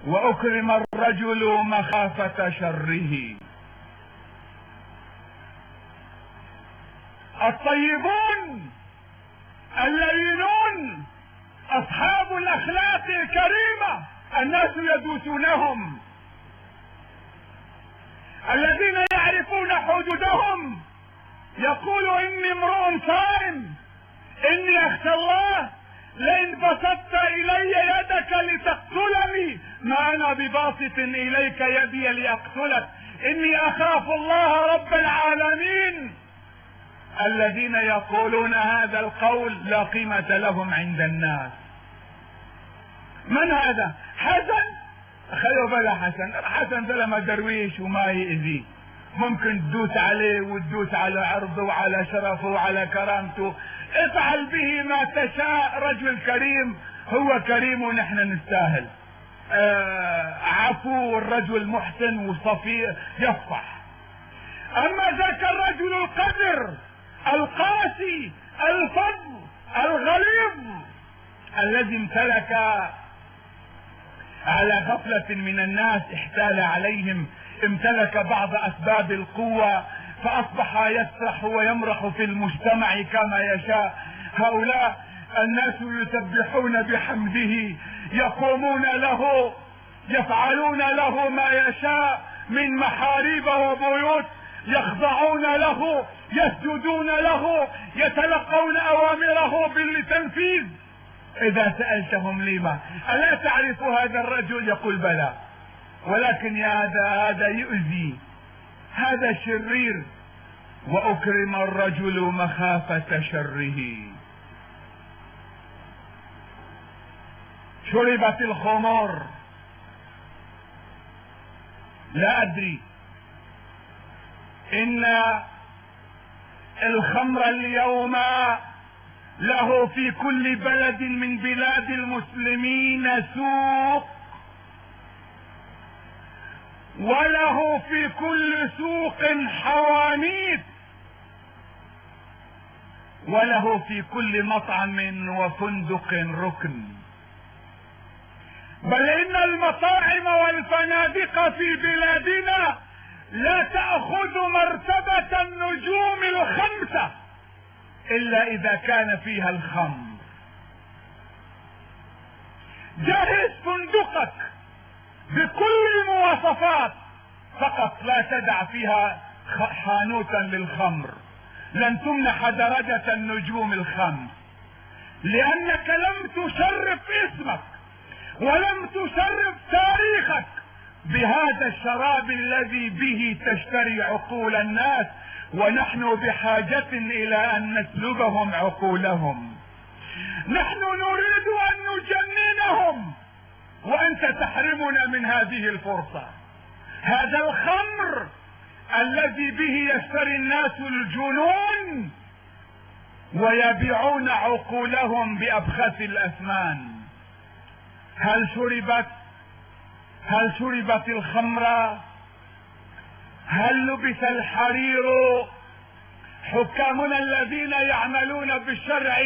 وأكرم الرجل مخافة شره. الطيبون اللينون أصحاب الأخلاق الكريمة الناس يدوسونهم، الذين يعرفون حدودهم. يقول إني امرؤ صائم، إني أخشى الله، لئن بسطت إلي يدك لتقتلني ما أنا بباسط إليك يدي لأقتلك، إني أخاف الله رب العالمين. الذين يقولون هذا القول لا قيمة لهم عند الناس. من هذا؟ حسن؟ خلوا بلا حسن زلمة درويش وما يأذي، ممكن تدوس عليه وتدوس على عرضه وعلى شرفه وعلى كرامته، افعل به ما تشاء. رجل كريم، هو كريم ونحن نستاهل. عفو، الرجل محسن وصفي يصفح. اما ذاك الرجل القذر القاسي الفظ الغليظ الذي امتلك على غفلة من الناس، احتال عليهم، امتلك بعض اسباب القوة فاصبح يسرح ويمرح في المجتمع كما يشاء. هؤلاء الناس يسبحون بحمده، يقومون له، يفعلون له ما يشاء من محاريب وبيوت، يخضعون له، يسجدون له، يتلقون اوامره بالتنفيذ. اذا سألتهم لما الا تعرف هذا الرجل؟ يقول بلى، ولكن يا هذا يؤذي، هذا شرير. واكرم الرجل مخافة شره. شربت الخمور، لا ادري، ان الخمر اليوم له في كل بلد من بلاد المسلمين سوق، وله في كل سوق حوانيت، وله في كل مطعم وفندق ركن. بل ان المطاعم والفنادق في بلادنا لا تأخذ مرتبة النجوم الخمسة الا اذا كان فيها الخمر. جهز فندقك بكل المواصفات، فقط لا تدع فيها حانوتا للخمر، لن تمنح درجة النجوم الخمس، لأنك لم تشرف اسمك ولم تشرف تاريخك بهذا الشراب الذي به تشتري عقول الناس، ونحن بحاجة إلى أن نسلبهم عقولهم. نحن نريد أن نجننهم وأنت تحرمنا من هذه الفرصة. هذا الخمر الذي به يشتري الناس الجنون ويبيعون عقولهم بأبخس الأثمان. هل شربت الخمر؟ هل لبس الحرير؟ حكامنا الذين يعملون بالشرع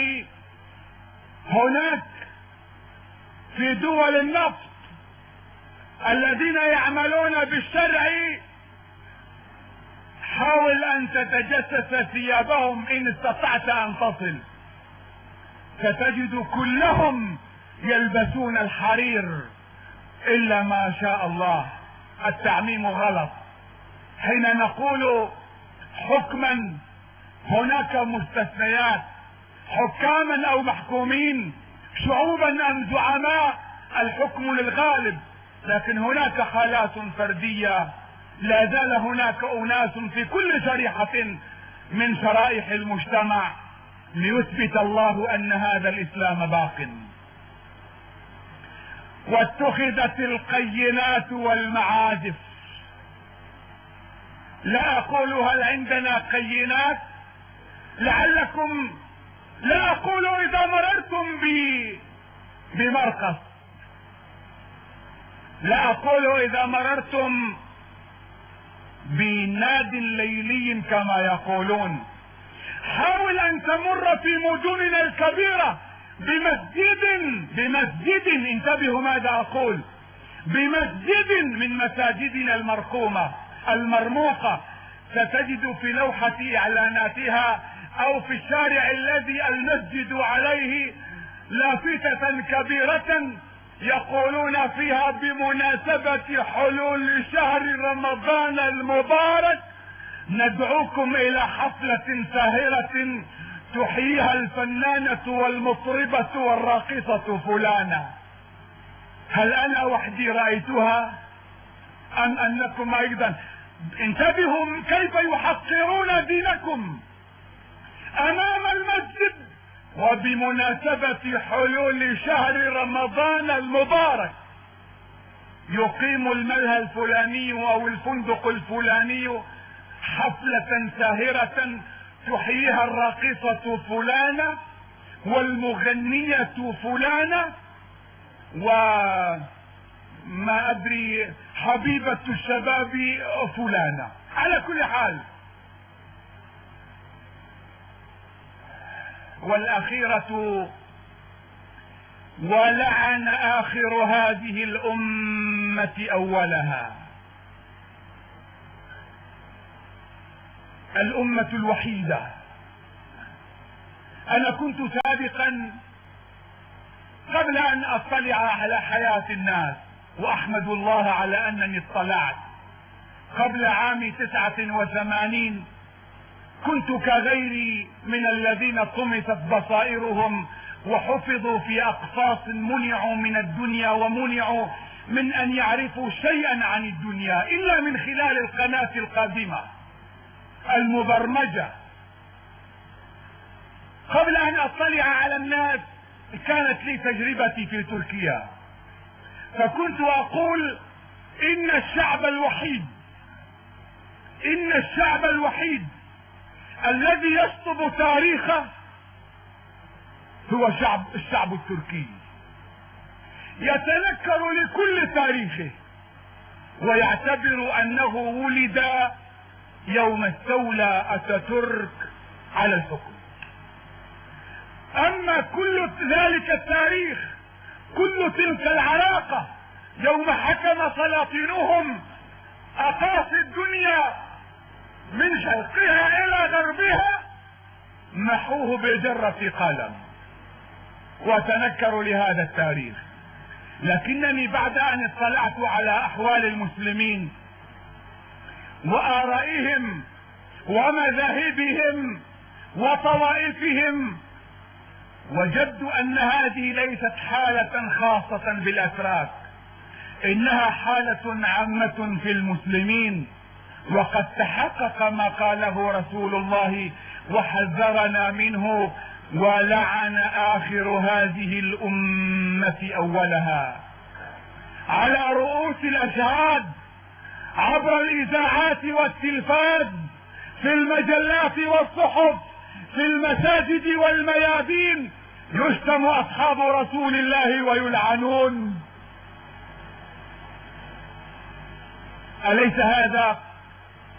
هناك في دول النفط الذين يعملون بالشرع، حاول ان تتجسس ثيابهم ان استطعت ان تصل، ستجد كلهم يلبسون الحرير الا ما شاء الله. التعميم غلط. حين نقول حكما هناك مستثنيات، حكاما او محكومين، شعوبا ام زعماء، الحكم للغالب، لكن هناك حالات فردية. لا زال هناك اناس في كل شريحة من شرائح المجتمع ليثبت الله ان هذا الاسلام باق. واتخذت القينات والمعازف. لا اقول هل عندنا قينات، لعلكم لا اقول اذا مررتم بمرقص، لا اقول اذا مررتم بناد ليلي كما يقولون. حاول ان تمر في مدننا الكبيرة بمسجد انتبهوا ماذا اقول، بمسجد من مساجدنا المرقومة المرموقة، ستجد في لوحة اعلاناتها او في الشارع الذي المسجد عليه لافتة كبيرة يقولون فيها بمناسبة حلول شهر رمضان المبارك ندعوكم الى حفلة ساهرة تحييها الفنانة والمطربة والراقصة فلانة. هل انا وحدي رأيتها ام انكم ايضا؟ انتبهوا كيف يحقرون دينكم امام المسجد وبمناسبة حلول شهر رمضان المبارك. يقيم الملهى الفلاني او الفندق الفلاني حفلة ساهرة تحييها الراقصة فلانة والمغنية فلانة وما ادري حبيبة الشباب فلانة. على كل حال، والأخيرة ولعن آخر هذه الأمة أولها. الأمة الوحيدة. أنا كنت سابقا قبل أن أطلع على حياة الناس، وأحمد الله على أنني اطلعت قبل عام 89، كنت كغيري من الذين طمست بصائرهم وحفظوا في أقفاص، منعوا من الدنيا ومنعوا من أن يعرفوا شيئا عن الدنيا إلا من خلال القناة القادمة المبرمجة. قبل أن أطلع على الناس كانت لي تجربتي في تركيا، فكنت أقول إن الشعب الوحيد الذي يشطب تاريخه هو الشعب التركي، يتنكر لكل تاريخه ويعتبر أنه ولد يوم استولى أتاتورك على الحكم. أما كل ذلك التاريخ، كل تلك العراقة يوم حكم سلاطينهم أقاصي الدنيا من شرقها إلى غربها، محوه بجرة قلم وتنكروا لهذا التاريخ. لكنني بعد أن اطلعت على أحوال المسلمين وآرائهم ومذاهبهم وطوائفهم، وجدوا أن هذه ليست حالة خاصة بالأتراك، إنها حالة عامة في المسلمين، وقد تحقق ما قاله رسول الله وحذرنا منه: ولعن آخر هذه الأمة أولها. على رؤوس الأشهاد، عبر الإذاعات والتلفاز، في المجلات والصحف، في المساجد والميادين، يشتم أصحاب رسول الله ويلعنون. أليس هذا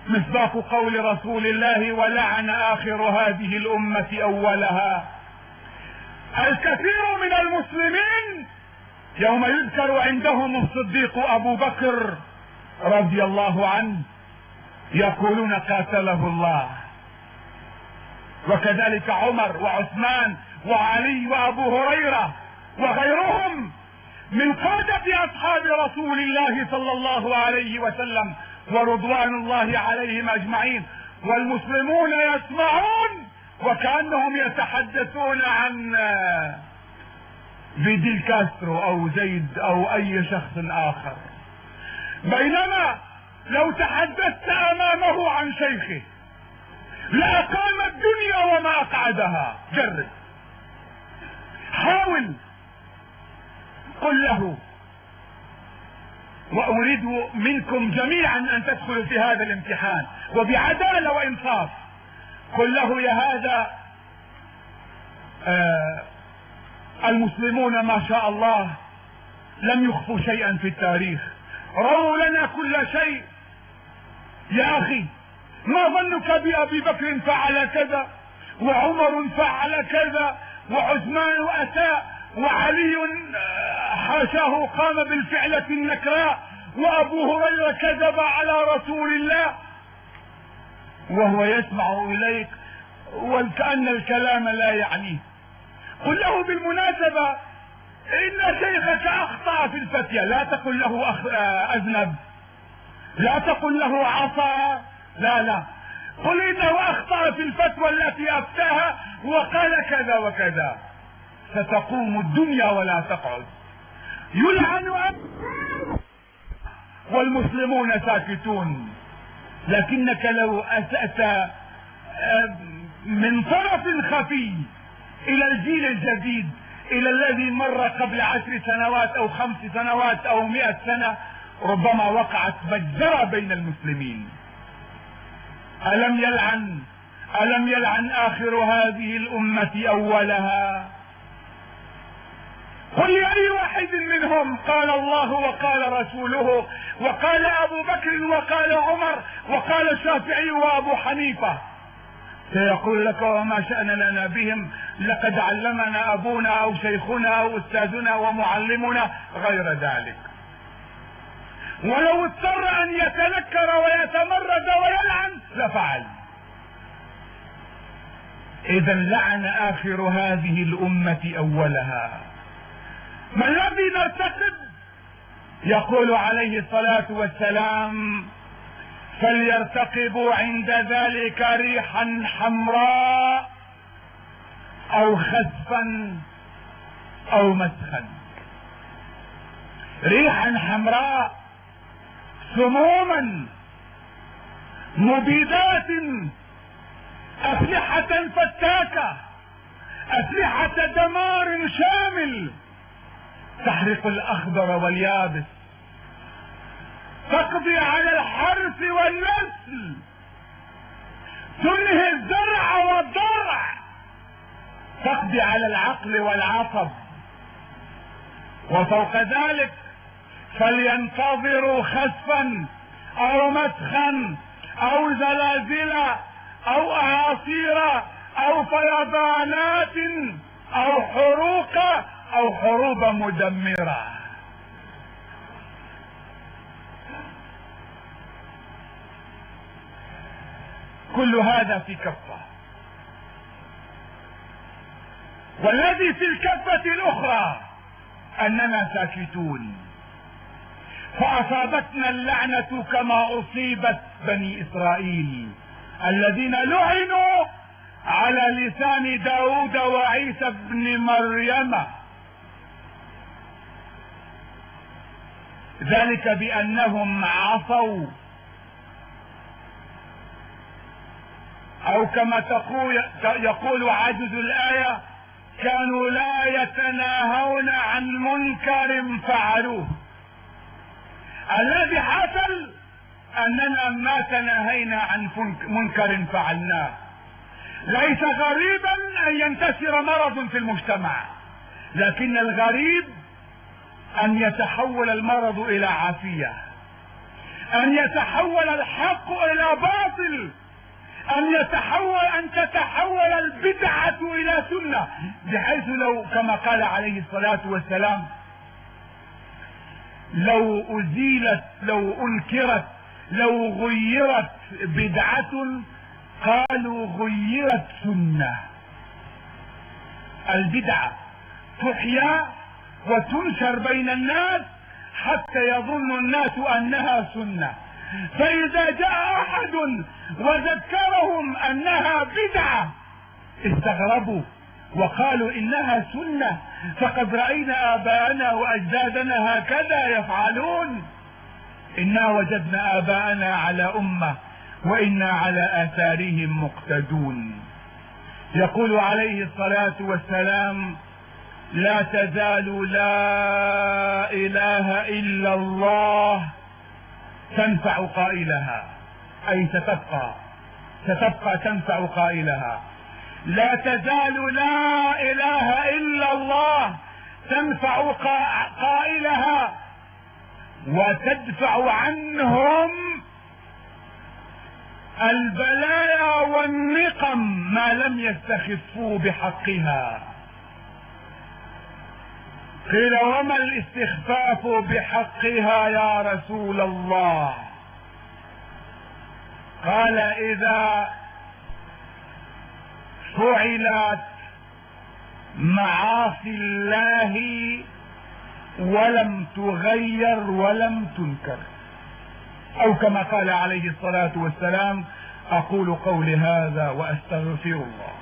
مصداق قول رسول الله: ولعن آخر هذه الأمة أولها؟ الكثير من المسلمين يوم يذكر عندهم الصديق أبو بكر رضي الله عنه يقولون قاتله الله، وكذلك عمر وعثمان وعلي وأبو هريرة وغيرهم من قادة أصحاب رسول الله صلى الله عليه وسلم ورضوان الله عليهم أجمعين. والمسلمون يسمعون وكأنهم يتحدثون عن فيديل كاسترو أو زيد أو أي شخص آخر، بينما لو تحدثت أمامه عن شيخه لأقام الدنيا وما أقعدها. جرب، حاول، قل له، وأريد منكم جميعا أن تدخلوا في هذا الامتحان وبعدالة وإنصاف. قل له: يا هذا، المسلمون ما شاء الله لم يخفوا شيئا في التاريخ، رووا لنا كل شيء. يا أخي، ما ظنك بأبي بكر فعل كذا، وعمر فعل كذا، وعثمان أتى، وعلي حاشاه قام بالفعلة النكراء، وأبو هريرة كذب على رسول الله، وهو يسمع إليك وكأن الكلام لا يعنيه. قل له: بالمناسبة إن شيخك أخطأ في الفتية. لا تقل له أذنب، لا تقل له عصى، لا، قل إنه أخطأ في الفتوى التي أفتاها وقال كذا وكذا. ستقوم الدنيا ولا تقعد. يلعن والمسلمون ساكتون. لكنك لو أسأت من طرف خفي إلى الجيل الجديد، إلى الذي مر قبل 10 سنوات أو 5 سنوات أو 100 سنة، ربما وقعت مجزرة بين المسلمين. ألم يلعن آخر هذه الأمة أولها؟ قل لأي واحد منهم قال الله وقال رسوله وقال أبو بكر وقال عمر وقال الشافعي وأبو حنيفة، سيقول لك: وما شأن لنا بهم، لقد علمنا أبونا أو شيخنا أو أستاذنا ومعلمنا غير ذلك. ولو اضطر أن يتنكر ويتمرد ويلعن لفعل. إذا لعن آخر هذه الأمة أولها. ما الذي نرتقب؟ يقول عليه الصلاة والسلام: فليرتقبوا عند ذلك ريحا حمراء أو خسفا أو مسخا. ريحا حمراء، سموما، مبيدات، أسلحة فتاكة، أسلحة دمار شامل، تحرق الأخضر واليابس، تقضي على الحرث والنسل، تنهي الزرع والضرع، تقضي على العقل والعصب. وفوق ذلك فلينتظروا خسفا أو مسخا أو زلازل أو أعاصير أو فيضانات أو حروق أو حروب مدمرة. كل هذا في كفة، والذي في الكفة الأخرى أننا ساكتون، فأصابتنا اللعنة كما أصيبت بني إسرائيل الذين لعنوا على لسان داود وعيسى بن مريم، ذلك بأنهم عصوا، أو كما يقول عاجز الآية: كانوا لا يتناهون عن منكر فعلوه. الذي حصل أننا ما تناهينا عن منكر فعلناه. ليس غريبا أن ينتشر مرض في المجتمع، لكن الغريب أن يتحول المرض إلى عافية، أن يتحول الحق إلى باطل، أن تتحول البدعة إلى سنة، بحيث لو كما قال عليه الصلاة والسلام: لو أزيلت، لو أنكرت، لو غيرت بدعة قالوا غيرت سنة. البدعة تحيا وتنشر بين الناس حتى يظن الناس أنها سنة، فإذا جاء أحد وذكرهم أنها بدعة استغربوا وقالوا إنها سنة، فقد رأينا آباءنا وأجدادنا هكذا يفعلون. إنا وجدنا آباءنا على أمة وإنا على آثارهم مقتدون. يقول عليه الصلاة والسلام: لا تزال لا إله إلا الله تنفع قائلها، أي ستبقى تنفع قائلها. لا تزال لا إله إلا الله تنفع قائلها وتدفع عنهم البلايا والنقم ما لم يستخفوا بحقها. قيل: وما الاستخفاف بحقها يا رسول الله؟ قال: إذا فعلت معاصي الله ولم تغير ولم تنكر، أو كما قال عليه الصلاة والسلام: أقول قولي هذا وأستغفر الله.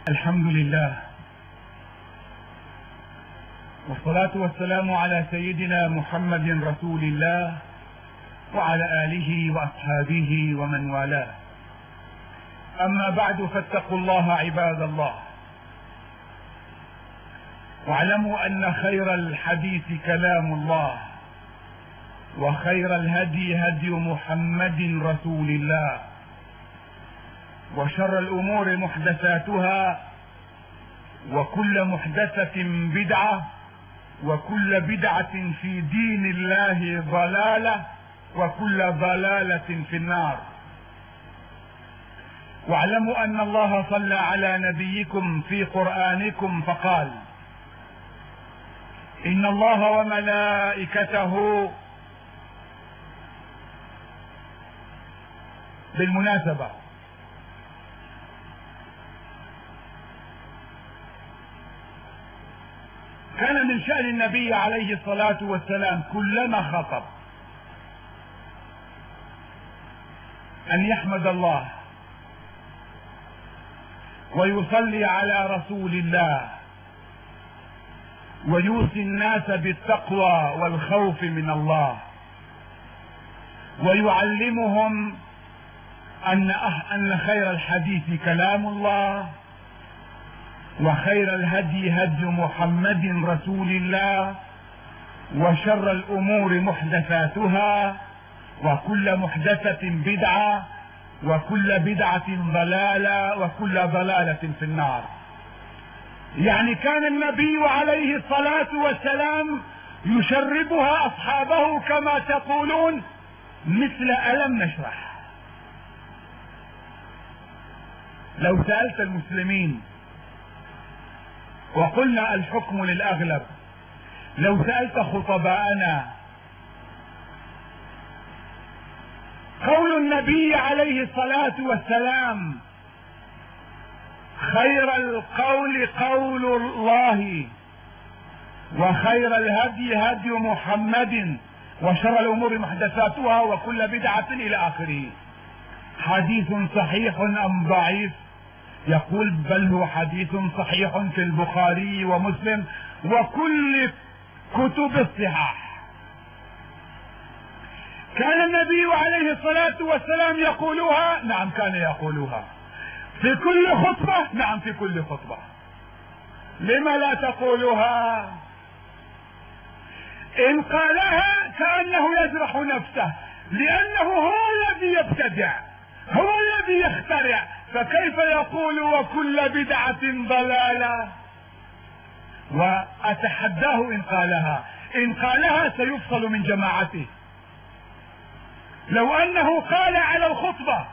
الحمد لله، والصلاة والسلام على سيدنا محمد رسول الله وعلى آله وأصحابه ومن والاه. أما بعد، فاتقوا الله عباد الله، واعلموا أن خير الحديث كلام الله، وخير الهدي هدي محمد رسول الله، وشر الأمور محدثاتها، وكل محدثة بدعة، وكل بدعة في دين الله ضلالة، وكل ضلالة في النار. واعلموا أن الله صلى على نبيكم في قرآنكم فقال: إن الله وملائكته. بالمناسبة، كان من شأن النبي عليه الصلاة والسلام كلما خطب أن يحمد الله ويصلي على رسول الله ويوصي الناس بالتقوى والخوف من الله، ويعلمهم أن خير الحديث كلام الله، وخير الهدي هدي محمد رسول الله، وشر الأمور محدثاتها، وكل محدثة بدعة، وكل بدعة ضلالة، وكل ضلالة في النار. يعني كان النبي عليه الصلاة والسلام يشربها أصحابه كما تقولون مثل ألم نشرح. لو سألت المسلمين، وقلنا الحكم للأغلب، لو سألت خطباءنا قول النبي عليه الصلاة والسلام خير القول قول الله وخير الهدي هدي محمد وشر الأمور محدثاتها وكل بدعة إلى آخره، حديث صحيح أم ضعيف؟ يقول بل هو حديث صحيح في البخاري ومسلم وكل كتب الصحاح. كان النبي عليه الصلاة والسلام يقولها؟ نعم كان يقولها. في كل خطبة؟ نعم في كل خطبة. لما لا تقولها؟ إن قالها كأنه يجرح نفسه، لأنه هو الذي يبتدع، هو الذي يخترع، فكيف يقول وكل بدعة ضلالة؟ وأتحداه إن قالها سيفصل من جماعته. لو أنه قال على الخطبة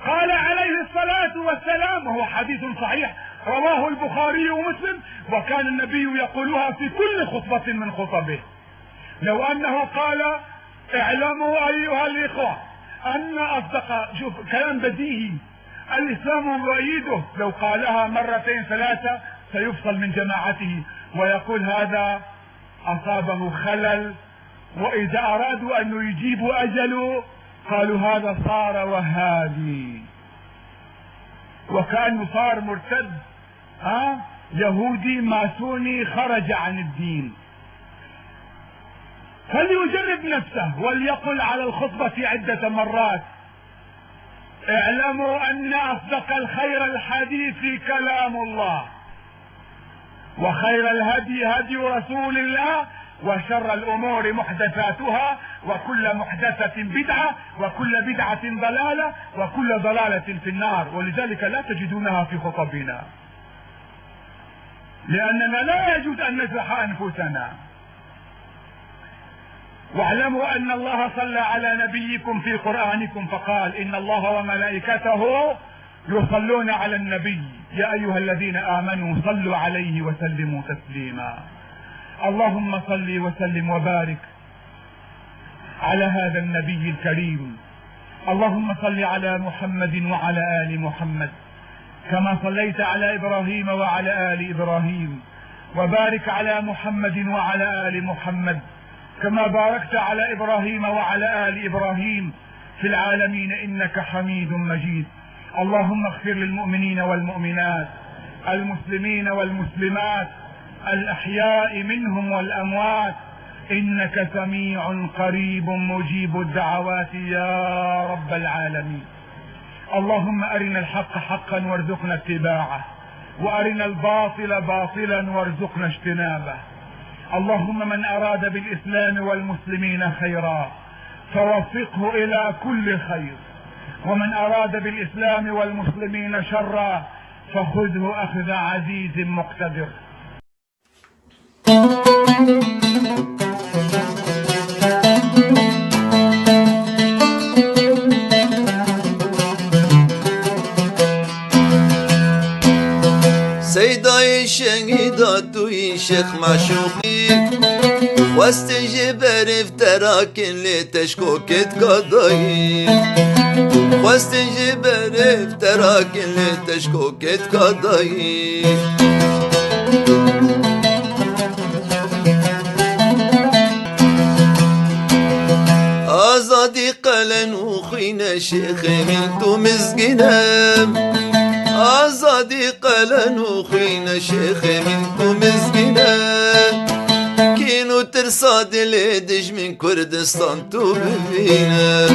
قال عليه الصلاة والسلام، وهو حديث صحيح رواه البخاري ومسلم، وكان النبي يقولها في كل خطبة من خطبه. لو أنه قال اعلموا أيها الإخوة أن أصدق، شوف كلام بديهي، الإسلام يؤيده، لو قالها مرتين ثلاثة سيفصل من جماعته ويقول هذا أصابه خلل، وإذا أرادوا أن يجيبوا أجله قالوا هذا صار وهابي، وكأنه صار مرتد يهودي ماسوني خرج عن الدين. فليجرب نفسه وليقل على الخطبة عدة مرات اعلموا أن أصدق الخير الحديث كلام الله وخير الهدي هدي رسول الله وشر الأمور محدثاتها وكل محدثة بدعة وكل بدعة ضلالة وكل ضلالة في النار. ولذلك لا تجدونها في خطبنا، لأننا لا يجوز أن نجرح أنفسنا. واعلموا أن الله صلى على نبيكم في قرآنكم فقال إن الله وملائكته يصلون على النبي يا أيها الذين آمنوا صلوا عليه وسلموا تسليما. اللهم صل وسلم وبارك على هذا النبي الكريم. اللهم صل على محمد وعلى آل محمد كما صليت على إبراهيم وعلى آل إبراهيم، وبارك على محمد وعلى آل محمد كما باركت على إبراهيم وعلى آل إبراهيم في العالمين إنك حميد مجيد. اللهم اغفر للمؤمنين والمؤمنات، المسلمين والمسلمات، الأحياء منهم والأموات، إنك سميع قريب مجيب الدعوات يا رب العالمين. اللهم أرنا الحق حقا وارزقنا اتباعه، وأرنا الباطل باطلا وارزقنا اجتنابه. اللهم من أراد بالإسلام والمسلمين خيرا فوفقه إلى كل خير، ومن أراد بالإسلام والمسلمين شرا فخذه أخذ عزيز مقتدر. سيداي شهيداتوي شيخ معشوقي واستجب رفتراك اللي تشكوكت قضاي، واستجب رفتراك اللي تشكوكت قضاي. آزادي قلن وخينا شيخ منتو مزقنام، آزادي قلن وخينا شيخ منتو مزقنام. كينو ترصاد ليدج من كردستان تو ببينا،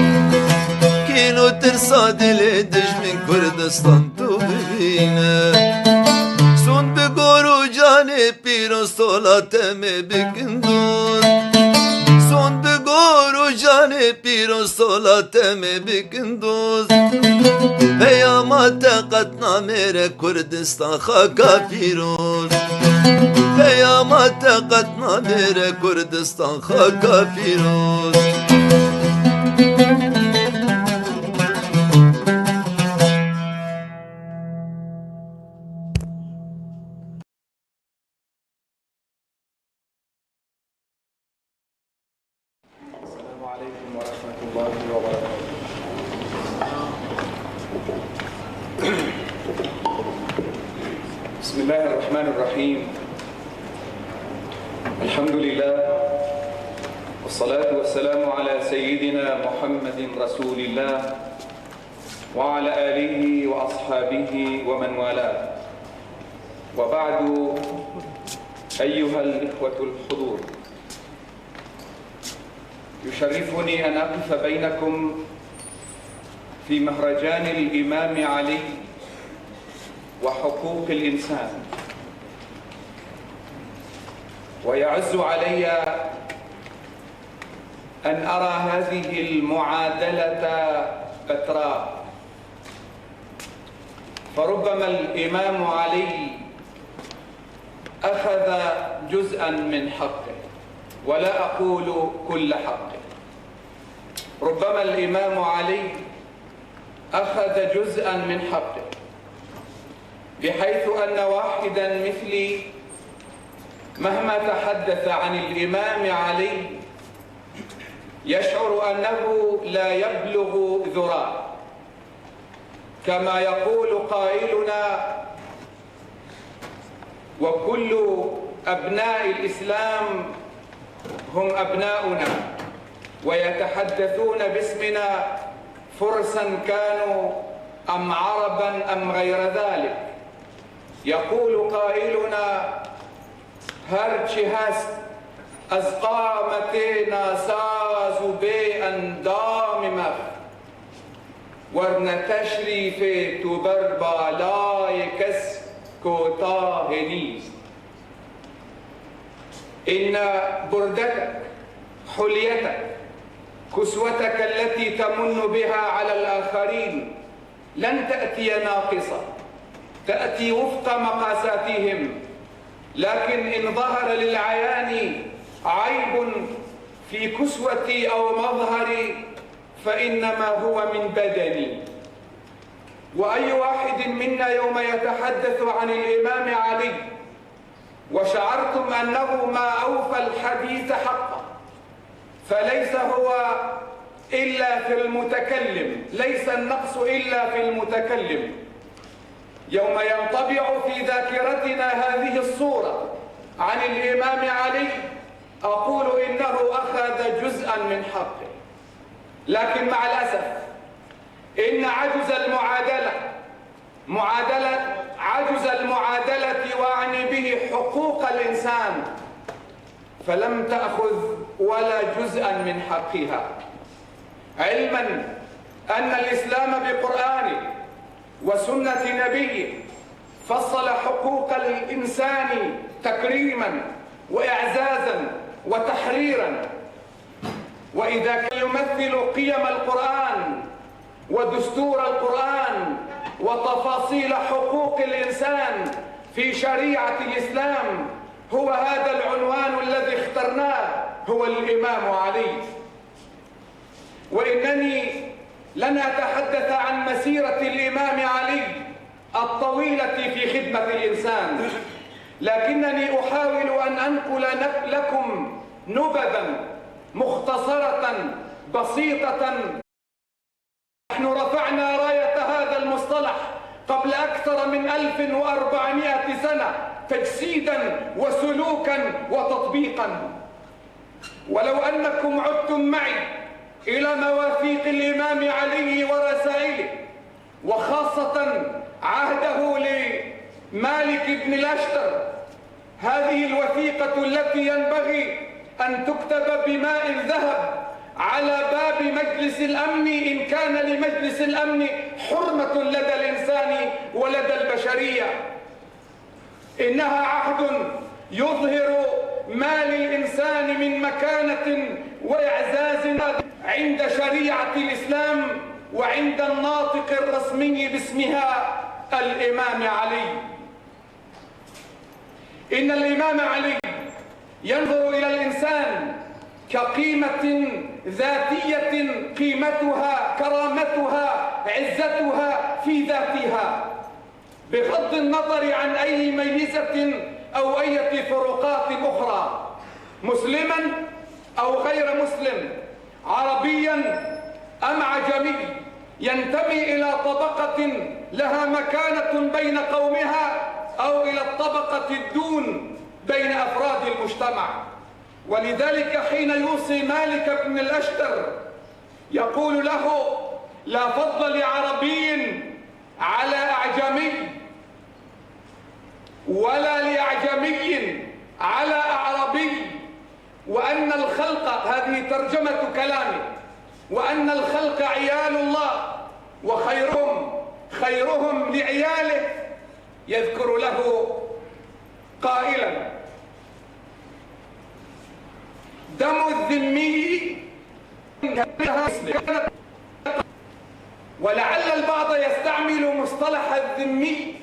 كينو ترصاد ليدج من كردستان تو ببينا. سون بقورو جاني بيرو صلاة بكندون، سون بقورو جاني بيرو صلاة بكندوز. پیامات قطنا میره کردستان خاکا فیروز، پیامات قطنا میره کردستان خاکا فیروز. عليكم ورحمة الله وبركاته. بسم الله الرحمن الرحيم. الحمد لله والصلاة والسلام على سيدنا محمد رسول الله وعلى آله وأصحابه ومن والاه، وبعد. أيها الإخوة الحضور، يشرفني أن أقف بينكم في مهرجان الإمام علي وحقوق الإنسان، ويعز علي أن أرى هذه المعادلة بتراء، فربما الإمام علي أخذ جزءا من حقه، ولا أقول كل حقه. ربما الإمام علي أخذ جزءا من حقه، بحيث أن واحدا مثلي مهما تحدث عن الإمام علي يشعر أنه لا يبلغ ذراع، كما يقول قائلنا: وكل أبناء الإسلام هم أبناؤنا، ويتحدثون باسمنا فرسا كانوا أم عربا أم غير ذلك. يقول قائلنا: هرچی هست از قامت ناساز و به اندام مخ، ورنه تشریف تو بر بالای کس کوتاه نیست. إن بردتك، حليتك، كسوتك التي تمن بها على الآخرين لن تأتي ناقصة، تأتي وفق مقاساتهم. لكن إن ظهر للعيان عيب في كسوتي أو مظهري فإنما هو من بدني. وأي واحد منا يوم يتحدث عن الإمام علي وشعرتم أنه ما أوفى الحديث حقه، فليس هو إلا في المتكلم، ليس النقص إلا في المتكلم. يوم ينطبع في ذاكرتنا هذه الصورة عن الإمام علي أقول إنه أخذ جزءا من حقه. لكن مع الأسف إن عجز المعادلة وأعني به حقوق الإنسان فلم تأخذ ولا جزءا من حقها، علما أن الإسلام بقرآنه وسنة نبيه فصل حقوق الإنسان تكريما وإعزازا وتحريرا. وإذا كان يمثل قيم القرآن ودستور القرآن وتفاصيل حقوق الإنسان في شريعة الإسلام هو هذا العنوان الذي اخترناه، هو الإمام علي. وإنني لن أتحدث عن مسيرة الإمام علي الطويلة في خدمة الإنسان، لكنني أحاول أن أنقل لكم نبذا مختصرة بسيطة. نحن رفعنا راية هذا المصطلح قبل أكثر من 1400 سنة تجسيدا وسلوكا وتطبيقا. ولو أنكم عدتم معي إلى مواثيق الإمام علي ورسائله، وخاصة عهده لمالك بن الأشتر، هذه الوثيقة التي ينبغي أن تكتب بماء ذهب على باب مجلس الأمن إن كان لمجلس الأمن حرمة لدى الإنسان ولدى البشرية. إنها عهد يظهر ما للإنسان من مكانة وإعزاز عند شريعة الإسلام وعند الناطق الرسمي باسمها الإمام علي. إن الإمام علي ينظر إلى الإنسان كقيمة ذاتية، قيمتها، كرامتها، عزتها في ذاتها، بغض النظر عن أي ميزة أو أي فروقات أخرى، مسلما أو غير مسلم، عربيا أم عجمي ينتمي إلى طبقة لها مكانة بين قومها أو إلى الطبقة الدون بين أفراد المجتمع. ولذلك حين يوصي مالك بن الأشتر يقول له: لا فضل لعربي على أعجمي ولا لأعجمي على أعربي، وأن الخلق، هذه ترجمة كلامه، وأن الخلق عيال الله وخيرهم لعياله. يذكر له قائلا: دم الذمي ولعل البعض يستعمل مصطلح الذمي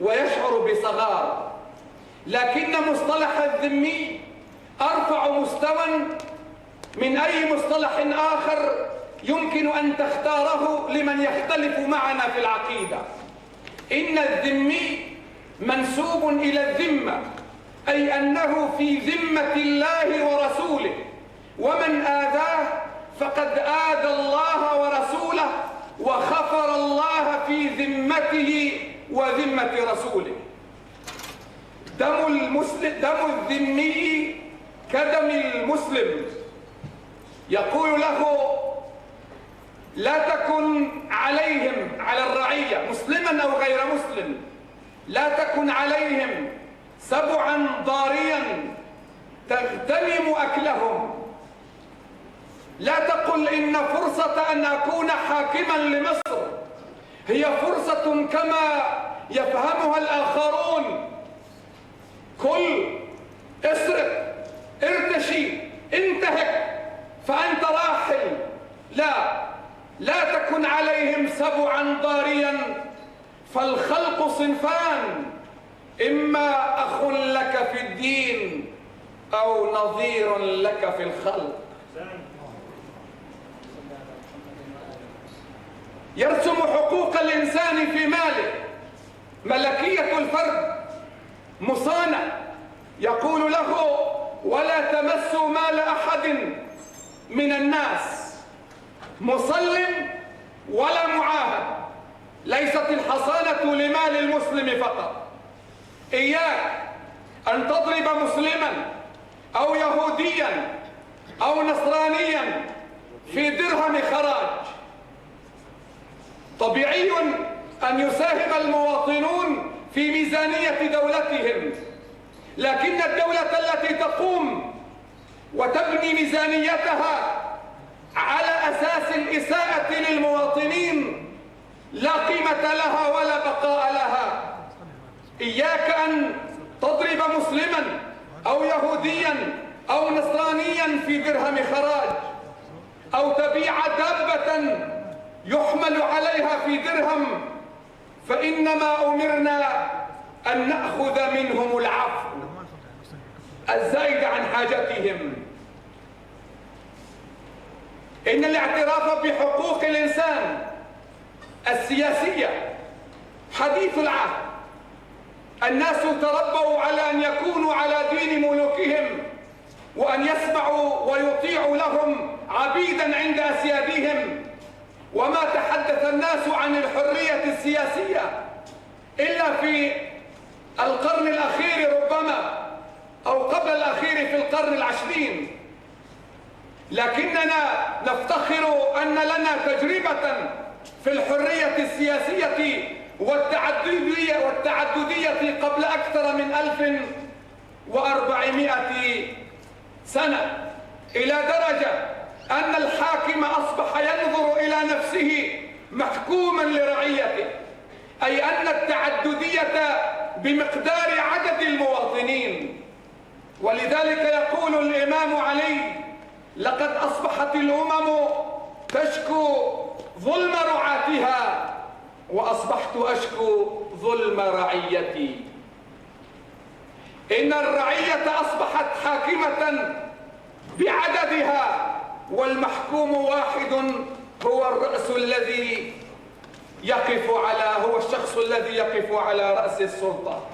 ويشعر بصغار، لكن مصطلح الذمي أرفع مستوى من أي مصطلح آخر يمكن أن تختاره لمن يختلف معنا في العقيدة. إن الذمي منسوب إلى الذمة، أي أنه في ذمة الله ورسوله، ومن آذاه فقد آذى الله ورسوله وخفر الله في ذمته وذمة رسوله. دم الذمي كدم المسلم. يقول له: لا تكن عليهم، على الرعية مسلما أو غير مسلم، لا تكن عليهم سبعا ضاريا تغتنم أكلهم. لا تقل إن فرصة أن أكون حاكما لمصر هي فرصة كما يفهمها الآخرون، كل، اسرق، ارتشي، انتهك فأنت راحل. لا تكن عليهم سبعا ضاريا، فالخلق صنفان: إما أخ لك في الدين أو نظير لك في الخلق. يرسم حقوق الإنسان في ماله، ملكية الفرد مصانة. يقول له: ولا تمسوا مال أحد من الناس، مسلم ولا معاهد. ليست الحصانة لمال المسلم فقط. إياك أن تضرب مسلما أو يهوديا أو نصرانيا في درهم خراج. طبيعي أن يساهم المواطنون في ميزانية دولتهم، لكن الدولة التي تقوم وتبني ميزانيتها على أساس الإساءة للمواطنين لا قيمة لها ولا بقاء لها. إياك أن تضرب مسلما أو يهوديا أو نصرانيا في درهم خراج، أو تبيع دابة يحمل عليها في درهم، فإنما أمرنا أن نأخذ منهم العفو الزائد عن حاجتهم. إن الاعتراف بحقوق الإنسان السياسية حديث العهد. الناس تربوا على أن يكونوا على دين ملوكهم، وأن يسمعوا ويطيعوا لهم عبيدا عند أسيادهم. وما تحدث الناس عن الحرية السياسية إلا في القرن الأخير ربما، أو قبل الأخير في القرن العشرين. لكننا نفتخر أن لنا تجربة في الحرية السياسية والتعددية قبل أكثر من 1400 سنة، إلى درجة أن الحاكم أصبح ينظر إلى نفسه محكوما لرعيته، أي أن التعددية بمقدار عدد المواطنين. ولذلك يقول الإمام علي: لقد أصبحت الأمم تشكو ظلم رعاتها وأصبحت أشكو ظلم رعيتي. إن الرعية أصبحت حاكمة بعددها، والمحكوم واحد هو الرأس الذي يقف هو الشخص الذي يقف على رأس السلطة.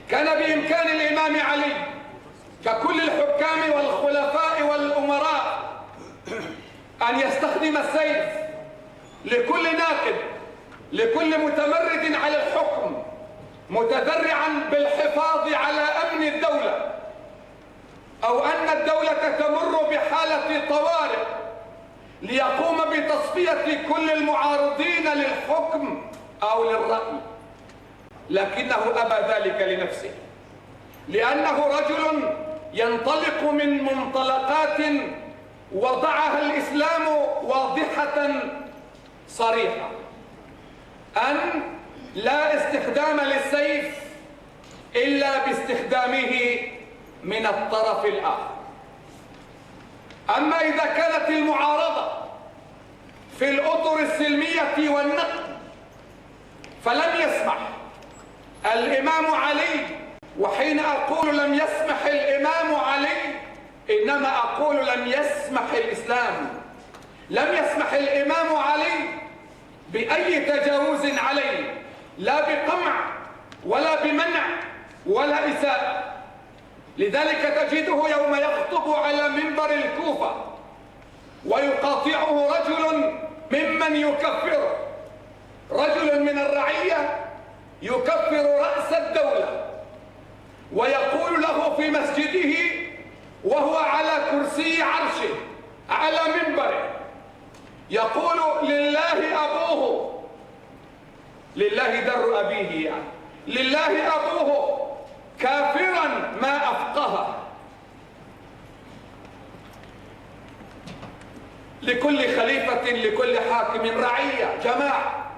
كان بإمكان الإمام علي ككل الحكام والخلفاء والأمراء أن يستخدم السيف لكل ناقد، لكل متمرد على الحكم، متذرعا بالحفاظ على أمن الدولة، أو أن الدولة تمر بحالة طوارئ ليقوم بتصفية كل المعارضين للحكم أو للرأي، لكنه أبى ذلك لنفسه، لأنه رجل ينطلق من منطلقات وضعها الإسلام واضحة صريحة، أن لا استخدام للسيف إلا باستخدامه من الطرف الآخر. أما إذا كانت المعارضة في الأطر السلمية والنقد فلم يسمح الإمام علي، وحين أقول لم يسمح الإمام علي إنما أقول لم يسمح الإسلام، لم يسمح الإمام علي بأي تجاوز عليه، لا بقمع ولا بمنع ولا إساءة. لذلك تجده يوم يخطب على منبر الكوفة ويقاطعه رجل ممن يكفره، رجل من الرعية يكفر رأس الدولة، ويقول له في مسجده وهو على كرسي عرشه على منبره، يقول لله أبوه، لله در أبيه يعني، لله أبوه كافرا ما أفقهه. لكل خليفة لكل حاكم رعية، جماعة،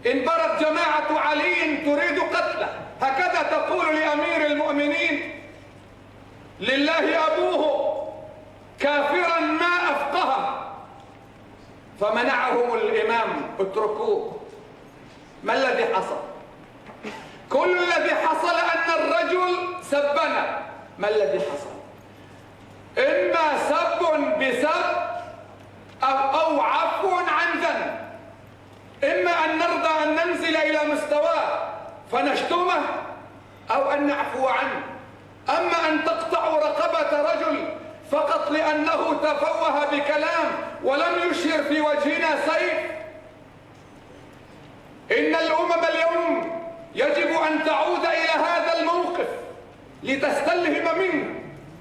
إن برت جماعة علي تريد قتله، هكذا تقول لأمير المؤمنين لله أبوه كافرا ما أفقهه، فمنعهم الإمام اتركوه. ما الذي حصل؟ كل الذي حصل أن الرجل سبنا. ما الذي حصل؟ إما سب بسب أو عفو عن ذنب، إما أن نرضى أن ننزل إلى مستواه فنشتمه أو أن نعفو عنه. أما أن تقطع رقبة رجل فقط لأنه تفوه بكلام ولم يشهر في وجهنا سيف، إن الأمم اليوم يجب أن تعود إلى هذا الموقف لتستلهم منه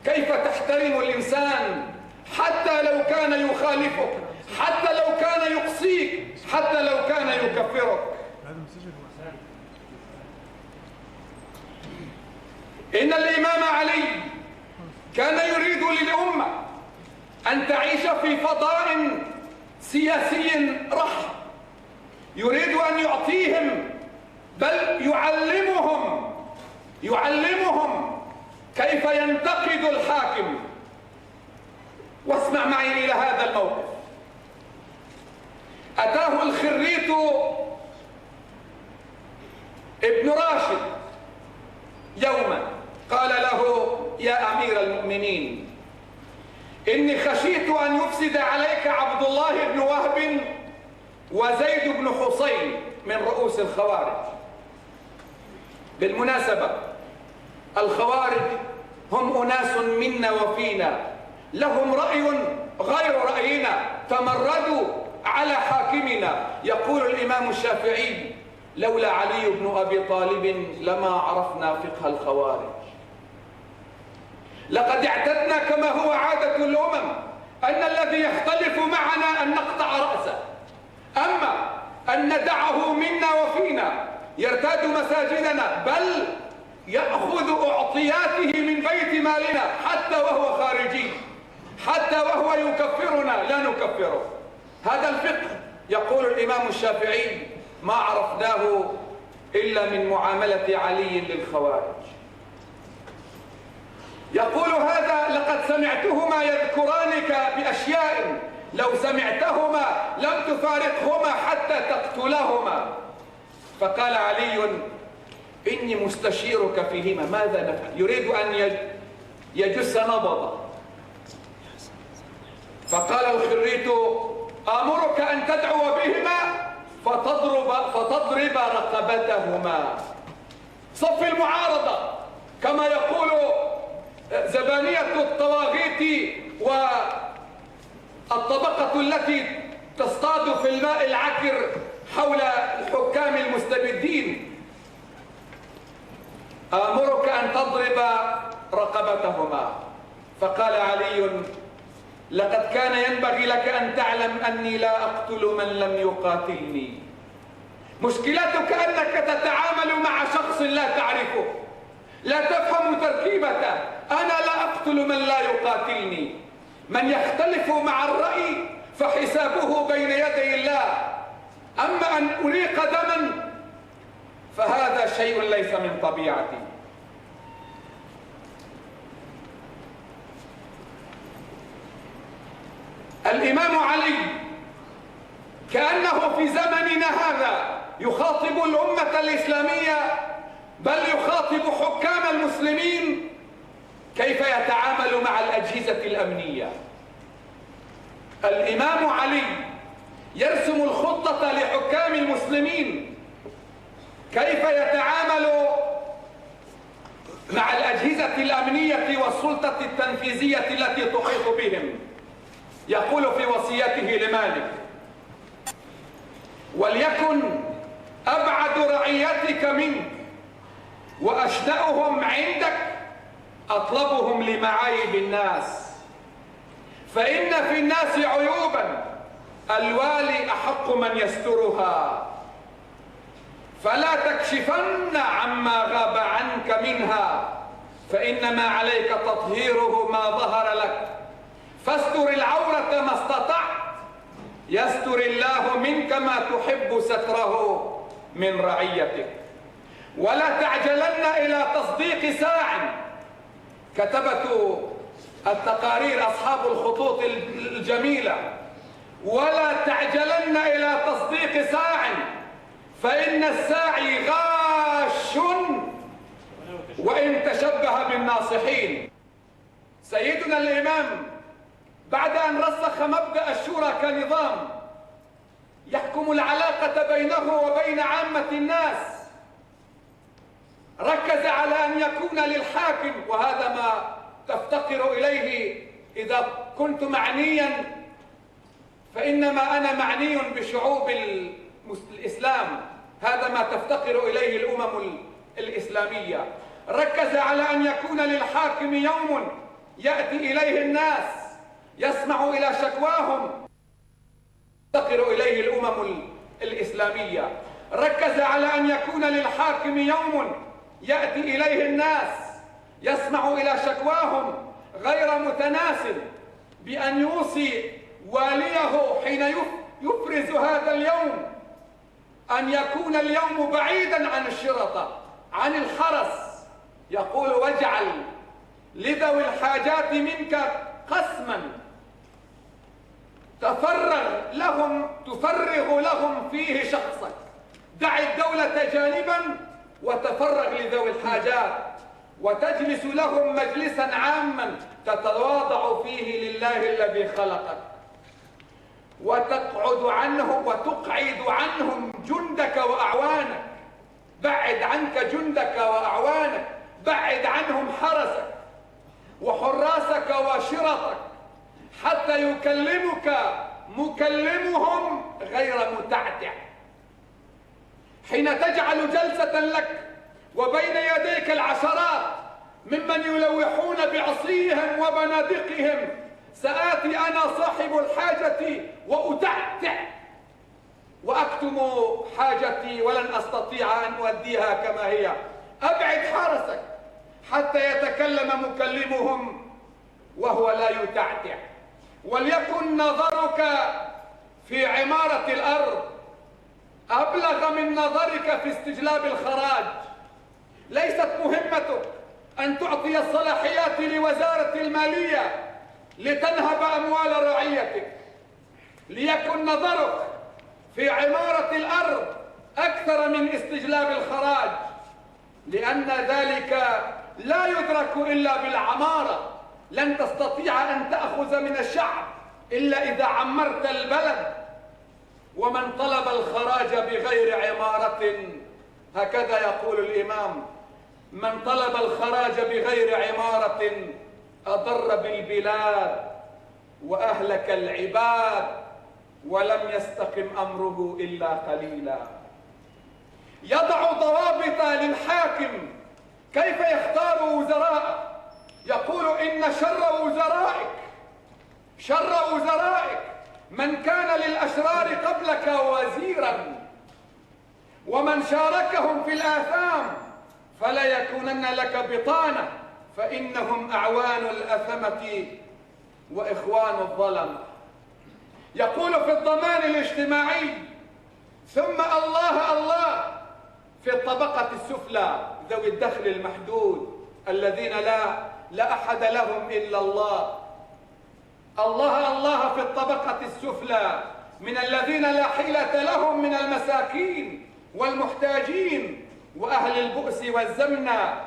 كيف تحترم الإنسان حتى لو كان يخالفك، حتى لو كان يقصيك، حتى لو كان يكفرك. إن الإمام علي كان يريد للأمة أن تعيش في فضاء سياسي رحب، يريد أن يعطيهم بل يعلمهم كيف ينتقد الحاكم. واسمع معي إلى هذا الموقف. أتاه الخريت ابن راشد يوما قال له يا أمير المؤمنين إني خشيت أن يفسد عليك عبد الله بن وهب وزيد بن حصين من رؤوس الخوارج. بالمناسبة الخوارج هم أناس منا وفينا، لهم رأي غير رأينا، تمردوا على حاكمنا. يقول الإمام الشافعي لولا علي بن أبي طالب لما عرفنا فقه الخوارج. لقد اعتدنا كما هو عادة الأمم أن الذي يختلف معنا أن نقطع رأسه، أما أن ندعه منا وفينا يرتاد مساجدنا بل يأخذ أعطياته من بيت مالنا حتى وهو خارجي، حتى وهو يكفرنا لا نكفره. هذا الفقه يقول الإمام الشافعي ما عرفناه إلا من معاملة علي للخوارج. يقول هذا لقد سمعتهما يذكرانك بأشياء لو سمعتهما لم تفارقهما حتى تقتلهما. فقال علي إني مستشيرك فيهما ماذا نفعل؟ يريد أن يجس نبضه. فقال الخريت آمرك أن تدعو بهما فتضرب رقبتهما. صف المعارضة كما يقول زبانية الطواغيت الطبقة التي تصطاد في الماء العكر حول الحكام المستبدين. آمرك أن تضرب رقبتهما. فقال علي: لقد كان ينبغي لك أن تعلم أني لا أقتل من لم يقاتلني. مشكلتك أنك تتعامل مع شخص لا تعرفه، لا تفهم تركيبته. أنا لا أقتل من لا يقاتلني. من يختلف مع الرأي فحسابه بين يدي الله. أما أن أريق دما فهذا شيء ليس من طبيعتي. الإمام علي كأنه في زمننا هذا يخاطب الأمة الإسلامية، بل يخاطب حكام المسلمين كيف يتعامل مع الأجهزة الأمنية. الإمام علي يرسم الخطة لحكام المسلمين كيف يتعامل مع الأجهزة الأمنية والسلطة التنفيذية التي تحيط بهم. يقول في وصيته لمالك: وليكن أبعد رعيتك منك وأشنأهم عندك أطلبهم لمعايب الناس، فإن في الناس عيوبا الوالي أحق من يسترها، فلا تكشفن عما غاب عنك منها، فإنما عليك تطهيره ما ظهر لك، فاستر العورة ما استطعت يستر الله منك ما تحب ستره من رعيتك. ولا تعجلن إلى تصديق ساع. كتبت التقارير أصحاب الخطوط الجميلة: ولا تعجلن إلى تصديق ساع فإن الساعي غاش وإن تشبه بالناصحين. سيدنا الإمام بعد أن رسخ مبدأ الشورى كنظام يحكم العلاقة بينه وبين عامة الناس، ركز على أن يكون للحاكم، وهذا ما تفتقر إليه إذا كنت معنيا، فإنما أنا معني بشعوب الإسلام، هذا ما تفتقر إليه الأمم الإسلامية. ركز على أن يكون للحاكم يوم يأتي إليه الناس يسمع إلى شكواهم، تفتقر إليه الأمم الإسلامية. ركز على أن يكون للحاكم يوم يأتي إليه الناس يسمع إلى شكواهم، غير متناسب بأن يوصي واليه حين يفرز هذا اليوم أن يكون اليوم بعيدا عن الشرطة، عن الحرس. يقول: واجعل لذوي الحاجات منك قسما تفرغ لهم فيه شخصك. دع الدولة جانبا وتفرغ لذوي الحاجات، وتجلس لهم مجلسا عاما تتواضع فيه لله الذي خلقك، وتقعد عنهم جندك وأعوانك. بعد عنك جندك وأعوانك، بعد عنهم حرسك وحراسك وشرطك، حتى يكلمك مكلمهم غير متعتع. حين تجعل جلسة لك وبين يديك العشرات ممن يلوحون بعصيهم وبنادقهم، سآتي أنا صاحب الحاجة وأتعتع وأكتم حاجتي ولن أستطيع أن أؤديها كما هي. أبعد حرسك حتى يتكلم مكلمهم وهو لا يتعتع. وليكن نظرك في عمارة الأرض أبلغ من نظرك في استجلاب الخراج. ليست مهمتك أن تعطي الصلاحيات لوزارة المالية لتنهب أموال رعيتك. ليكن نظرك في عمارة الأرض أكثر من استجلاب الخراج، لأن ذلك لا يدرك إلا بالعمارة. لن تستطيع أن تأخذ من الشعب إلا إذا عمرت البلد. ومن طلب الخراج بغير عمارة، هكذا يقول الإمام، من طلب الخراج بغير عمارة أضر بالبلاد وأهلك العباد ولم يستقم أمره إلا قليلا. يضع ضوابط للحاكم كيف يختار وزراء، يقول إن شر وزرائك من كان للأشرار قبلك وزيرا، ومن شاركهم في الآثام فلا يكونن لك بطانة، فإنهم أعوان الأثمة وإخوان الظلمة. يقول في الضمان الاجتماعي: ثم الله في الطبقة السفلى ذوي الدخل المحدود الذين لا أحد لهم إلا الله. الله في الطبقة السفلى من الذين لا حيلة لهم من المساكين والمحتاجين وأهل البؤس والزمنة،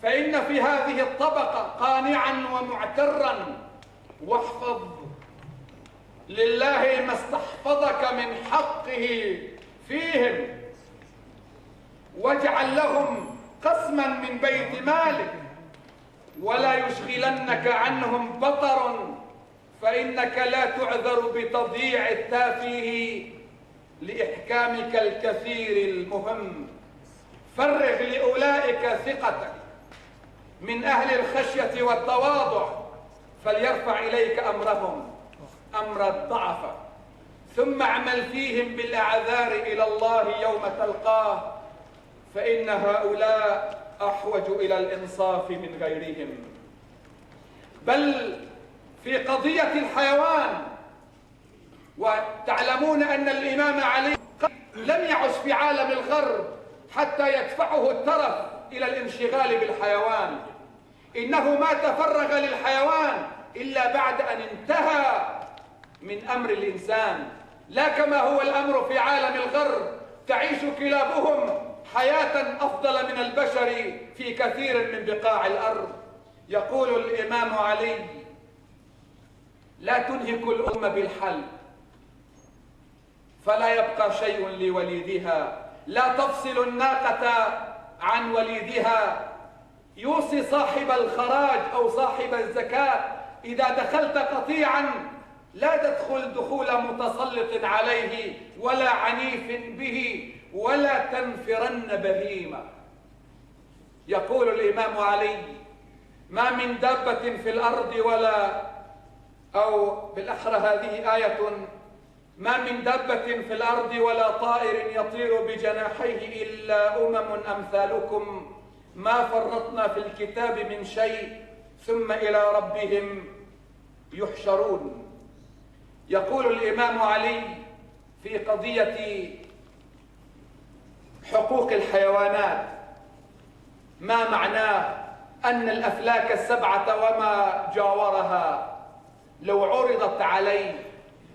فإن في هذه الطبقة قانعا ومعترا، واحفظ لله ما استحفظك من حقه فيهم، واجعل لهم قسما من بيت مالك، ولا يشغلنك عنهم بطر، فإنك لا تعذر بتضييع التافه لإحكامك الكثير المهم. فرغ لأولئك ثقتك من أهل الخشية والتواضع، فليرفع إليك أمرهم أمر الضعف، ثم اعمل فيهم بالأعذار إلى الله يوم تلقاه، فإن هؤلاء أحوج إلى الإنصاف من غيرهم. بل في قضية الحيوان، وتعلمون أن الإمام علي لم يعش في عالم الغرب حتى يدفعه الترف إلى الانشغال بالحيوان، إنه ما تفرغ للحيوان إلا بعد أن انتهى من أمر الإنسان، لا كما هو الأمر في عالم الغرب، تعيش كلابهم حياة أفضل من البشر في كثير من بقاع الأرض. يقول الإمام علي: لا تنهك الأمة بالحلب فلا يبقى شيء لوليدها، لا تفصل الناقة عن وليدها. يوصي صاحب الخراج أو صاحب الزكاة: إذا دخلت قطيعا لا تدخل دخول متسلط عليه ولا عنيف به، ولا تنفرن بهيمة. يقول الإمام علي: ما من دابة في الأرض أو بالأحرى هذه آية: ما من دابة في الأرض ولا طائر يطير بجناحيه إلا أمثالكم ما فرطنا في الكتاب من شيء ثم إلى ربهم يحشرون. يقول الإمام علي في قضية حقوق الحيوانات: ما معناه أن الأفلاك السبعة وما جاورها لو عرضت عليه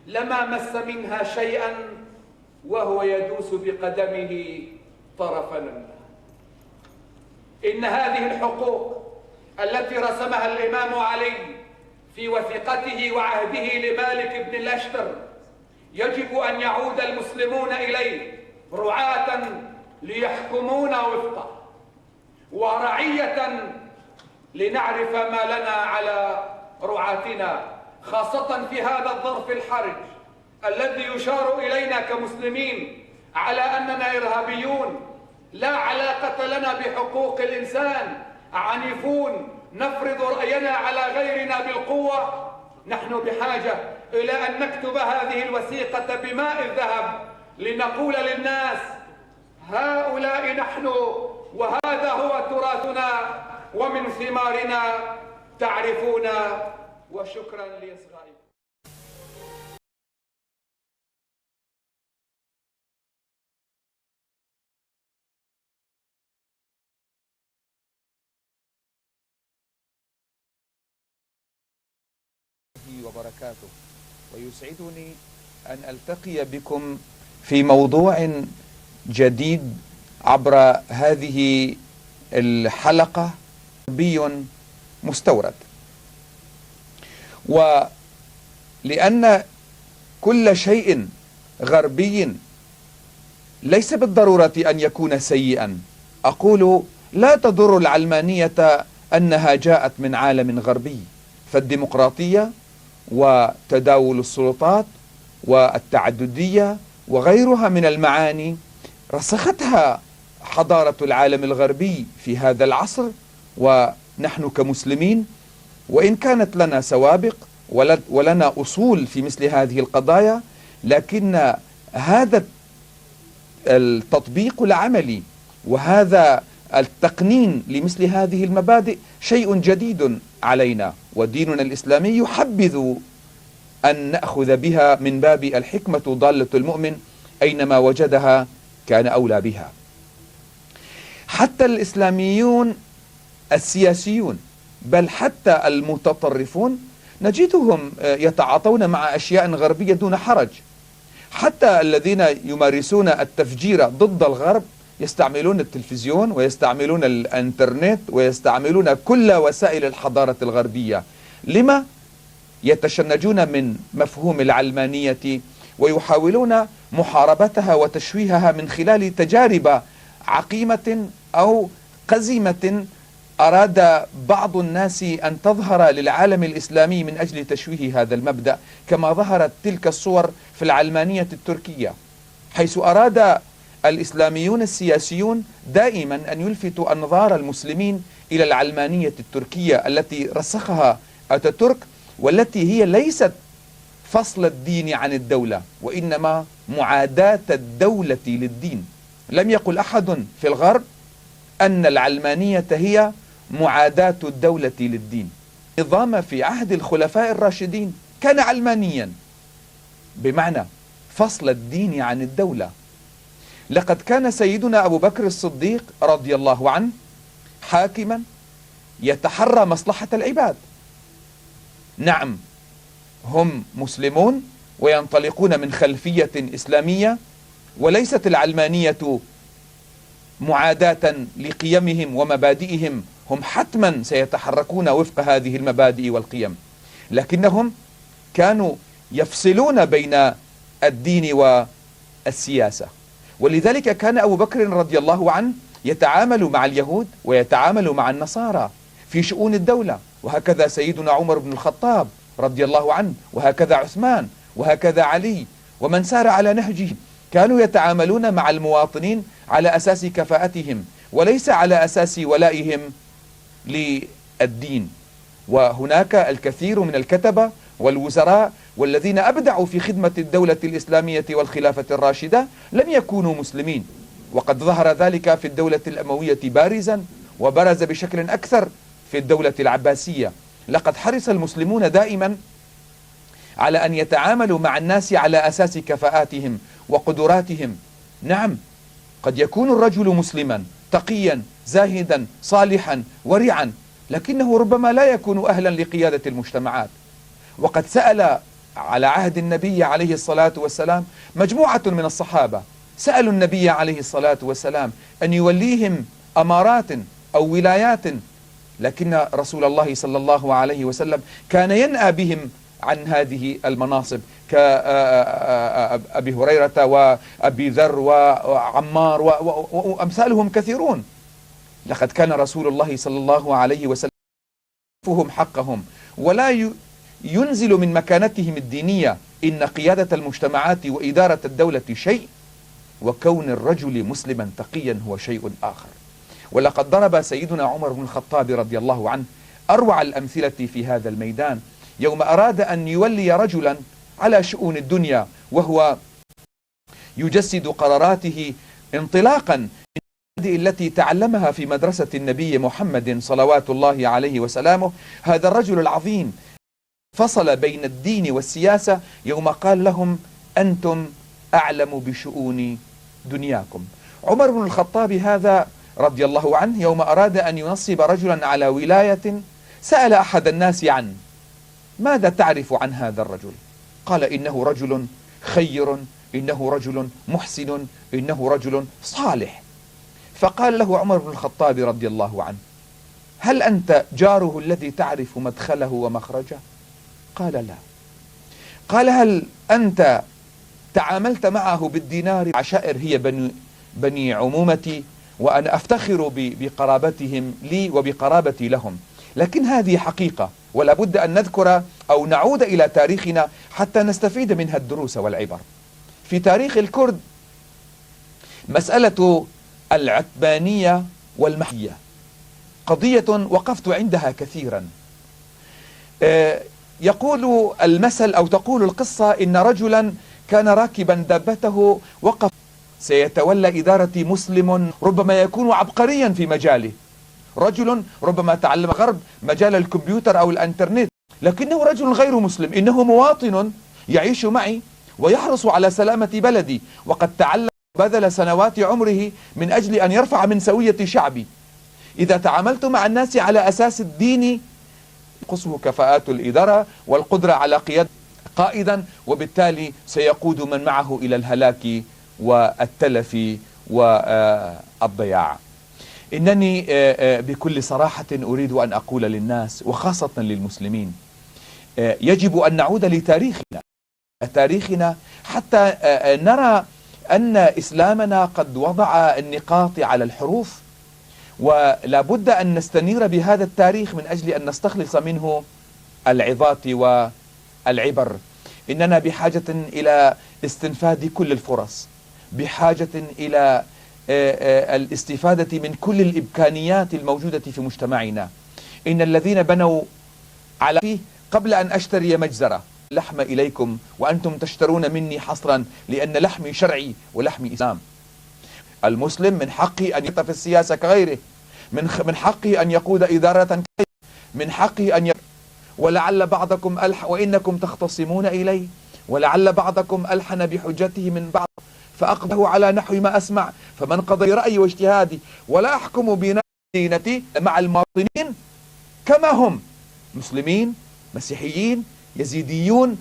لما مس منها شيئا وهو يدوس بقدمه طرفا منها. إن هذه الحقوق التي رسمها الإمام علي في وثيقته وعهده لمالك بن الأشتر يجب أن يعود المسلمون إليه رعاة ليحكمون وفقه، ورعية لنعرف ما لنا على رعاتنا، خاصة في هذا الظرف الحرج الذي يشار إلينا كمسلمين على أننا إرهابيون، لا علاقة لنا بحقوق الإنسان، عنيفون، نفرض رأينا على غيرنا بالقوة. نحن بحاجة إلى أن نكتب هذه الوثيقة بماء الذهب لنقول للناس: هؤلاء نحن، وهذا هو تراثنا، ومن ثمارنا تعرفون. وشكرا لإصغائكم. وبركاته، ويسعدني أن ألتقي بكم في موضوع جديد عبر هذه الحلقة غربي مستورد. ولأن كل شيء غربي ليس بالضرورة أن يكون سيئا، أقول لا تضر العلمانية أنها جاءت من عالم غربي، فالديمقراطية وتداول السلطات والتعددية وغيرها من المعاني رسختها حضارة العالم الغربي في هذا العصر. ونحن كمسلمين وإن كانت لنا سوابق ولنا أصول في مثل هذه القضايا، لكن هذا التطبيق العملي وهذا التقنين لمثل هذه المبادئ شيء جديد علينا، وديننا الإسلامي يحبذ أن نأخذ بها من باب الحكمة ضالة المؤمن، أينما وجدها كان أولى بها. حتى الإسلاميون السياسيون بل حتى المتطرفون نجدهم يتعاطون مع أشياء غربية دون حرج. حتى الذين يمارسون التفجير ضد الغرب يستعملون التلفزيون ويستعملون الانترنت ويستعملون كل وسائل الحضارة الغربية. لما؟ يتشنجون من مفهوم العلمانية ويحاولون محاربتها وتشويهها من خلال تجارب عقيمة أو قزمة أراد بعض الناس أن تظهر للعالم الإسلامي من أجل تشويه هذا المبدأ، كما ظهرت تلك الصور في العلمانية التركية، حيث أراد الإسلاميون السياسيون دائما أن يلفتوا أنظار المسلمين إلى العلمانية التركية التي رسخها أتاتورك، والتي هي ليست فصل الدين عن الدولة وإنما معاداة الدولة للدين. لم يقل أحد في الغرب أن العلمانية هي معاداة الدولة للدين. النظام في عهد الخلفاء الراشدين كان علمانيا بمعنى فصل الدين عن الدولة. لقد كان سيدنا أبو بكر الصديق رضي الله عنه حاكما يتحرى مصلحة العباد. نعم، هم مسلمون وينطلقون من خلفية إسلامية، وليست العلمانية معاداة لقيمهم ومبادئهم، هم حتما سيتحركون وفق هذه المبادئ والقيم، لكنهم كانوا يفصلون بين الدين والسياسة. ولذلك كان أبو بكر رضي الله عنه يتعامل مع اليهود ويتعامل مع النصارى في شؤون الدولة، وهكذا سيدنا عمر بن الخطاب رضي الله عنه، وهكذا عثمان، وهكذا علي، ومن سار على نهجه. كانوا يتعاملون مع المواطنين على أساس كفاءتهم وليس على أساس ولائهم للدين. وهناك الكثير من الكتبة والوزراء والذين أبدعوا في خدمة الدولة الإسلامية والخلافة الراشدة لم يكونوا مسلمين، وقد ظهر ذلك في الدولة الأموية بارزا، وبرز بشكل أكثر في الدولة العباسية. لقد حرص المسلمون دائما على أن يتعاملوا مع الناس على أساس كفاءاتهم وقدراتهم. نعم، قد يكون الرجل مسلما تقيا زاهدا صالحا ورعا، لكنه ربما لا يكون أهلا لقيادة المجتمعات. وقد سأل على عهد النبي عليه الصلاة والسلام مجموعة من الصحابة، سألوا النبي عليه الصلاة والسلام أن يوليهم أمارات أو ولايات، لكن رسول الله صلى الله عليه وسلم كان ينأى بهم عن هذه المناصب كأبي هريرة وأبي ذر وعمار وأمثالهم كثيرون. لقد كان رسول الله صلى الله عليه وسلم يعرفهم حقهم ولا ينزل من مكانتهم الدينية. إن قيادة المجتمعات وإدارة الدولة شيء، وكون الرجل مسلما تقيا هو شيء آخر. ولقد ضرب سيدنا عمر بن الخطاب رضي الله عنه أروع الأمثلة في هذا الميدان يوم أراد أن يولي رجلا على شؤون الدنيا، وهو يجسد قراراته انطلاقا من المبادئ التي تعلمها في مدرسة النبي محمد صلوات الله عليه وسلامه. هذا الرجل العظيم فصل بين الدين والسياسة يوم قال لهم: أنتم أعلم بشؤون دنياكم. عمر بن الخطاب هذا رضي الله عنه يوم أراد أن ينصب رجلا على ولاية سأل أحد الناس عنه: ماذا تعرف عن هذا الرجل؟ قال: إنه رجل خير، إنه رجل محسن، إنه رجل صالح. فقال له عمر بن الخطاب رضي الله عنه: هل أنت جاره الذي تعرف مدخله ومخرجه؟ قال: لا. قال: هل أنت تعاملت معه بالدينار؟ عشائر هي بني عمومتي، وأنا أفتخر بقرابتهم لي وبقرابتي لهم، لكن هذه حقيقة. ولا بد أن نذكر أو نعود إلى تاريخنا حتى نستفيد منها الدروس والعبر. في تاريخ الكرد مسألة العتبانية والمحية قضية وقفت عندها كثيرا. يقول المثل أو تقول القصة إن رجلا كان راكبا دابته وقف سيتولى إدارة مسلم ربما يكون عبقريا في مجاله، رجل ربما تعلم غرب مجال الكمبيوتر أو الانترنت، لكنه رجل غير مسلم، إنه مواطن يعيش معي ويحرص على سلامة بلدي، وقد تعلم بذل سنوات عمره من أجل أن يرفع من سوية شعبي. إذا تعاملت مع الناس على أساس الدين ينقصه كفاءات الإدارة والقدرة على قيادة قائدا، وبالتالي سيقود من معه إلى الهلاك والتلف والضياع. إنني بكل صراحة أريد أن أقول للناس وخاصة للمسلمين يجب أن نعود لتاريخنا حتى نرى أن إسلامنا قد وضع النقاط على الحروف، ولا بد أن نستنير بهذا التاريخ من أجل أن نستخلص منه العظات والعبر. إننا بحاجة إلى استنفاد كل الفرص، بحاجة إلى الاستفادة من كل الإمكانيات الموجودة في مجتمعنا. إن الذين بنوا على فيه قبل أن أشتري مجزرة لحم إليكم وأنتم تشترون مني حصرا لأن لحمي شرعي ولحمي إسلام. المسلم من حقه أن يقف في السياسة كغيره، من حقه أن يقود إدارة كغيره، من حقه أن ولعل بعضكم وإنكم تختصمون إليه ولعل بعضكم ألحن بحجته من بعض فأقبله على نحو ما أسمع فمن قضي رأيي واجتهادي ولا أحكم بنفسي مع المواطنين كما هم مسلمين مسيحيين يزيديون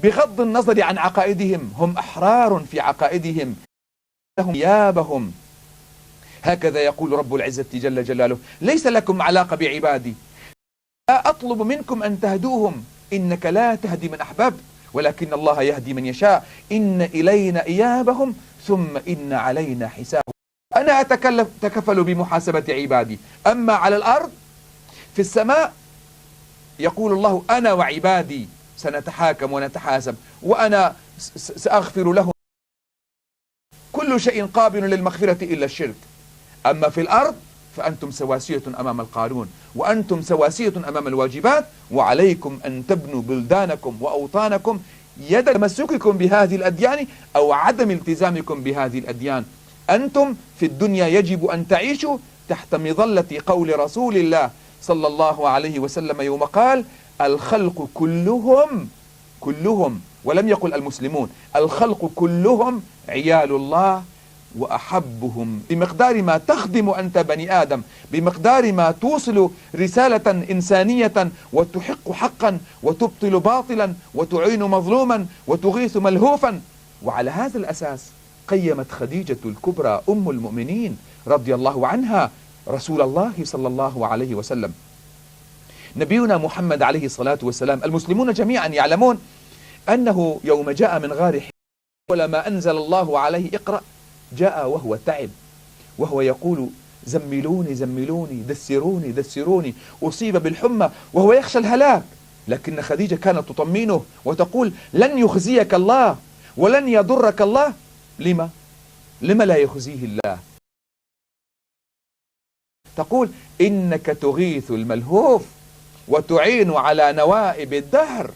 بغض النظر عن عقائدهم، هم أحرار في عقائدهم لهم ثيابهم. هكذا يقول رب العزة جل جلاله: ليس لكم علاقة بعبادي، لا أطلب منكم أن تهدوهم، إنك لا تهدي من أحببت ولكن الله يهدي من يشاء، إن إلينا إيابهم ثم إن علينا حسابهم. أنا أتكفل بمحاسبة عبادي، أما على الأرض في السماء يقول الله: أنا وعبادي سنتحاكم ونتحاسب وأنا سأغفر لهم، كل شيء قابل للمغفرة إلا الشرك. أما في الأرض فأنتم سواسية أمام القانون وأنتم سواسية أمام الواجبات، وعليكم أن تبنوا بلدانكم وأوطانكم يد تمسككم بهذه الأديان أو عدم التزامكم بهذه الأديان. أنتم في الدنيا يجب أن تعيشوا تحت مظلة قول رسول الله صلى الله عليه وسلم يوم قال: الخلق كلهم ولم يقل المسلمون، الخلق كلهم عيال الله وأحبهم، بمقدار ما تخدم أنت بني آدم، بمقدار ما توصل رسالة إنسانية وتحق حقا وتبطل باطلا وتعين مظلوما وتغيث ملهوفا. وعلى هذا الأساس قيمت خديجة الكبرى أم المؤمنين رضي الله عنها رسول الله صلى الله عليه وسلم. نبينا محمد عليه الصلاة والسلام المسلمون جميعا يعلمون أنه يوم جاء من غار حراء ولما أنزل الله عليه اقرأ جاء وهو تعب وهو يقول: زملوني زملوني دسروني دسروني، أصيب بالحمى وهو يخشى الهلاك. لكن خديجة كانت تطمئنه وتقول: لن يخزيك الله ولن يضرك الله. لما لا يخزيه الله؟ تقول: إنك تغيث الملهوف وتعين على نوائب الدهر.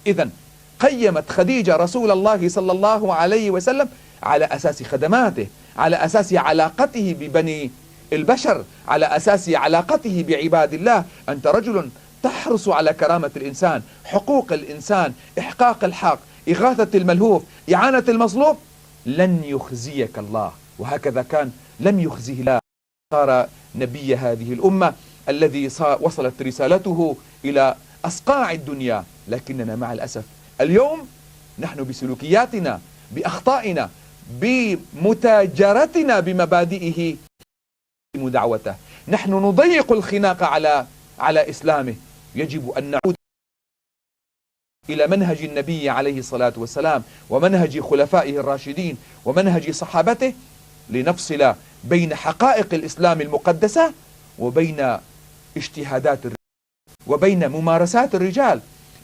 إذن قيمت خديجة رسول الله صلى الله عليه وسلم على أساس خدماته، على أساس علاقته ببني البشر، على أساس علاقته بعباد الله. أنت رجل تحرص على كرامة الإنسان، حقوق الإنسان، إحقاق الحق، إغاثة الملهوف، إعانة المظلوم، لن يخزيك الله. وهكذا كان، لم يخزيه الله، صار نبي هذه الأمة الذي وصلت رسالته إلى أصقاع الدنيا. لكننا مع الأسف اليوم نحن بسلوكياتنا، بأخطائنا، بمتاجرتنا بمبادئه دعوته، نحن نضيق الخناق على إسلامه. يجب أن نعود إلى منهج النبي عليه الصلاة والسلام ومنهج خلفائه الراشدين ومنهج صحابته لنفصل بين حقائق الإسلام المقدسة وبين اجتهادات وبين ممارسات الرجال.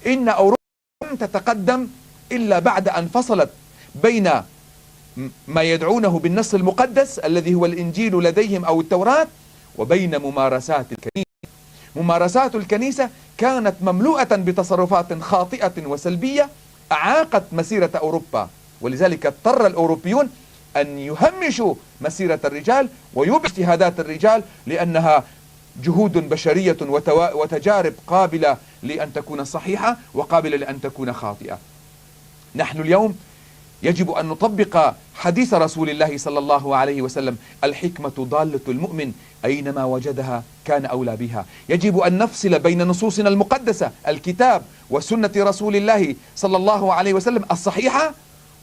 إن أوروبا لم تتقدم إلا بعد أن فصلت بين ما يدعونه بالنص المقدس الذي هو الإنجيل لديهم أو التوراة وبين ممارسات الكنيسة. ممارسات الكنيسة كانت مملوءة بتصرفات خاطئة وسلبية أعاقت مسيرة أوروبا، ولذلك اضطر الأوروبيون أن يهمشوا مسيرة الرجال ويبعدوا اجتهادات الرجال لأنها جهود بشرية وتجارب قابلة لأن تكون صحيحة وقابلة لأن تكون خاطئة. نحن اليوم يجب أن نطبق حديث رسول الله صلى الله عليه وسلم: الحكمة ضالة المؤمن أينما وجدها كان أولى بها. يجب أن نفصل بين نصوصنا المقدسة الكتاب وسنة رسول الله صلى الله عليه وسلم الصحيحة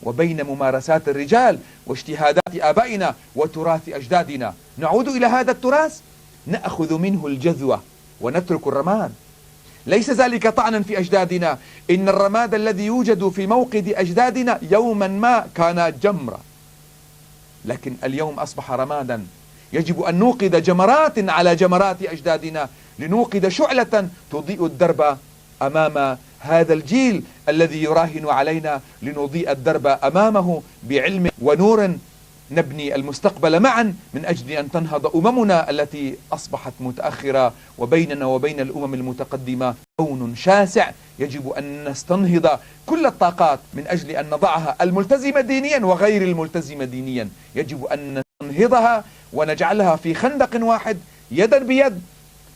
وبين ممارسات الرجال واجتهادات آبائنا وتراث أجدادنا. نعود إلى هذا التراث نأخذ منه الجذوة ونترك الرماد. ليس ذلك طعنا في أجدادنا، إن الرماد الذي يوجد في موقد أجدادنا يوما ما كان جمرة، لكن اليوم أصبح رمادا. يجب أن نوقد جمرات على جمرات أجدادنا، لنوقد شعلة تضيء الدرب أمام هذا الجيل الذي يراهن علينا، لنضيء الدرب أمامه بعلم ونور. نبني المستقبل معا من أجل أن تنهض أممنا التي أصبحت متأخرة، وبيننا وبين الأمم المتقدمة كون شاسع يجب أن نستنهض كل الطاقات من أجل أن نضعها الملتزمة دينيا وغير الملتزمة دينيا. يجب أن ننهضها ونجعلها في خندق واحد يدا بيد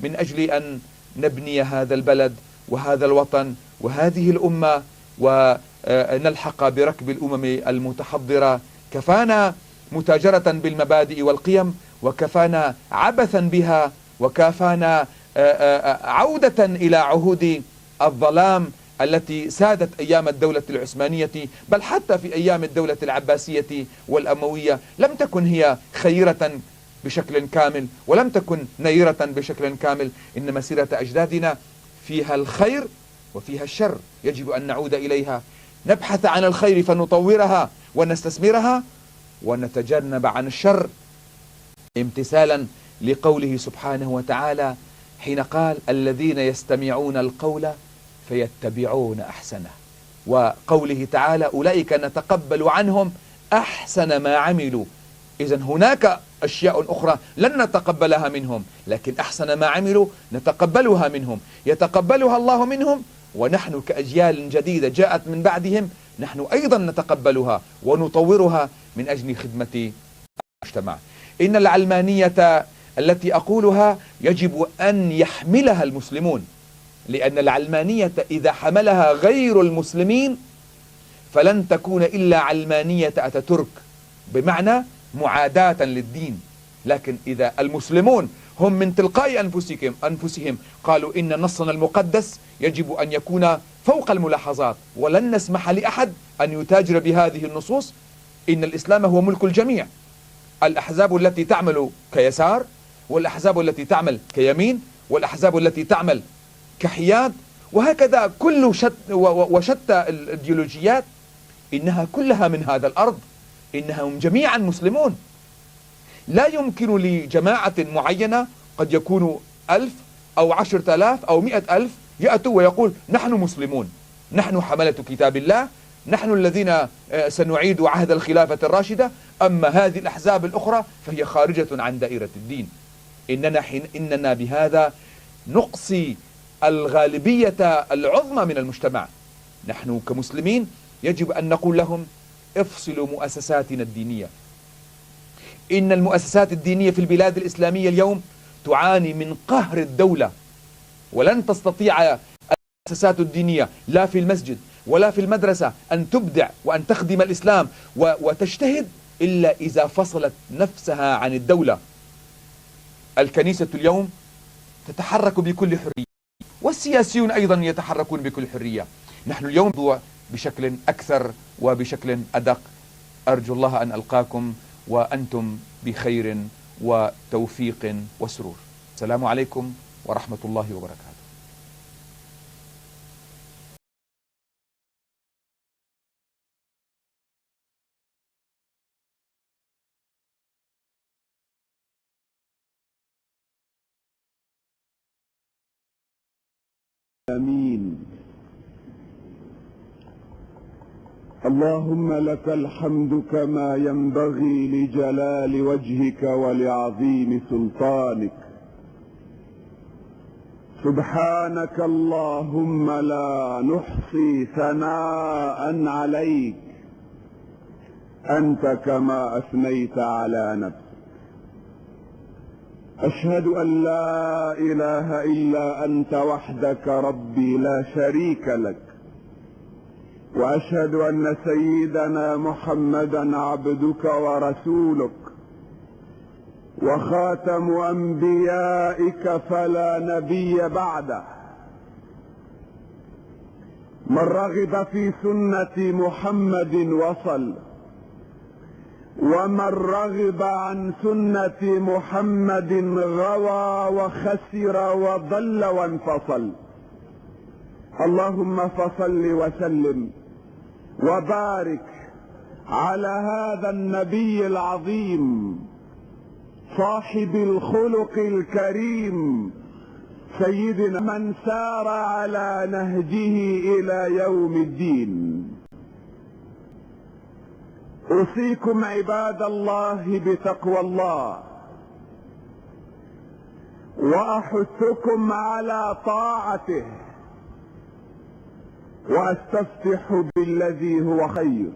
من أجل أن نبني هذا البلد وهذا الوطن وهذه الأمة ونلحق بركب الأمم المتحضرة. كفانا متاجرة بالمبادئ والقيم، وكفانا عبثا بها، وكفانا عودة إلى عهود الظلام التي سادت أيام الدولة العثمانية، بل حتى في أيام الدولة العباسية والأموية لم تكن هي خيرة بشكل كامل ولم تكن نيرة بشكل كامل. إن مسيرة أجدادنا فيها الخير وفيها الشر، يجب أن نعود إليها، نبحث عن الخير فنطورها ونستثمرها، ونتجنب عن الشر، امتثالا لقوله سبحانه وتعالى حين قال: الذين يستمعون القول فيتبعون أحسنه، وقوله تعالى: أولئك نتقبل عنهم أحسن ما عملوا. إذن هناك أشياء أخرى لن نتقبلها منهم، لكن أحسن ما عملوا نتقبلها منهم، يتقبلها الله منهم، ونحن كأجيال جديدة جاءت من بعدهم نحن أيضا نتقبلها ونطورها من أجل خدمة المجتمع. إن العلمانية التي أقولها يجب أن يحملها المسلمون، لأن العلمانية إذا حملها غير المسلمين فلن تكون إلا علمانية أتاتورك، بمعنى معاداة للدين. لكن إذا المسلمون هم من تلقاء أنفسهم قالوا إن نصنا المقدس يجب أن يكون فوق الملاحظات، ولن نسمح لأحد أن يتاجر بهذه النصوص، إن الإسلام هو ملك الجميع. الأحزاب التي تعمل كيسار، والأحزاب التي تعمل كيمين، والأحزاب التي تعمل كحياد، وهكذا كل وشتى الإيديولوجيات، إنها كلها من هذا الأرض، إنهم جميعا مسلمون. لا يمكن لجماعة معينة قد يكون 1000 أو 10,000 أو 100,000 يأتوا ويقول نحن مسلمون، نحن حملة كتاب الله، نحن الذين سنعيد عهد الخلافة الراشدة، أما هذه الأحزاب الأخرى فهي خارجة عن دائرة الدين. إننا بهذا نقصي الغالبية العظمى من المجتمع. نحن كمسلمين يجب أن نقول لهم: افصلوا مؤسساتنا الدينية. إن المؤسسات الدينية في البلاد الإسلامية اليوم تعاني من قهر الدولة، ولن تستطيع المؤسسات الدينية لا في المسجد ولا في المدرسة أن تبدع وأن تخدم الإسلام وتجتهد إلا إذا فصلت نفسها عن الدولة. الكنيسة اليوم تتحرك بكل حرية، والسياسيون أيضا يتحركون بكل حرية. نحن اليوم بشكل أكثر وبشكل أدق. أرجو الله أن ألقاكم وأنتم بخير وتوفيق وسرور. السلام عليكم ورحمة الله وبركاته. آمين. اللهم لك الحمد كما ينبغي لجلال وجهك ولعظيم سلطانك. سبحانك اللهم لا نحصي ثناء عليك أنت كما أثنيت على نفسك. أشهد أن لا إله إلا أنت وحدك ربي لا شريك لك، وأشهد أن سيدنا محمدا عبدك ورسولك وخاتم أنبيائك فلا نبي بعده. من رغب في سنة محمد وصل، ومن رغب عن سنة محمد غوى وخسر وضل وانفصل. اللهم فصل وسلم وبارك على هذا النبي العظيم صاحب الخلق الكريم سيدنا من سار على نهجه إلى يوم الدين. أوصيكم عباد الله بتقوى الله، وأحثكم على طاعته، وأستفتح بالذي هو خير.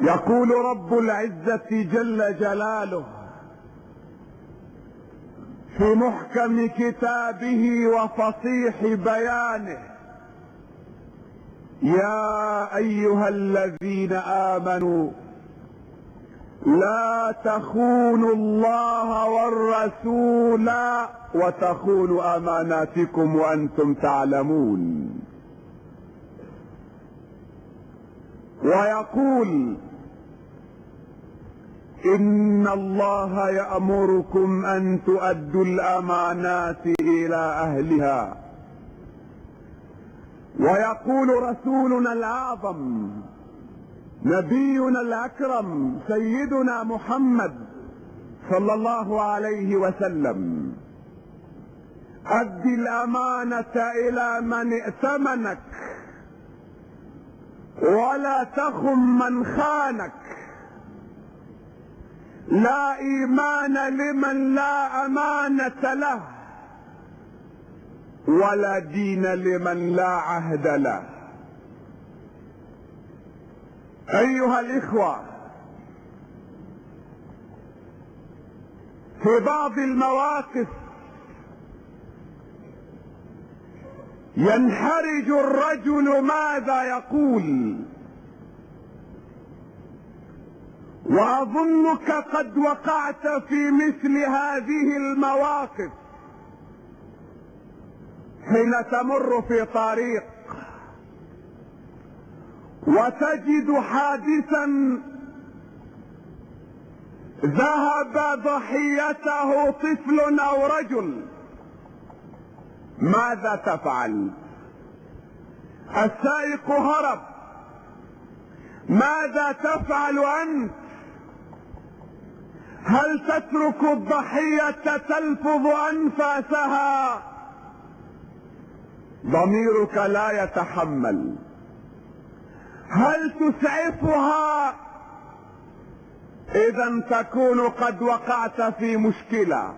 يقول رب العزة جل جلاله في محكم كتابه وفصيح بيانه: يا أيها الذين آمنوا لا تخونوا الله والرسول وتخونوا أماناتكم وأنتم تعلمون. ويقول: إن الله يأمركم أن تؤدوا الأمانات إلى أهلها. ويقول رسولنا الأعظم نبينا الأكرم سيدنا محمد صلى الله عليه وسلم: أد الأمانة إلى من ائتمنك ولا تخن من خانك. لا إيمان لمن لا أمانة له، ولا دين لمن لا عهد له. أيها الإخوة، في بعض المواقف ينحرج الرجل ماذا يقول، وأظنك قد وقعت في مثل هذه المواقف حين تمر في طريق وتجد حادثا ذهب ضحيته طفل أو رجل. ماذا تفعل؟ السائق هرب، ماذا تفعل أنت؟ هل تترك الضحية تلفظ أنفاسها؟ ضميرك لا يتحمل. هل تسعفها؟ إذا تكون قد وقعت في مشكلة.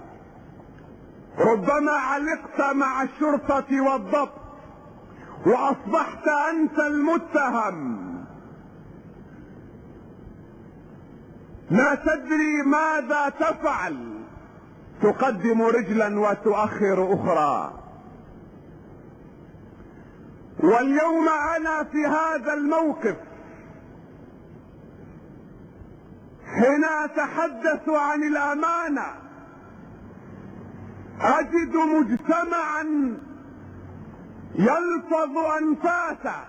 ربما علقت مع الشرطة والضبط وأصبحت أنت المتهم، لا تدري ماذا تفعل، تقدم رجلا وتؤخر أخرى. واليوم أنا في هذا الموقف حين أتحدث عن الأمانة أجد مجتمعا يلفظ أنفاسه.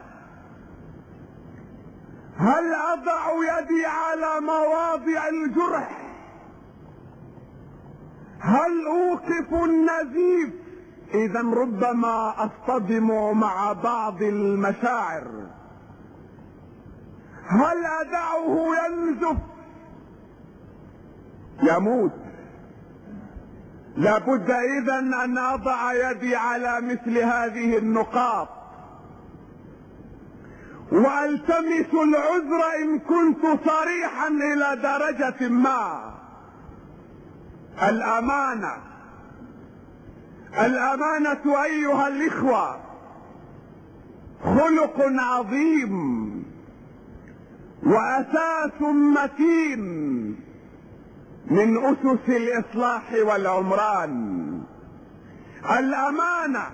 هل أضع يدي على مواضع الجرح؟ هل أوقف النزيف؟ إذا ربما أصطدم مع بعض المشاعر. هل أدعه ينزف؟ يموت. لابد إذن أن أضع يدي على مثل هذه النقاط والتمس العذر ان كنت صريحا الى درجة ما. الامانة ايها الاخوة خلق عظيم واساس متين من اسس الاصلاح والعمران. الامانة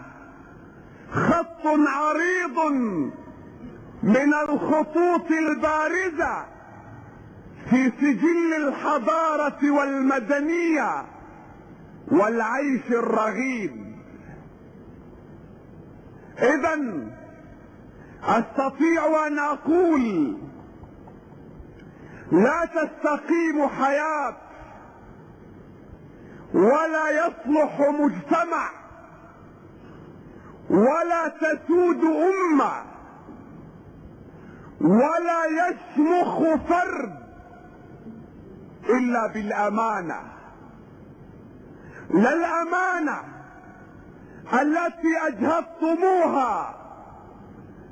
خط عريض من الخطوط البارزة في سجل الحضارة والمدنية والعيش الرغيد. إذن أستطيع أن أقول لا تستقيم حياة ولا يصلح مجتمع ولا تسود أمة ولا يشمخ فرد إلا بالأمانة. لا الأمانة التي أجهضتموها،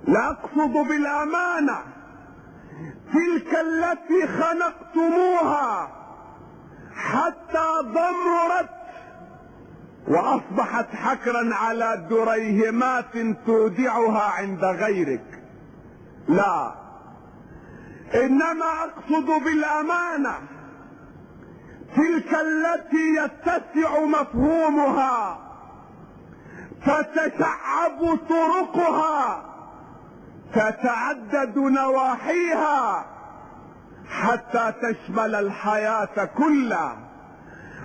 لا أقصد بالأمانة تلك التي خنقتموها حتى ضمرت وأصبحت حكرا على دريهمات تودعها عند غيرك. لا، إنما أقصد بالأمانة تلك التي يتسع مفهومها تتشعب طرقها تتعدد نواحيها حتى تشمل الحياة كلها،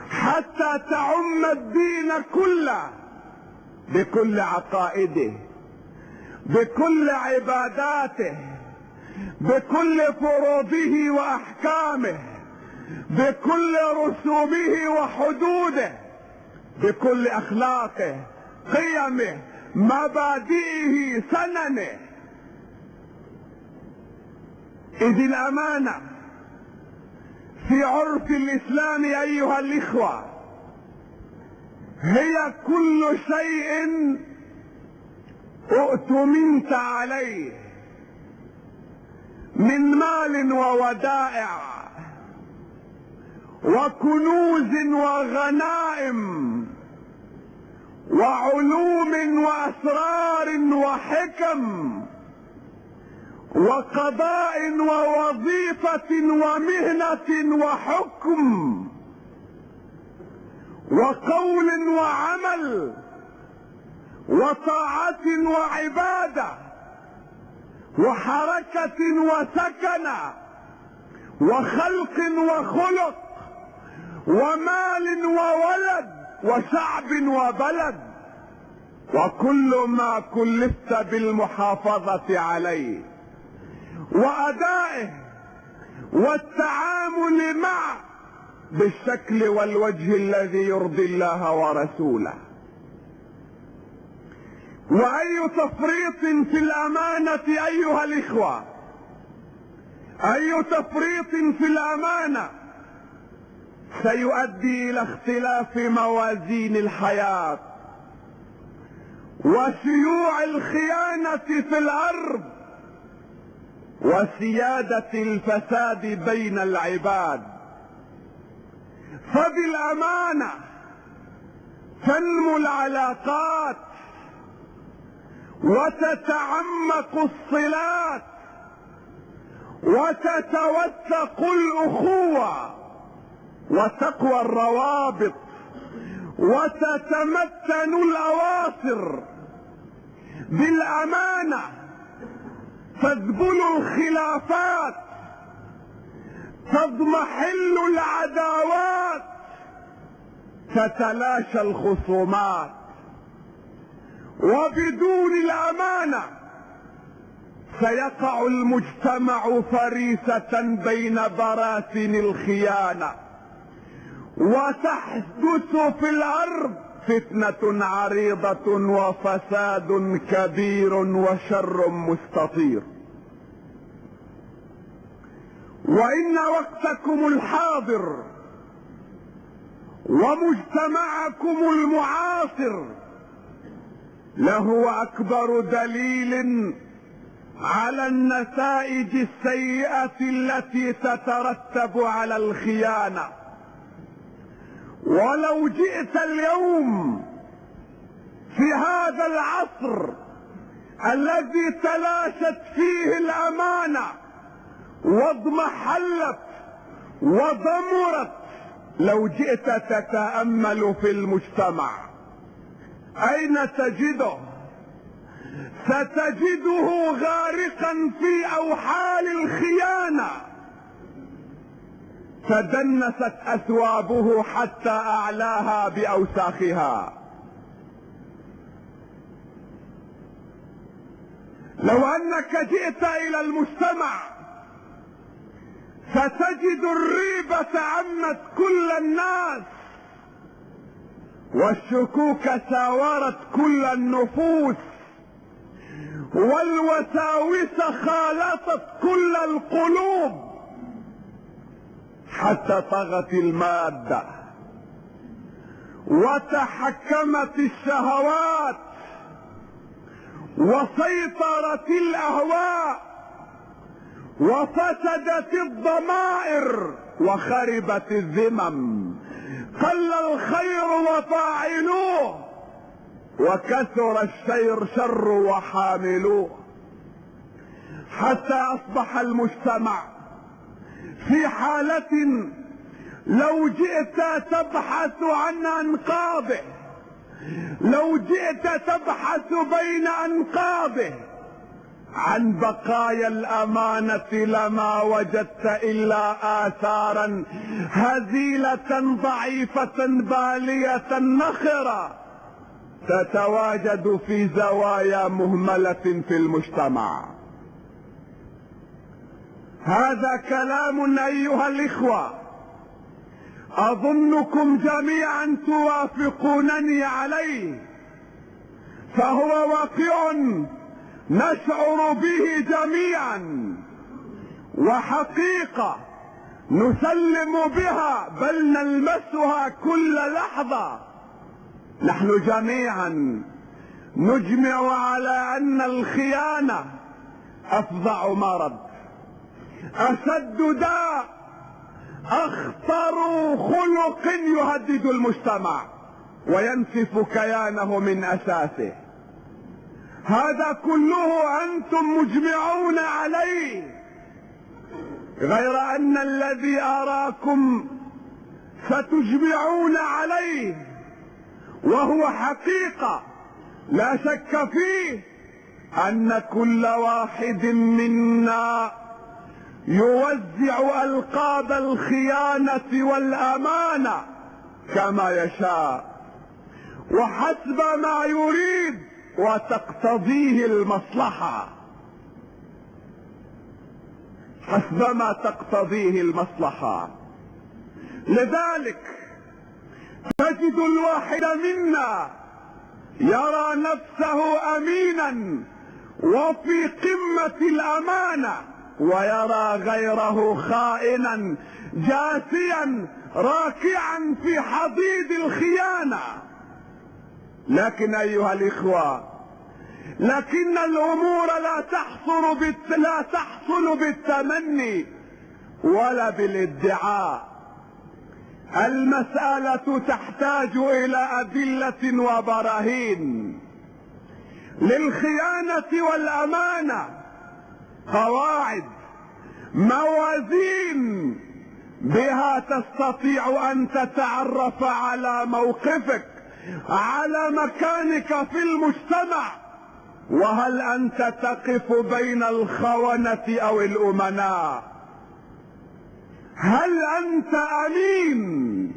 حتى تعم الدين كله بكل عقائده، بكل عباداته، بكل فروضه واحكامه، بكل رسومه وحدوده، بكل اخلاقه، قيمه، مبادئه، سننه. اذ الامانه في عرف الاسلام ايها الاخوه هي كل شيء اؤتمنت عليه من مال وودائع وكنوز وغنائم وعلوم واسرار وحكم وقضاء ووظيفة ومهنة وحكم وقول وعمل وطاعة وعبادة وحركة وسكنة وخلق وخلق ومال وولد وشعب وبلد، وكل ما كلفت بالمحافظة عليه وأدائه والتعامل معه بالشكل والوجه الذي يرضي الله ورسوله. وأي تفريط في الأمانة أيها الإخوة، أي تفريط في الأمانة سيؤدي إلى اختلاف موازين الحياة وشيوع الخيانة في الأرض وسيادة الفساد بين العباد. فبالأمانة تنمو العلاقات وتتعمق الصلات وتتوثق الأخوة وتقوى الروابط وتتمتن الأواصر. بالأمانة تذبل الخلافات، تضمحل العداوات، تتلاشى الخصومات. وبدون الأمانة سيقع المجتمع فريسة بين براثن الخيانة وتحدث في الأرض فتنة عريضة وفساد كبير وشر مستطير. وإن وقتكم الحاضر ومجتمعكم المعاصر لهو أكبر دليل على النتائج السيئة التي تترتب على الخيانة. ولو جئت اليوم في هذا العصر الذي تلاشت فيه الأمانة واضمحلت وضمرت، لو جئت تتأمل في المجتمع أين تجده؟ ستجده غارقا في أوحال الخيانة، تدنست أثوابه حتى أعلاها بأوساخها. لو أنك جئت إلى المجتمع ستجد الريبة عمت كل الناس، والشكوك ساورت كل النفوس، والوساوس خالطت كل القلوب، حتى طغت المادة وتحكمت الشهوات وسيطرت الأهواء وفسدت الضمائر وخربت الذمم. قل الخير وفاعلوه وكثر الشر وحاملوه، حتى أصبح المجتمع في حالة لو جئت تبحث عن أنقاضه، لو جئت تبحث بين أنقاضه عن بقايا الأمانة لما وجدت إلا آثارا هزيلة ضعيفة بالية نخرة تتواجد في زوايا مهملة في المجتمع. هذا كلام أيها الإخوة أظنكم جميعا توافقونني عليه، فهو واقع نشعر به جميعا وحقيقة نسلم بها بل نلمسها كل لحظة. نحن جميعا نجمع على أن الخيانة أفظع مرض، أشد داء، أخطر خلق يهدد المجتمع وينسف كيانه من أساسه. هذا كله أنتم مجمعون عليه، غير أن الذي أراكم ستجمعون عليه وهو حقيقة لا شك فيه أن كل واحد منا يوزع ألقاب الخيانة والأمانة كما يشاء وحسب ما يريد وتقتضيه المصلحة، حسب ما تقتضيه المصلحة. لذلك تجد الواحد منا يرى نفسه أمينا وفي قمة الأمانة، ويرى غيره خائنا جاثيا راكعا في حضيض الخيانة. لكن أيها الإخوة، لكن الأمور لا تحصل بالتمني ولا بالادعاء. المسألة تحتاج إلى أدلة وبراهين. للخيانة والأمانة قواعد، موازين، بها تستطيع أن تتعرف على موقفك، على مكانك في المجتمع، وهل أنت تقف بين الخونة أو الأمناء؟ هل أنت أمين؟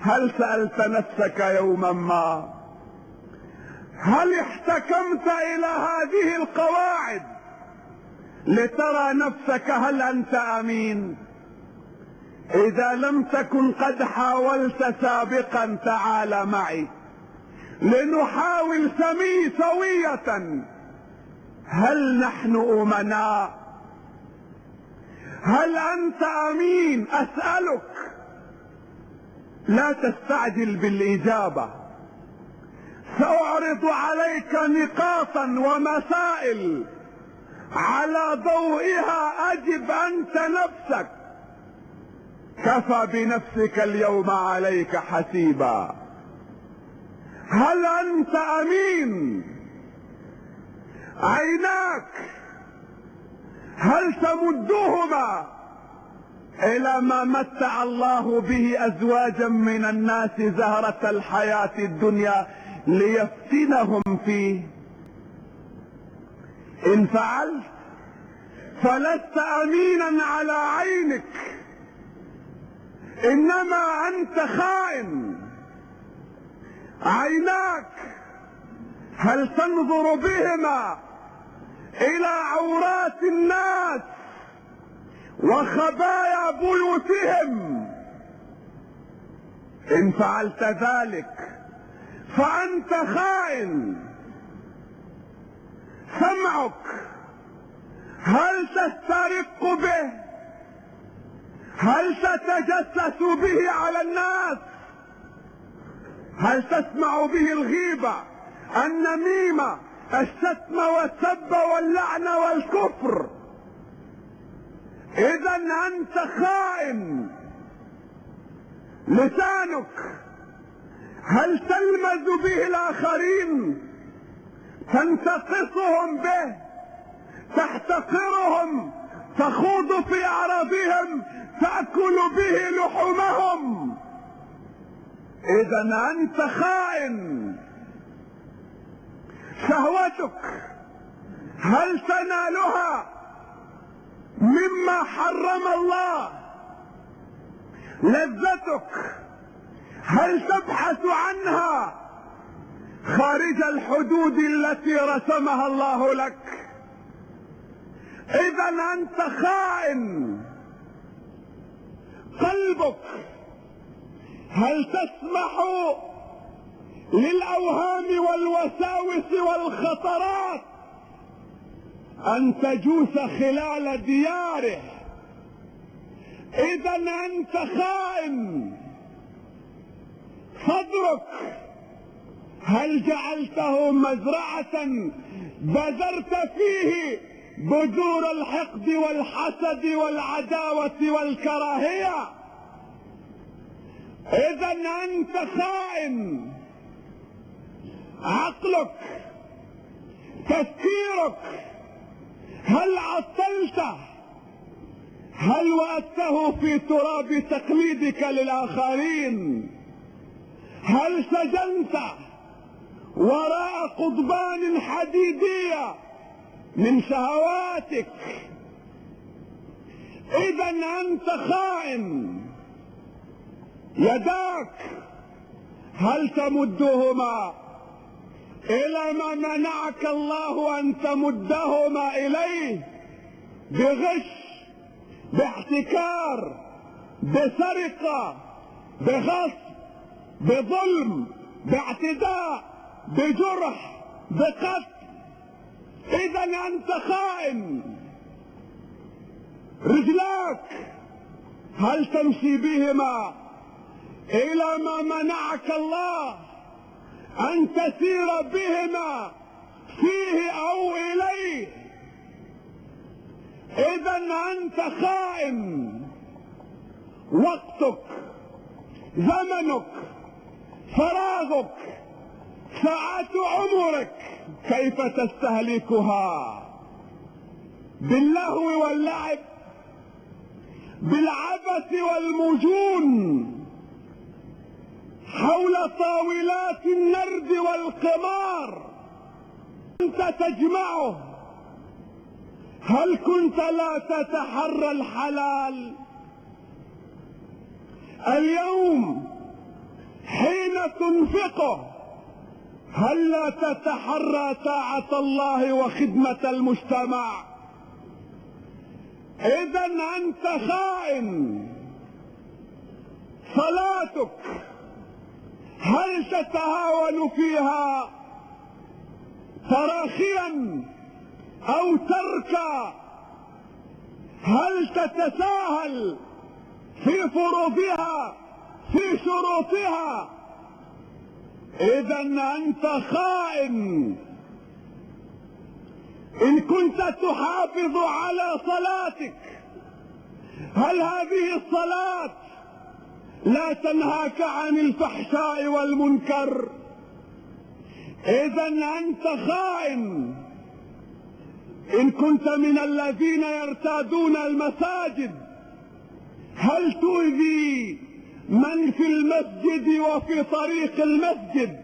هل سألت نفسك يوما ما؟ هل احتكمت إلى هذه القواعد لترى نفسك هل أنت أمين؟ إذا لم تكن قد حاولت سابقا تعال معي لنحاول سوية. هل نحن أمناء؟ هل أنت أمين؟ أسألك. لا تستعجل بالإجابة. سأعرض عليك نقاطا ومسائل على ضوئها أجب أنت نفسك. كفى بنفسك اليوم عليك حسيبا. هل أنت أمين؟ عيناك هل تمدهما إلى ما متع الله به أزواجا من الناس زهرة الحياة الدنيا ليفتنهم فيه؟ إن فعلت فلست أمينا على عينك، إنما أنت خائن. عيناك هل تنظر بهما إلى عورات الناس وخبايا بيوتهم؟ إن فعلت ذلك فأنت خائن. سمعك هل تسترق به؟ هل تتجسس به على الناس؟ هل تسمع به الغيبة، النميمة، الشتم والسب واللعنة والكفر؟ إذا أنت خائن. لسانك هل تلمز به الآخرين، تنتقصهم به، تحتقرهم، تخوض في أعراضهم، تأكل به لحومهم؟ إذا أنت خائن. شهوتك هل تنالها مما حرم الله؟ لذتك هل تبحث عنها خارج الحدود التي رسمها الله لك؟ إذا أنت خائن. قلبك هل تسمح للأوهام والوساوس والخطرات أن تجوس خلال دياره؟ إذا أنت خائن. صدرك هل جعلته مزرعة بذرت فيه بذور الحقد والحسد والعداوة والكراهية؟ إذا أنت خائن. عقلك، تفكيرك هل عطلته؟ هل وأته في تراب تقليدك للآخرين؟ هل سجنت وراء قضبان حديدية من شهواتك؟ إذا أنت خائن. يداك هل تمدهما إلى ما منعك الله أن تمدهما إليه؟ بغش، باحتكار، بسرقة، بغصب، بظلم، باعتداء، بجرح، بقتل. إذا أنت خائن. رجلاك هل تمشي بهما إلى ما منعك الله أن تسير بهما فيه أو إليه؟ إذا أنت خائن. وقتك، زمنك، فراغك، ساعات عمرك كيف تستهلكها؟ باللهو واللعب، بالعبث والمجون، حول طاولات النرد والقمار. أنت تجمعه. هل كنت لا تتحرى الحلال؟ اليوم حين تنفقه هل لا تتحرى طاعة الله وخدمة المجتمع؟ إذا أنت خائن. صلاتك هل تتهاون فيها تراخيا أو تركا؟ هل تتساهل في فروضها في شروطها إذا أنت خائن. إن كنت تحافظ على صلاتك، هل هذه الصلاة لا تنهاك عن الفحشاء والمنكر؟ إذا أنت خائن. إن كنت من الذين يرتادون المساجد، هل تؤذي من في المسجد وفي طريق المسجد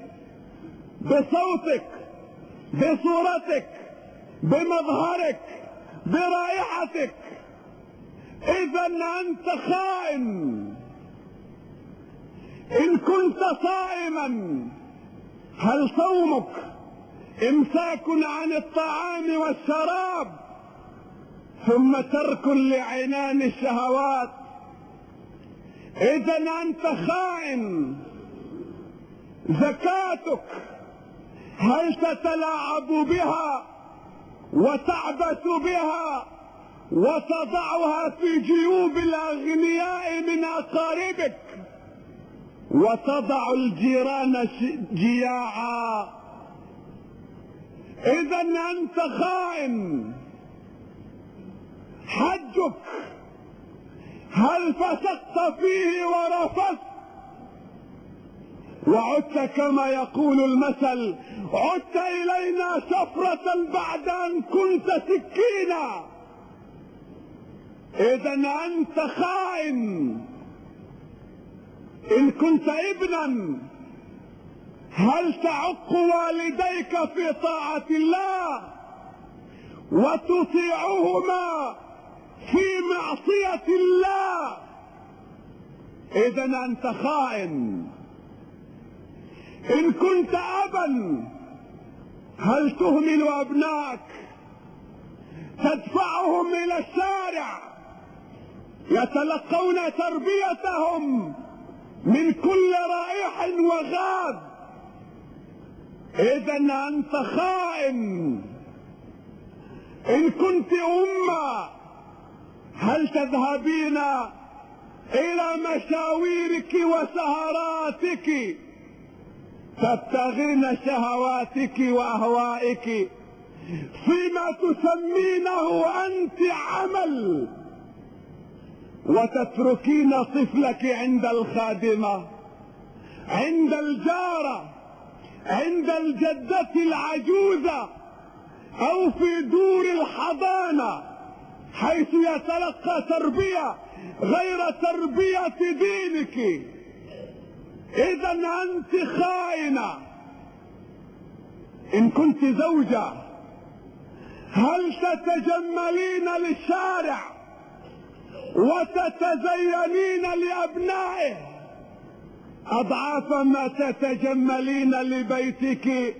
بصوتك، بصورتك، بمظهرك، برائحتك؟ إذا أنت خائن. إن كنت صائما، هل صومك إمساك عن الطعام والشراب ثم ترك لعنان الشهوات؟ إذا أنت خائن. زكاتك، هل تتلاعب بها وتعبث بها وتضعها في جيوب الأغنياء من أقاربك وتضع الجيران جياعا؟ إذا أنت خائن. حجك، هل فسقت فيه ورفثت وعدت كما يقول المثل: عدت إلينا شفرة بعد أن كنت سكينا؟ إذا أنت خائن. إن كنت ابنا، هل تعق والديك في طاعة الله وتطيعهما في معصية الله؟ إذا أنت خائن. إن كنت أبا، هل تهمل أبنائك، تدفعهم إلى الشارع يتلقون تربيتهم من كل رائح وغاب؟ إذا أنت خائن. إن كنت أمة، هل تذهبين إلى مشاويرك وسهراتك تبتغين شهواتك وأهوائك فيما تسمينه أنت عمل، وتتركين طفلك عند الخادمة، عند الجارة، عند الجدة العجوزة، أو في دور الحضانة حيث يتلقى تربية غير تربية دينك؟ إذا أنت خائنة. إن كنت زوجة، هل تتجملين للشارع وتتزينين لأبنائه أضعاف ما تتجملين لبيتك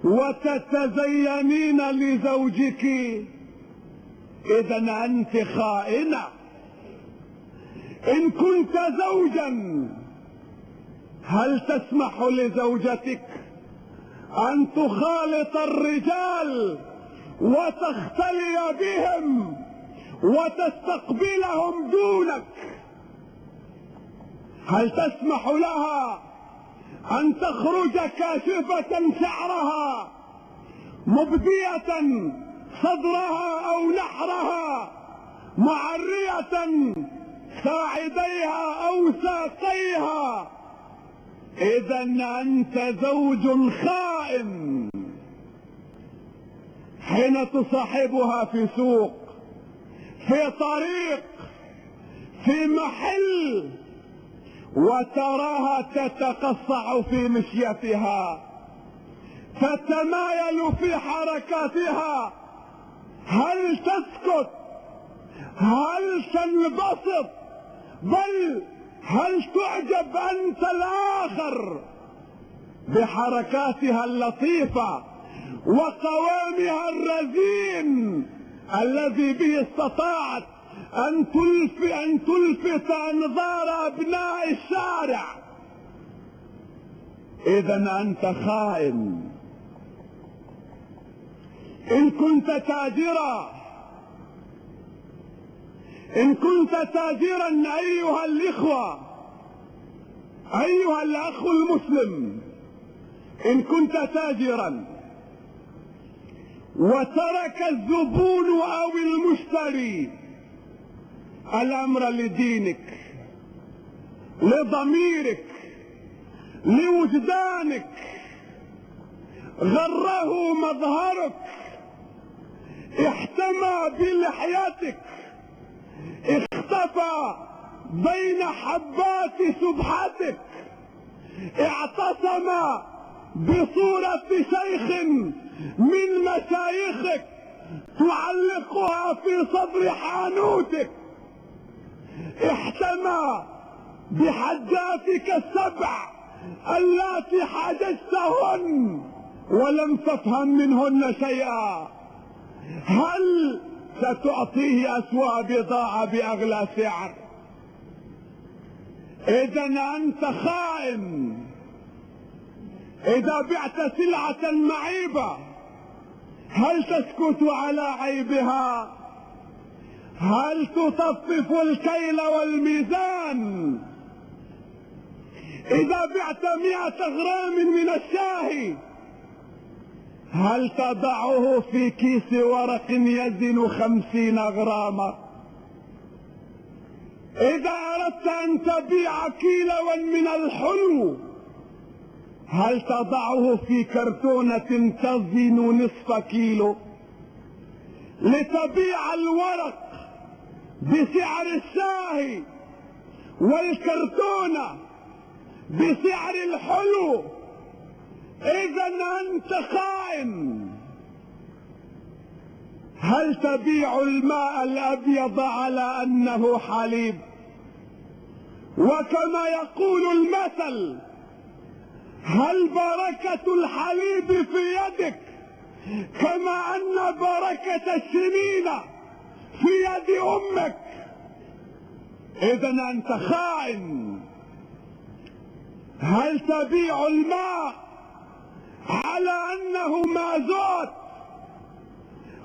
وتتزينين لزوجك؟ إذا أنت خائنة. إن كنت زوجا، هل تسمح لزوجتك أن تخالط الرجال وتختلي بهم وتستقبلهم دونك؟ هل تسمح لها أن تخرج كاشفة شعرها، مبدية صدرها أو نحرها، معرية ساعديها أو ساقيها؟ إذا أنت زوج خائن. حين تصاحبها في سوق، في طريق، في محل، وتراها تتقصع في مشيتها، تتمايل في حركاتها، هل تسكت؟ هل تنبسط؟ بل هل تعجب أنت الآخر بحركاتها اللطيفة وقوامها الرزين الذي به استطاعت أن تلفت أنظار أبناء الشارع؟ إذا أنت خائن. إن كنت تاجرا، إن كنت تاجرا أيها الإخوة، أيها الأخ المسلم، إن كنت تاجرا وترك الزبون أو المشتري الأمر لدينك، لضميرك، لوجدانك، غره مظهرك، احتمى بلحيتك، اختفى بين حبات سبحتك، اعتصم بصورة شيخ من مشايخك تعلقها في صدر حانوتك، احتمى بحجاتك السبع اللاتي حججتهن ولم تفهم منهن شيئا، هل ستعطيه أسوأ بضاعة بأغلى سعر؟ إذا أنت خائن. إذا بعت سلعة معيبة هل تسكت على عيبها؟ هل تطفف الكيل والميزان؟ إذا بعت 100 غرام من الشاي هل تضعه في كيس ورق يزن 50 غراما؟ إذا أردت أن تبيع كيلوا من الحلو هل تضعه في كرتونة تزن نصف كيلو؟ لتبيع الورق بسعر الشاي والكرتونة بسعر الحلو، إذا أنت خائن. هل تبيع الماء الأبيض على أنه حليب؟ وكما يقول المثل: هل بركة الحليب في يدك كما أن بركة السنين في يد أمك؟ إذا أنت خائن. هل تبيع الماء على أنه مازوت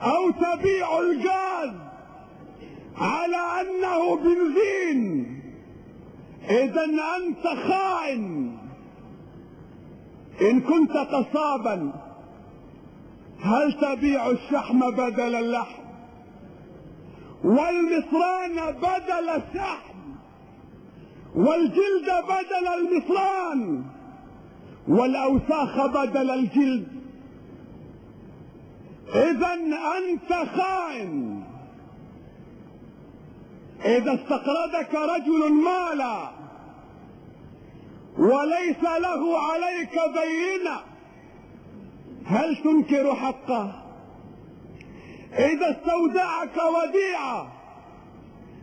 أو تبيع الغاز على أنه بنزين؟ إذا أنت خائن. إن كنت قصابا هل تبيع الشحم بدل اللحم والمصران بدل الشحم والجلد بدل المصران والأوساخ بدل الجلد؟ إذا أنت خائن. إذا استقرضك رجل مالا وليس له عليك بينة هل تنكر حقه؟ إذا استودعك وديعة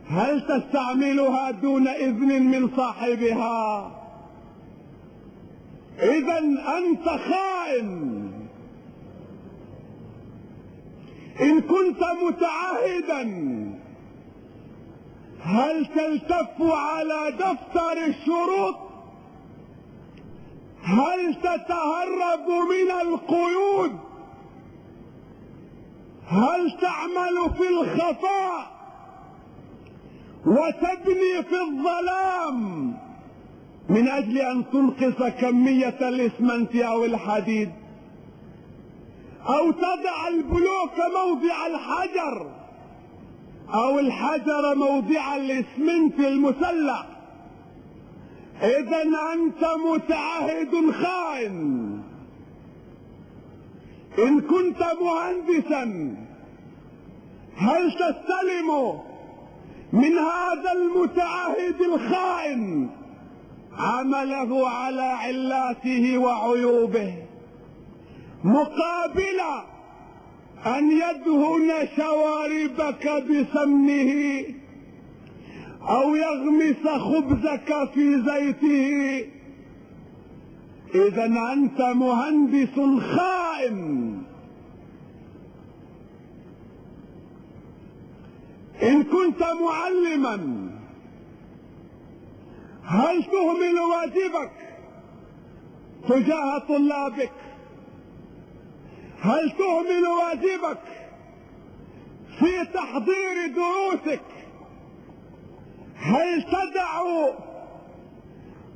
هل تستعملها دون إذن من صاحبها؟ إذا أنت خائن. إن كنت متعهدا هل تلتف على دفتر الشروط؟ هل تتهرب من القيود؟ هل تعمل في الخفاء وتبني في الظلام من أجل أن تنقص كمية الإسمنت أو الحديد، أو تضع البلوك موضع الحجر أو الحجر موضع الإسمنت المسلح؟ إذا أنت متعهد خائن. إن كنت مهندسا هل تستلم من هذا المتعهد الخائن عمله على علاته وعيوبه مقابل أن يدهن شواربك بسمنه أو يغمس خبزك في زيته؟ إذا أنت مهندس خائن. إن كنت معلما هل تهمل واجبك تجاه طلابك؟ هل تهمل واجبك في تحضير دروسك؟ هل تدع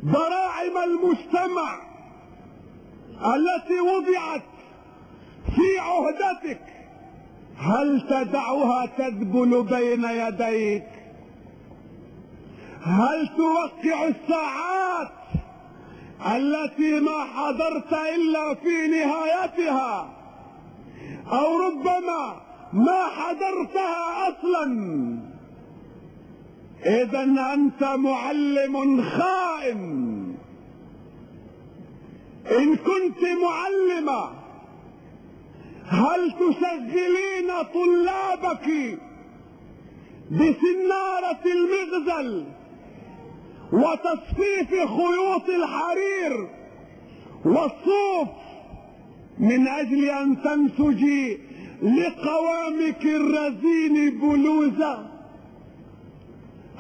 براعم المجتمع التي وضعت في عهدتك هل تدعها تذبل بين يديك؟ هل توقع الساعات التي ما حضرت إلا في نهايتها، أو ربما ما حضرتها أصلا؟ إذا أنت معلم خائن. إن كنت معلمة هل تشغلين طلابك بسنارة المغزل وتصفيف خيوط الحرير والصوف من أجل أن تنسجي لقوامك الرزين بلوزة،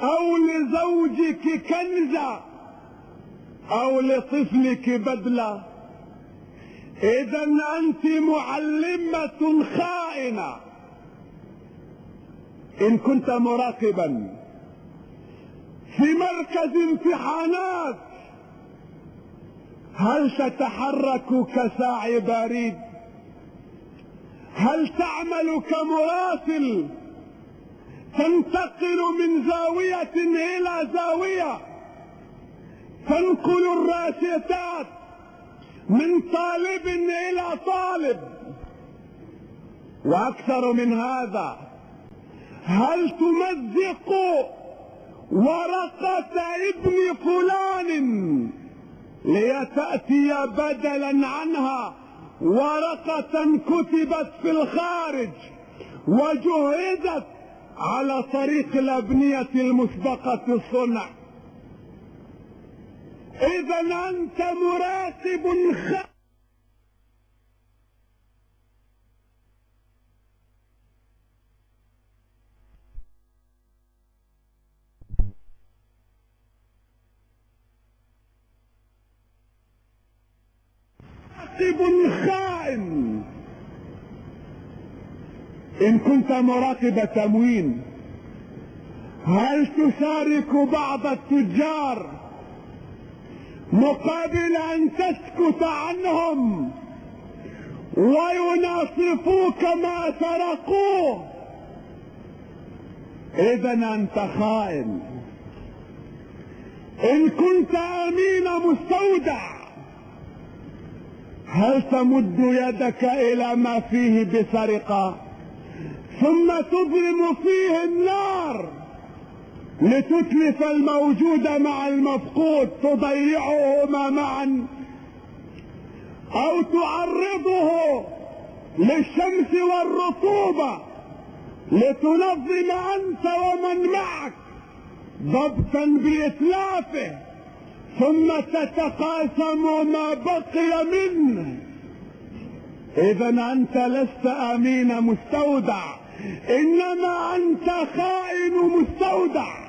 أو لزوجك كنزة، أو لطفلك بدلة؟ إذا أنت معلمة خائنة. إن كنت مراقبا في مركز امتحانات هل تتحرك كساعي بريد؟ هل تعمل كمراسل تنتقل من زاوية إلى زاوية، تنقل الراشدات من طالب إلى طالب؟ وأكثر من هذا، هل تمزق ورقة ابن فلان ليتأتي بدلا عنها ورقة كتبت في الخارج وجهزت على طريق الأبنية المسبقة الصنع؟ إذا أنت مراقب خائن. إن كنت مراقب تموين هل تشارك بعض التجار مقابل أن تسكت عنهم ويناصفوك ما سرقوه؟ إذا أنت خائن. إن كنت أمين مستودع هل تمد يدك إلى ما فيه بسرقة ثم تضرم فيه النار لتتلف الموجود مع المفقود، تضيعهما معا، أو تعرضه للشمس والرطوبة لتنظم أنت ومن معك ضبطا بإتلافه ثم تتقاسم ما بقي منه؟ إذا أنت لست أمين مستودع، إنما أنت خائن مستودع.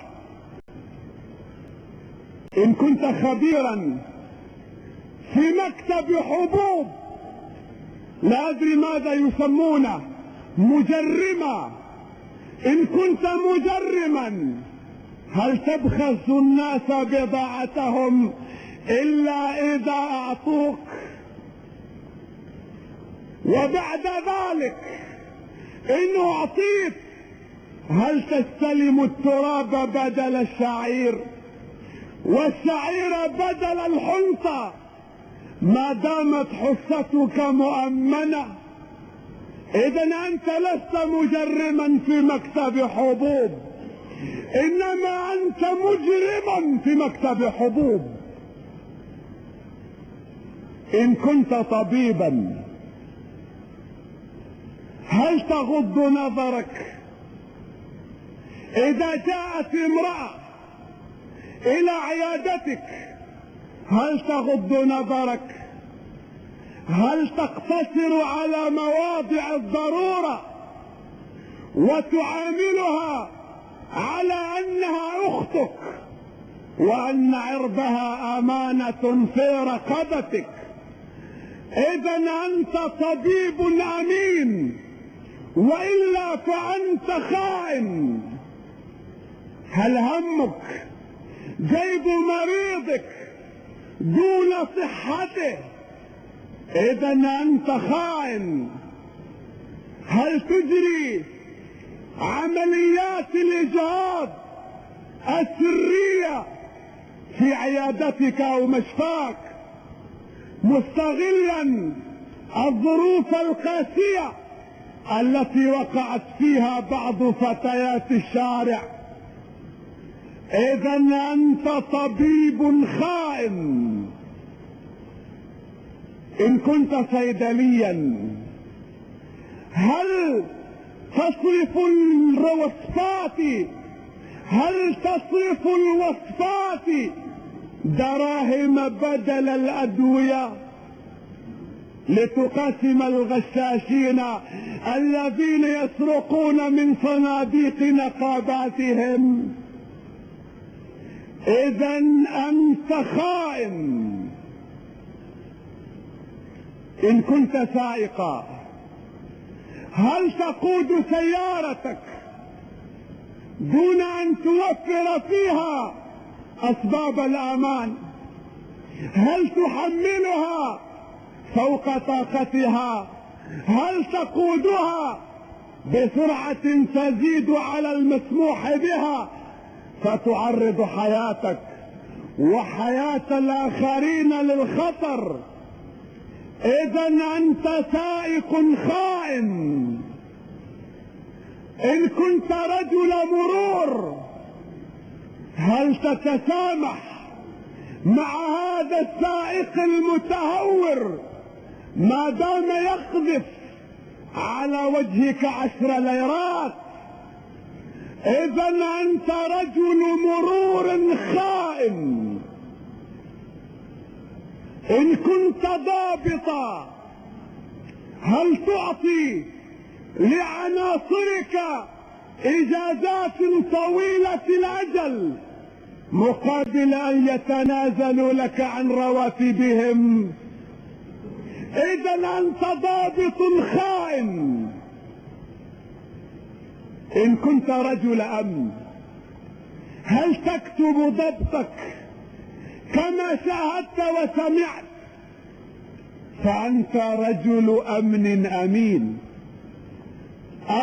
إن كنت خبيرا في مكتب حبوب، لا أدري ماذا يسمونه، مجرمة، إن كنت مجرما هل تبخس الناس بضاعتهم إلا إذا أعطوك؟ وبعد ذلك إن أعطيت هل تستلم التراب بدل الشعير والشعير بدل الحنطة ما دامت حصتك مؤمنة؟ إذا أنت لست مجرما في مكتب حبوب، إنما أنت مجرما في مكتب حبوب. إن كنت طبيبا هل تغض نظرك إذا جاءت امرأة إلى عيادتك؟ هل تغض نظرك؟ هل تقتصر على مواضع الضرورة وتعاملها على أنها أختك وأن عرضها أمانة في رقبتك؟ إذا أنت طبيب أمين، وإلا فأنت خائن. هل همك جيب مريضك دون صحته، إذا أنت خائن. هل تجري عمليات الإجهاض السرية في عيادتك أو مشفاك مستغلا الظروف القاسية التي وقعت فيها بعض فتيات الشارع؟ إذا أنت طبيب خائن. إن كنت صيدليا هل تصرف الوصفات دراهم بدل الأدوية لتقاسم الغشاشين الذين يسرقون من صناديق نقاباتهم؟ إذا أنت خائن. إن كنت سائقا هل تقود سيارتك دون أن توفر فيها أسباب الأمان؟ هل تحملها فوق طاقتها؟ هل تقودها بسرعة تزيد على المسموح بها فتعرض حياتك وحياة الآخرين للخطر؟ إذا أنت سائق خائن. إن كنت رجل مرور هل تتسامح مع هذا السائق المتهور ما دام يقذف على وجهك 10 ليرات؟ إذا أنت رجل مرور خائن. إن كنت ضابطا هل تعطي لعناصرك إجازات طويلة الأجل مقابل أن يتنازلوا لك عن رواتبهم؟ إذا أنت ضابط خائن. إن كنت رجل أمن هل تكتب ضبطك كما شاهدت وسمعت؟ فأنت رجل أمن أمين.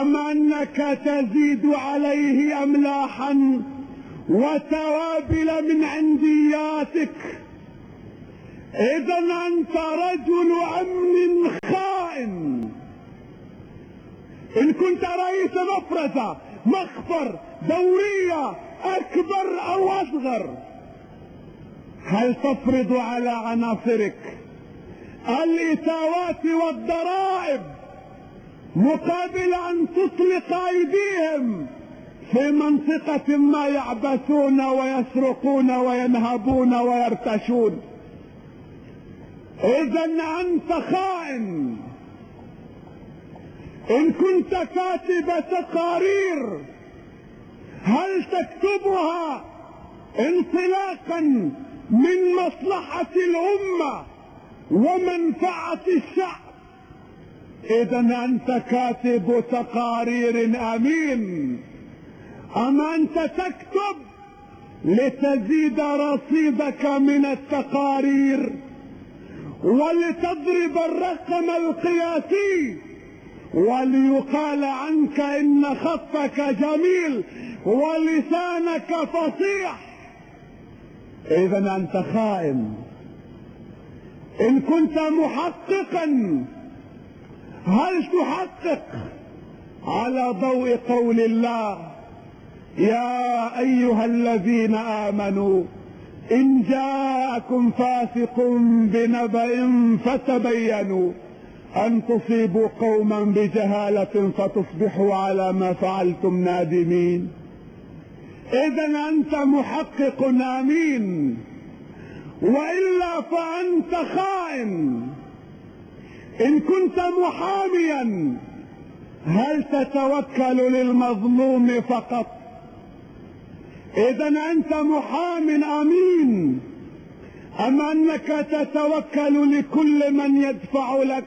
أم أنك تزيد عليه أملاحا وتوابل من عندياتك؟ إذا أنت رجل أمن خائن. إن كنت رئيس مفرزة مخفر دورية أكبر أو أصغر هل تفرض على عناصرك الإتاوات والضرائب مقابل أن تطلق أيديهم في منطقة ما يعبثون ويسرقون وينهبون ويرتشون؟ إذا أنت خائن. إن كنت كاتب تقارير هل تكتبها انطلاقا من مصلحة الأمة ومنفعة الشعب؟ إذا أنت كاتب تقارير أمين. أما أنت تكتب لتزيد رصيدك من التقارير ولتضرب الرقم القياسي وليقال عنك إن خطك جميل ولسانك فصيح؟ إذا أنت خائن. إن كنت محققا هل تحقق على ضوء قول الله يا أيها الذين آمنوا إن جاءكم فاسق بنبأ فتبينوا أن تصيبوا قوما بجهالة فتصبحوا على ما فعلتم نادمين؟ إذا أنت محقق أمين، وإلا فأنت خائن. إن كنت محاميا هل تتوكل للمظلوم فقط؟ إذا أنت محام أمين. أم أنك تتوكل لكل من يدفع لك؟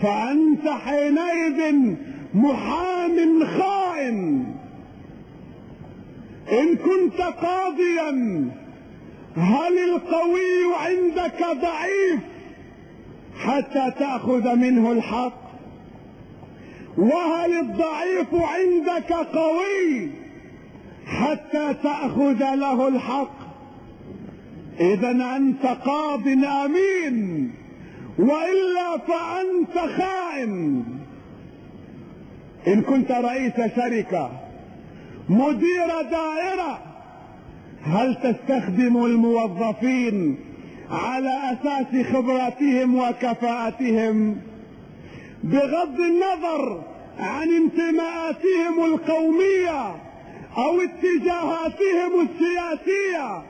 فأنت حينئذ محام خائن. إن كنت قاضيا هل القوي عندك ضعيف حتى تأخذ منه الحق؟ وهل الضعيف عندك قوي حتى تأخذ له الحق؟ إذا أنت قاض أمين، وإلا فأنت خائن. إن كنت رئيس شركة، مدير دائرة، هل تستخدم الموظفين على أساس خبراتهم وكفاءتهم بغض النظر عن انتماءاتهم القومية أو اتجاهاتهم السياسية؟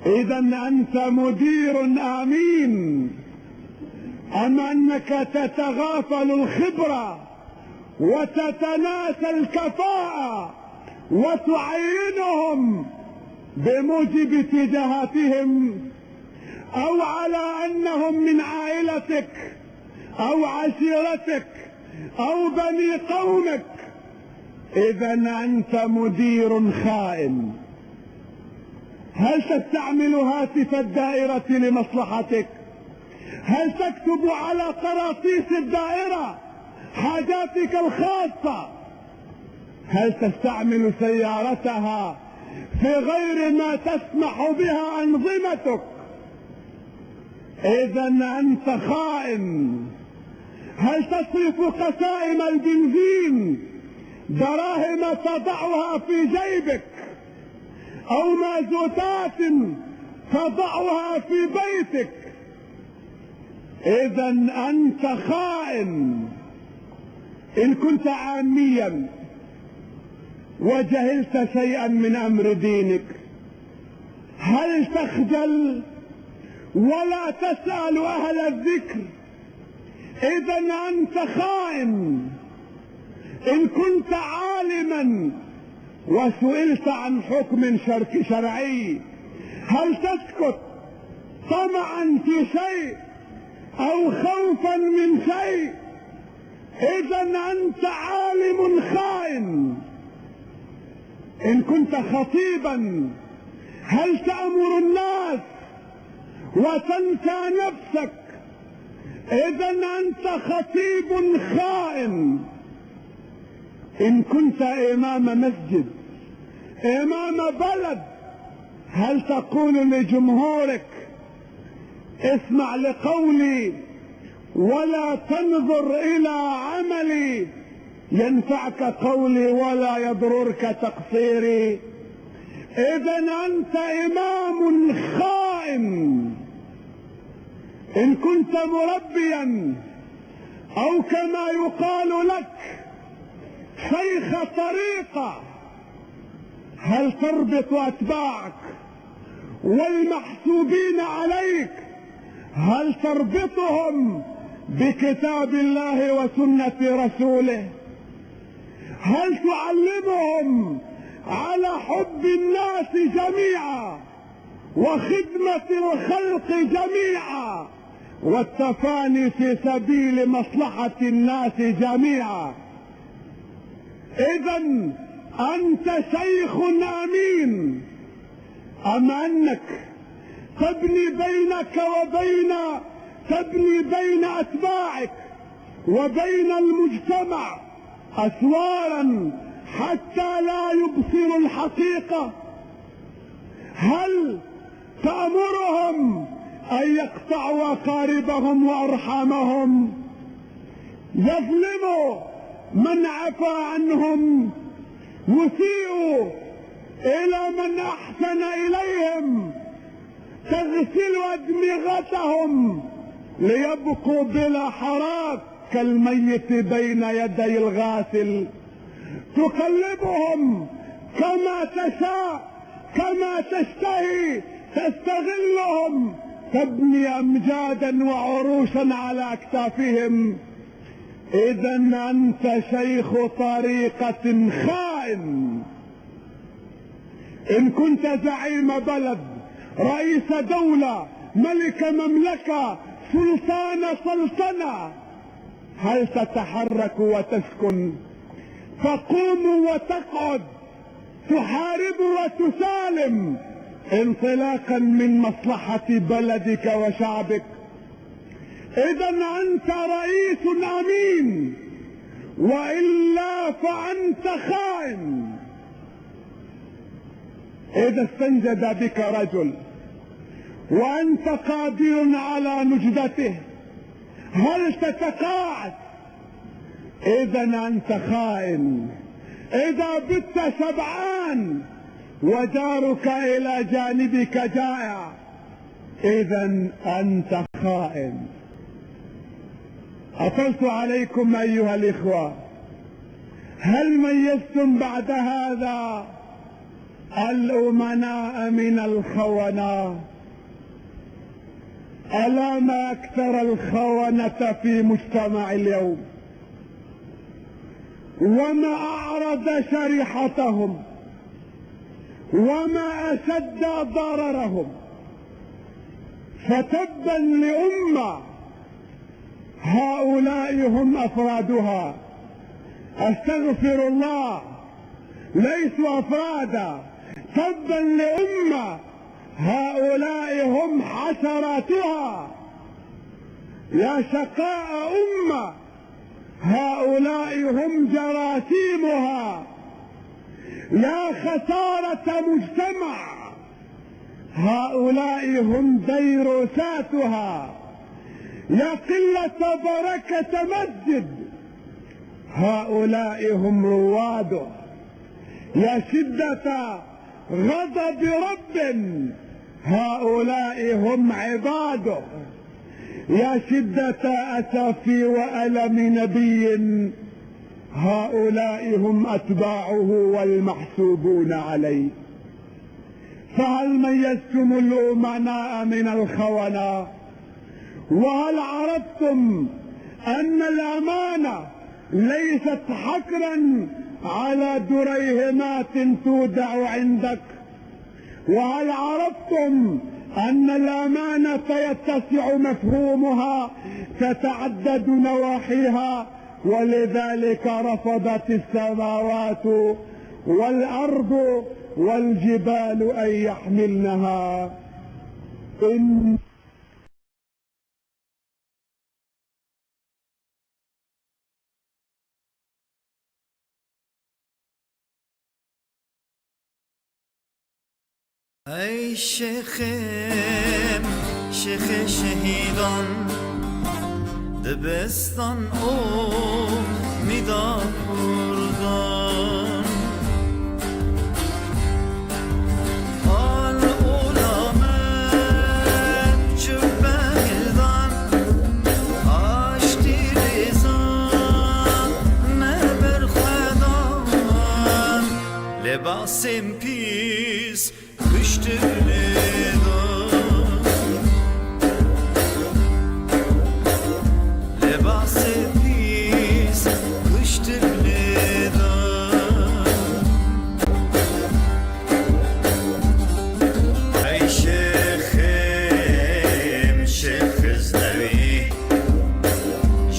إذا أنت مدير أمين. أم أنك تتغافل الخبرة وتتناسى الكفاءة وتعينهم بموجب اتجاهاتهم أو على أنهم من عائلتك أو عشيرتك أو بني قومك؟ إذا أنت مدير خائن. هل تستعمل هاتف الدائرة لمصلحتك؟ هل تكتب على قراطيس الدائرة حاجاتك الخاصة؟ هل تستعمل سيارتها في غير ما تسمح بها أنظمتك؟ إذا أنت خائن. هل تصرف قسائم البنزين دراهم تضعها في جيبك أو مازوتات تضعها في بيتك؟ إذا أنت خائن. إن كنت عاميا وجهلت شيئا من أمر دينك، هل تخجل ولا تسأل أهل الذكر؟ إذا أنت خائن. إن كنت عالما وسئلت عن حكم شرعي، هل تسكت طمعا في شيء أو خوفا من شيء؟ إذا أنت عالم خائن. إن كنت خطيبا، هل تأمر الناس وتنسى نفسك؟ إذا أنت خطيب خائن. إن كنت إمام مسجد، إمام بلد، هل تقول لجمهورك اسمع لقولي ولا تنظر إلى عملي، ينفعك قولي ولا يضررك تقصيري؟ إذا أنت إمام خائن. إن كنت مربيا أو كما يقال لك شيخ طريقة، هل تربط أتباعك والمحسوبين عليك؟ هل تربطهم بكتاب الله وسنة رسوله؟ هل تعلمهم على حب الناس جميعا وخدمة الخلق جميعا والتفاني في سبيل مصلحة الناس جميعا؟ إذا أنت شيخ أمين. أم أنك تبني بين أتباعك وبين المجتمع أسوارا حتى لا يبصروا الحقيقة؟ هل تأمرهم أن يقطعوا أقاربهم وأرحامهم، يظلموا من عفا عنهم، يسيئوا إلى من أحسن إليهم، تغسل أدمغتهم ليبقوا بلا حراك كالميت بين يدي الغاسل، تقلبهم كما تشاء كما تشتهي، تستغلهم، تبني أمجادا وعروشا على أكتافهم. إذا أنت شيخ طريقة خائن. إن كنت زعيم بلد، رئيس دولة، ملك مملكة، سلطان سلطنة، هل تتحرك وتسكن، تقوم وتقعد، تحارب وتسالم، انطلاقا من مصلحة بلدك وشعبك. إذا أنت رئيس أمين، وإلا فأنت خائن. إذا استنجد بك رجل وأنت قادر على نجدته، هل تتقاعد؟ إذا أنت خائن. إذا بت شبعان وجارك إلى جانبك جائع، إذا أنت خائن. أطلت عليكم أيها الإخوة، هل ميزتم بعد هذا الأمناء من الخونة؟ ألا ما أكثر الخونة في مجتمع اليوم، وما أعرض شريحتهم، وما أشد ضررهم. فتبا لأمة هؤلاء هم أفرادها. أستغفر الله، ليسوا أفرادا. تبا لأمة هؤلاء هم حشراتها. يا شقاء أمة هؤلاء هم جراثيمها. يا خسارة مجتمع هؤلاء هم فيروساتها. يا قلة بركة مسجد هؤلاء هم رواده. يا شدة غضب رب هؤلاء هم عباده. يا شدة أسف وألم نبي هؤلاء هم أتباعه والمحسوبون عليه. فهل ميزتم الأمناء من الخونة؟ وهل عرفتم أن الأمانة ليست حكرا على دريهمات تودع عندك؟ وهل عرفتم أن الأمانة يتسع مفهومها، تتعدد نواحيها، ولذلك رفضت السماوات والأرض والجبال أن يحملنها. ای شیخم شیخ شهیدان دبستان او میدا کردان آل علامت جبهدان آشتی ریزان نبر خدان لباسم پیس لباس پیس کشت ای شیخم شیخ زنوی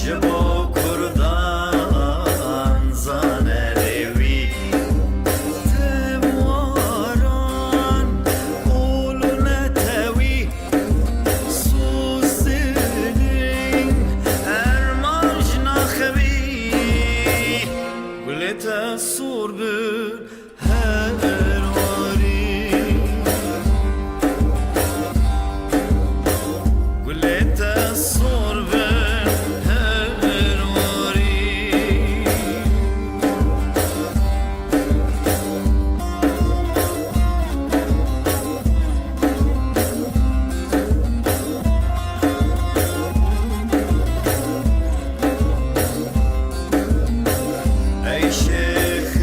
جبو کردان زانه روی تبواران اولو نتوی سوزدین ارمانج نخوی گلت سور بر هر واری گلت سور بر هر واری ای شیخم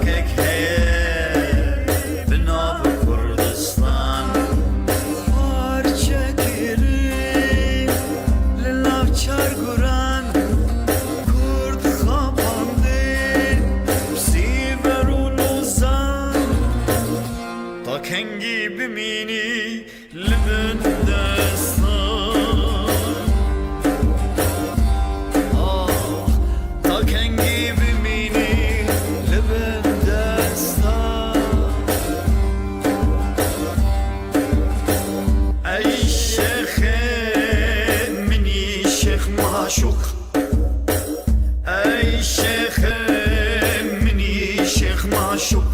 تاکک هیه بناو کردستان پارچه گیری لناو چارگوران کرد خوابانده بسیور و لوزان تا کنگی بمینی لبن دستان تا کنگی بمینی لبن دستان ای شیخ منی شیخ معشوق ای شیخ منی شیخ معشوق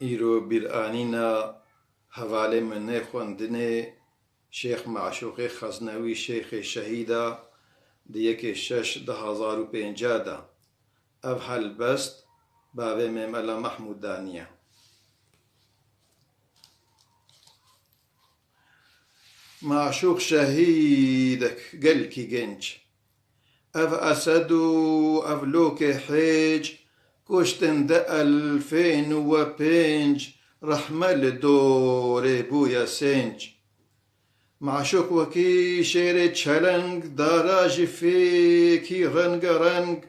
ایرو بیرانینا حواله من خوندنه شیخ معشوق خزنوی شیخ شهیدا دیگه 6,2050 دا اف حل بست باوی مملا محمود دانیه معشوق شهيدك قلكي جنج أف أسدو أف لوك حيج كشتن دا 2005 رحمل دور بويا سنج معشوق وكي شيري تشالنج دراج فيكي رنج رنج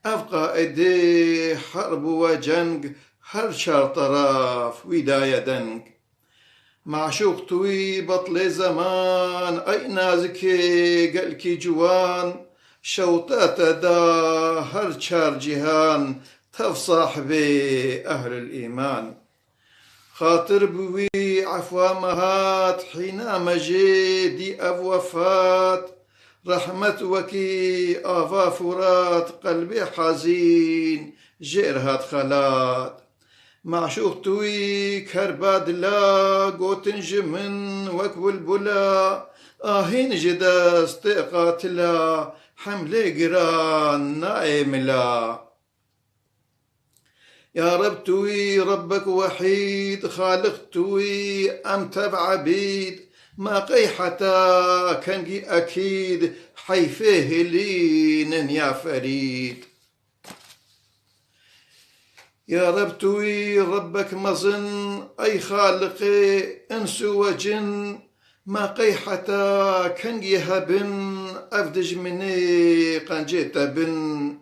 أف قائدي حرب وجنج هر شار طراف وداية دنج معشوق توي بطل زمان أي نازكي قلكي جوان شوطات دا هر شار جهان تفصح بي أهل الإيمان خاطر بوي عفوا مهات حينما جيدي أف وفات رحمة وكي آفا فرات قلبي حزين جيرهات خلات معشوق توي كرباد لا قوتن جمن وكبل بلا آهين جدا استقاتلا حملة قران نائم لا يا رب توي ربك وحيد خالق توي أم تبع عبيد ما قيحتا كنجي أكيد حيفيه لين يا فريد يا رب توي ربك مظن أي خالقي إنس وجن ما قيحتا كنجي هبن أفدج مني قنجيت بن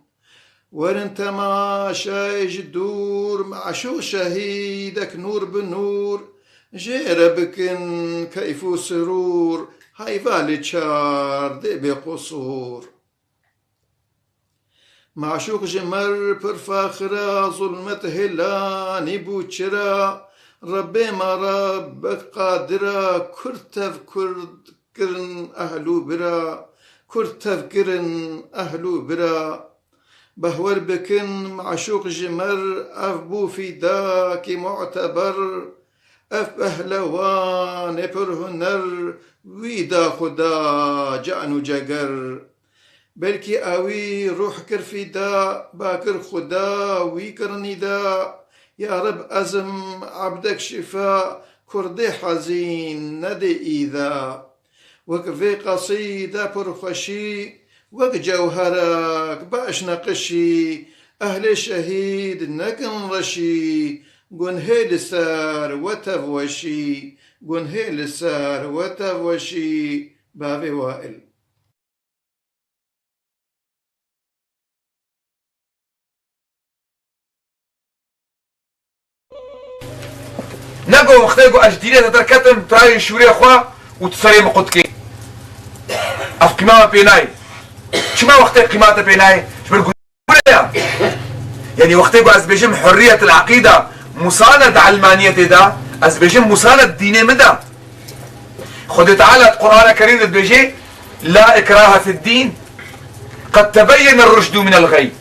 ورنت ما شايج الدور معشوق شهيدك نور بنور جيربكن كيف سرور هاي فالي تشار دي بقصور معشوق جمر برفاخرة ظلمة هلاني بوشرا ربي ما ربك قادرة كرتف كرد كرن أهلو برا كرتف كرن أهلو برا بهور بكن معشوق جمر أفبو في داكي معتبر أف بهلوان برهنر ويدا خدا جانو جگر بلكي أوي روح كرفدا باكر خدا ويكرني دا يا رب أزم عبدك شفاء كردي حزين ندي إذا وكفي قصيدة برخشي وك جوهرك باش نقشي أهل شهيد نكن رشي قن هيل سار وتفوشي قن هيل سار وتفوشي بابي وائل نقو مختلقو أجدينة تتركتن تراي شوري أخوا وتصري مقودكي أف قمامة بيناي شما وقت قمامة بيناي شبالقو يعني وقتيقو أزبيجم حرية العقيدة مساند علمانية دا أزبيجم مساند ديني مدى خذ تعالى القرآن الكريم أزبيجي لا إكراه في الدين قد تبين الرشد من الغي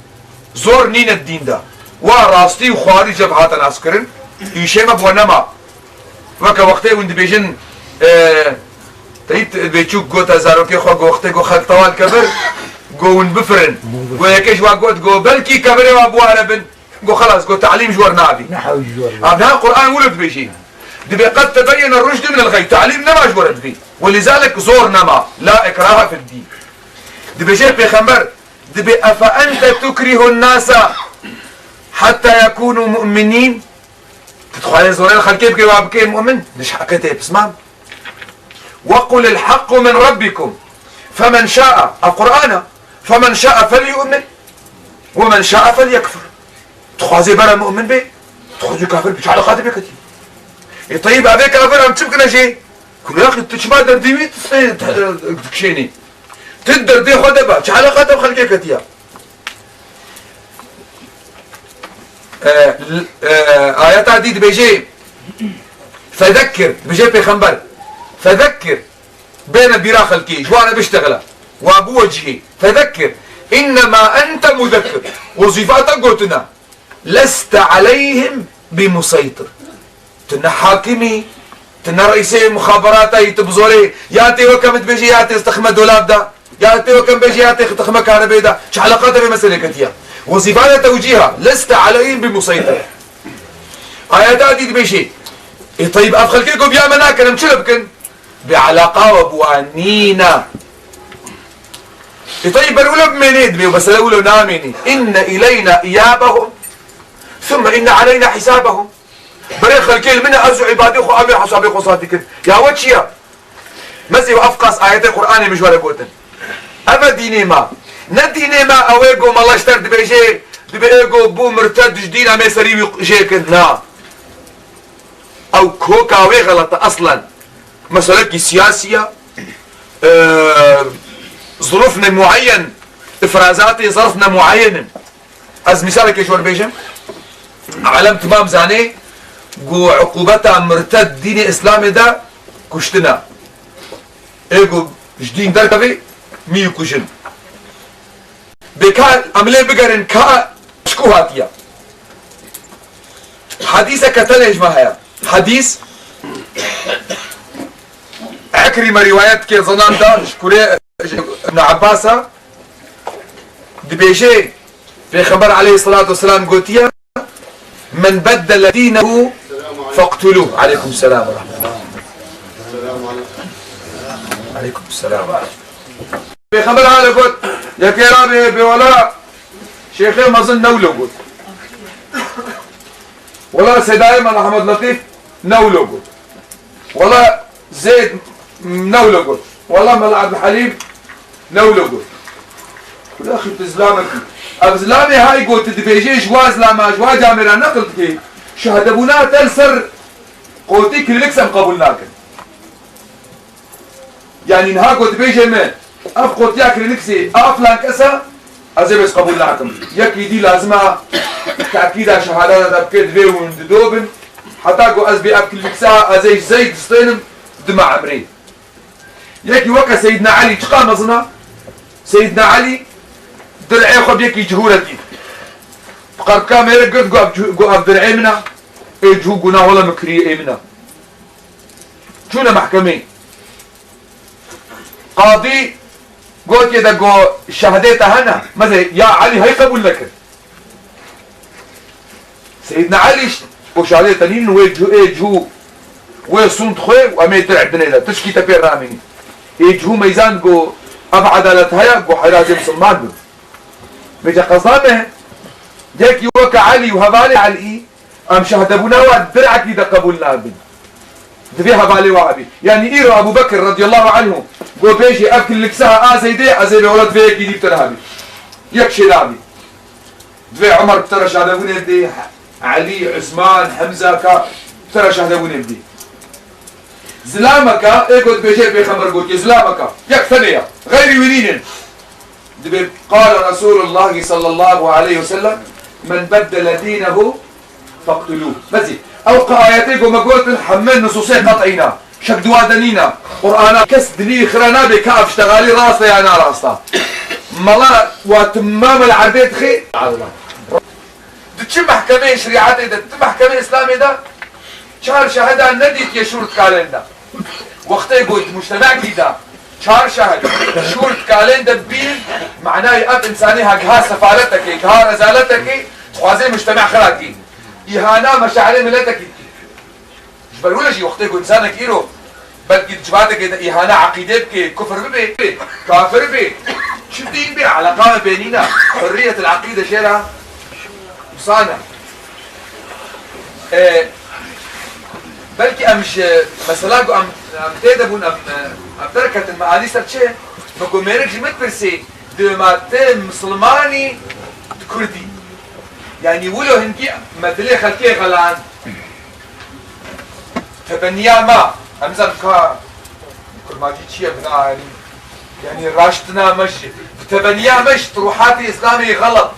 زور نين الدين دا وراستي وخواري جبهات العسكرين يشيما بونما وكا وقتي وند بيجن تريد بيشوك قوتا زاروكي خوا وقتيقو خلق طوال كبر قوون بفرن ويكيش واقوت قو بلكي كبري وابو عربن قو خلاص قو تعليم جوار نابي نحو جوار هذا القرآن ولد بيجي دبي قد تبين الرشد من الغي تعليم نما جورت فيه ولذلك زور نما لا إكراه في الدين دبي جيب بيخمر دبي أفأنت تكره الناس حتى يكونوا مؤمنين تدخل زورين خلكي بكي وابكي مؤمن ليش حكيتي بسمام وقل الحق من ربكم فمن شاء القرآن فمن شاء فليؤمن ومن شاء فليكفر تخوازي برا مؤمن بي تخوازي كافر بيش على خاطر بكتي طيب هذا كافر عم تبكنا شيء كل يا اخي تشما درديمي تكشيني تدر دي خد بقى شو على خاطر خليك كتيا آيات عديد بيجي فذكر بيجي بيخنبر فذكر بين البيرا خلقي وانا بشتغله وابو وجهي فذكر انما انت مذكر وظيفتك قلتنا لست عليهم بمسيطر تنا حاكمي تنا رئيسي مخابراتي تبزوري ياتي وكم تبيجي ياتي استخدم دولاب دا ياتي وكم بيجي ياتي استخدم كهرباء دا شو علاقته بمسألة كتيا وظيفتك توجيهها لست عليهم بمسيطر آيات عديد بيجي طيب افخلكيكم يا مناكن مشلبكن بعلاقة وبوانينا طيب بنقول بمنيد بيو بس اقول ناميني ان الينا ايابهم ثم ان علينا حسابهم بري خلكيل من ارجو عبادي خو ابي حسابي خصاتك يا وجهيا مزي وافقس ايات القران مش ولا قوتن اما ديني ما نديني ما اويغو ما الله اشترد بيجي بيجو بو مرتد جديد ما يسري جيكنا او كوكا وي غلط اصلا مسألة سياسية ظروفنا معين افرازاتي ظرفنا معين از مثالك ايش بيجم علم تمام زاني قو عقوبتها مرتد ديني اسلامي دا كشتنا ايقو جدين دركبي ميو كشن بكال عملي بقرن كا شكو هاتيا حديثة كتنج معايا حديث عكرمة روايات كي ظنان دا شكوري ابن عباسة دبيجي في خبر عليه الصلاة والسلام قلتيا من بدل دينه فاقتلوه عليكم السلام ورحمة الله عليكم السلام في خبر على قلت يا كرامي بولا شيخي ما ظن نولو قلت ولا سيد ايمن احمد لطيف نولو قلت ولا زيد نولو قلت والله ملا عبد الحليم نولو قلت يا اخي بزلامك ابزلامي هاي قلت دبيجي جواز لما جواز جامرا نقلت كي شهدبونا تلسر قوتي كلكسم قبولناك يعني نها قلت بيجي من اف قوت ياك لنكسي افلان كسا ازي بس قبولناكم يكي دي لازمها تاكيد شهاده بكيد فيو دوبن حتى قو ازبي اب كلكسا ازي زيد سطينم دمع عمري يكي وكا سيدنا علي تقام اظنا سيدنا علي درعي خب يكي جهولتي قرب كاميرا قلت قو اب درعي منا اجهو قنا ولا مكري منا شونا محكمين قاضي قلت يدا قو شهديتها هنا مثلا يا علي هاي قبول لك سيدنا علي وشهديتها نين ويجهو ويصنت خوي وامي درع بنيلا تشكي تبير راميني يجهو ميزان قو ابعد لتهيا قو حراجي مسلمان بو بيجا قصامه ديك يوكا علي وهبالي علي ام شهدبونا ودرعك اذا قبولنا بي دفيها بالي وعبي يعني ايرو ابو بكر رضي الله عنه قو بيجي اكل لكسها ازيدي ازي بولد فيك يدي بترهبي يكشي لابي دفي عمر بترى شهدبوني بدي علي عثمان حمزه كا بترى شهدبوني بدي زلامك ايقود بيجي بيخمر قلت زلامك يكفنيا غير وينين دبي قال رسول الله صلى الله عليه وسلم من بدل دينه فاقتلوه مزي اوقع اياتيك وما قلت حمل نصوصين قطعينا شكدوا دنينا قرانا كس دني خرانا بكاف اشتغالي راسه يا انا راسه ملا وتمام العبيد خي دتش محكمه شريعه ده محكمه اسلامي ده شهر شهاده نديت يا شورت كالندا وقت قلت مجتمع كده شهر شهر شورت كالندا بين معناه اب انساني ها سفالتك ها رزالتك خوازي مجتمع خلاكي إهانة مشاعر ملتك جبلولا شي وقتك إنسانك إيرو بلكي جباتك إهانة عقيدة بك كفر بك كافر بك شو الدين بي علاقة بيننا حرية العقيدة شيرها مصانع بلكي أمش مثلا أم تدبون أم تركت المعاني سرتشي نقول ميرك جمت برسي دماتين مسلماني كردي يعني ولو هنجي مثلي خلكي غلان تبنيا ما أمزم كا كرماتي شيء بنا يعني راشتنا مش تبنيا مش تروحاتي إسلامي غلط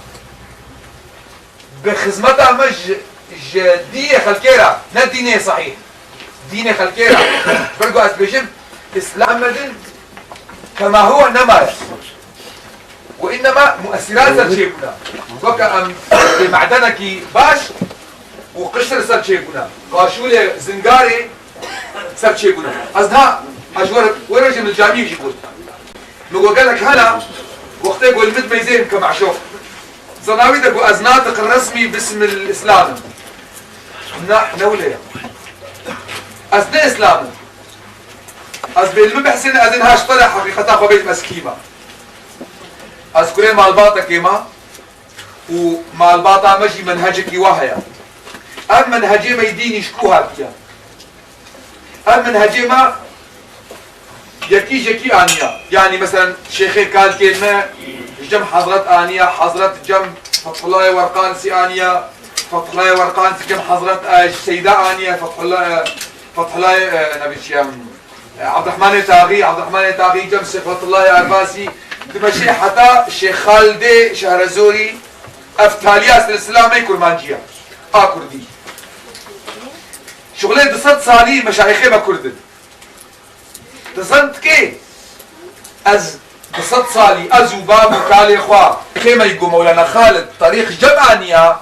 بخدمتها مش ديني خلكيرا لا ديني صحيح ديني خلكيرا برجو أسبجم إسلام مدن كما هو نما وإنما مؤثرات سرشيبنا وكا أم معدنك باش وقشر سرشيبنا قاشولة زنجاري سرشيبنا أزها أجور ورجم الجامعي يقول نقول لك هلا وقت يقول مد ميزين كمعشوف زناويدك وأزناتك الرسمي باسم الإسلام نولي أزنا إسلام أزبيل بحسن أزنهاش طلع حقيقتها خبيت مسكيمة أذكرين مع الباطة كيما ومع الباطة مجي منهجك وهي أم منهجي ما يدين يشكوها بيا أم منهجي ما يكي آنية يعني مثلا شيخي قال كلمة جم حضرت آنية حضرت جم فتح الله ورقان سي آنية فتح الله ورقان سي جم حضرت سيدة آنية فتح الله نبي شيام عبد الرحمن تاغي جم فتح الله عباسي دمشي حتى الشيخ خالد شهرزوري افتالياس الاسلام يكون مانجيا كردي شغلين تصد صالي مشايخي ما كردن تصد كي از تصد صالي ازو باب وكالي خوا كيما يقول مولانا خالد طريق جمعانيا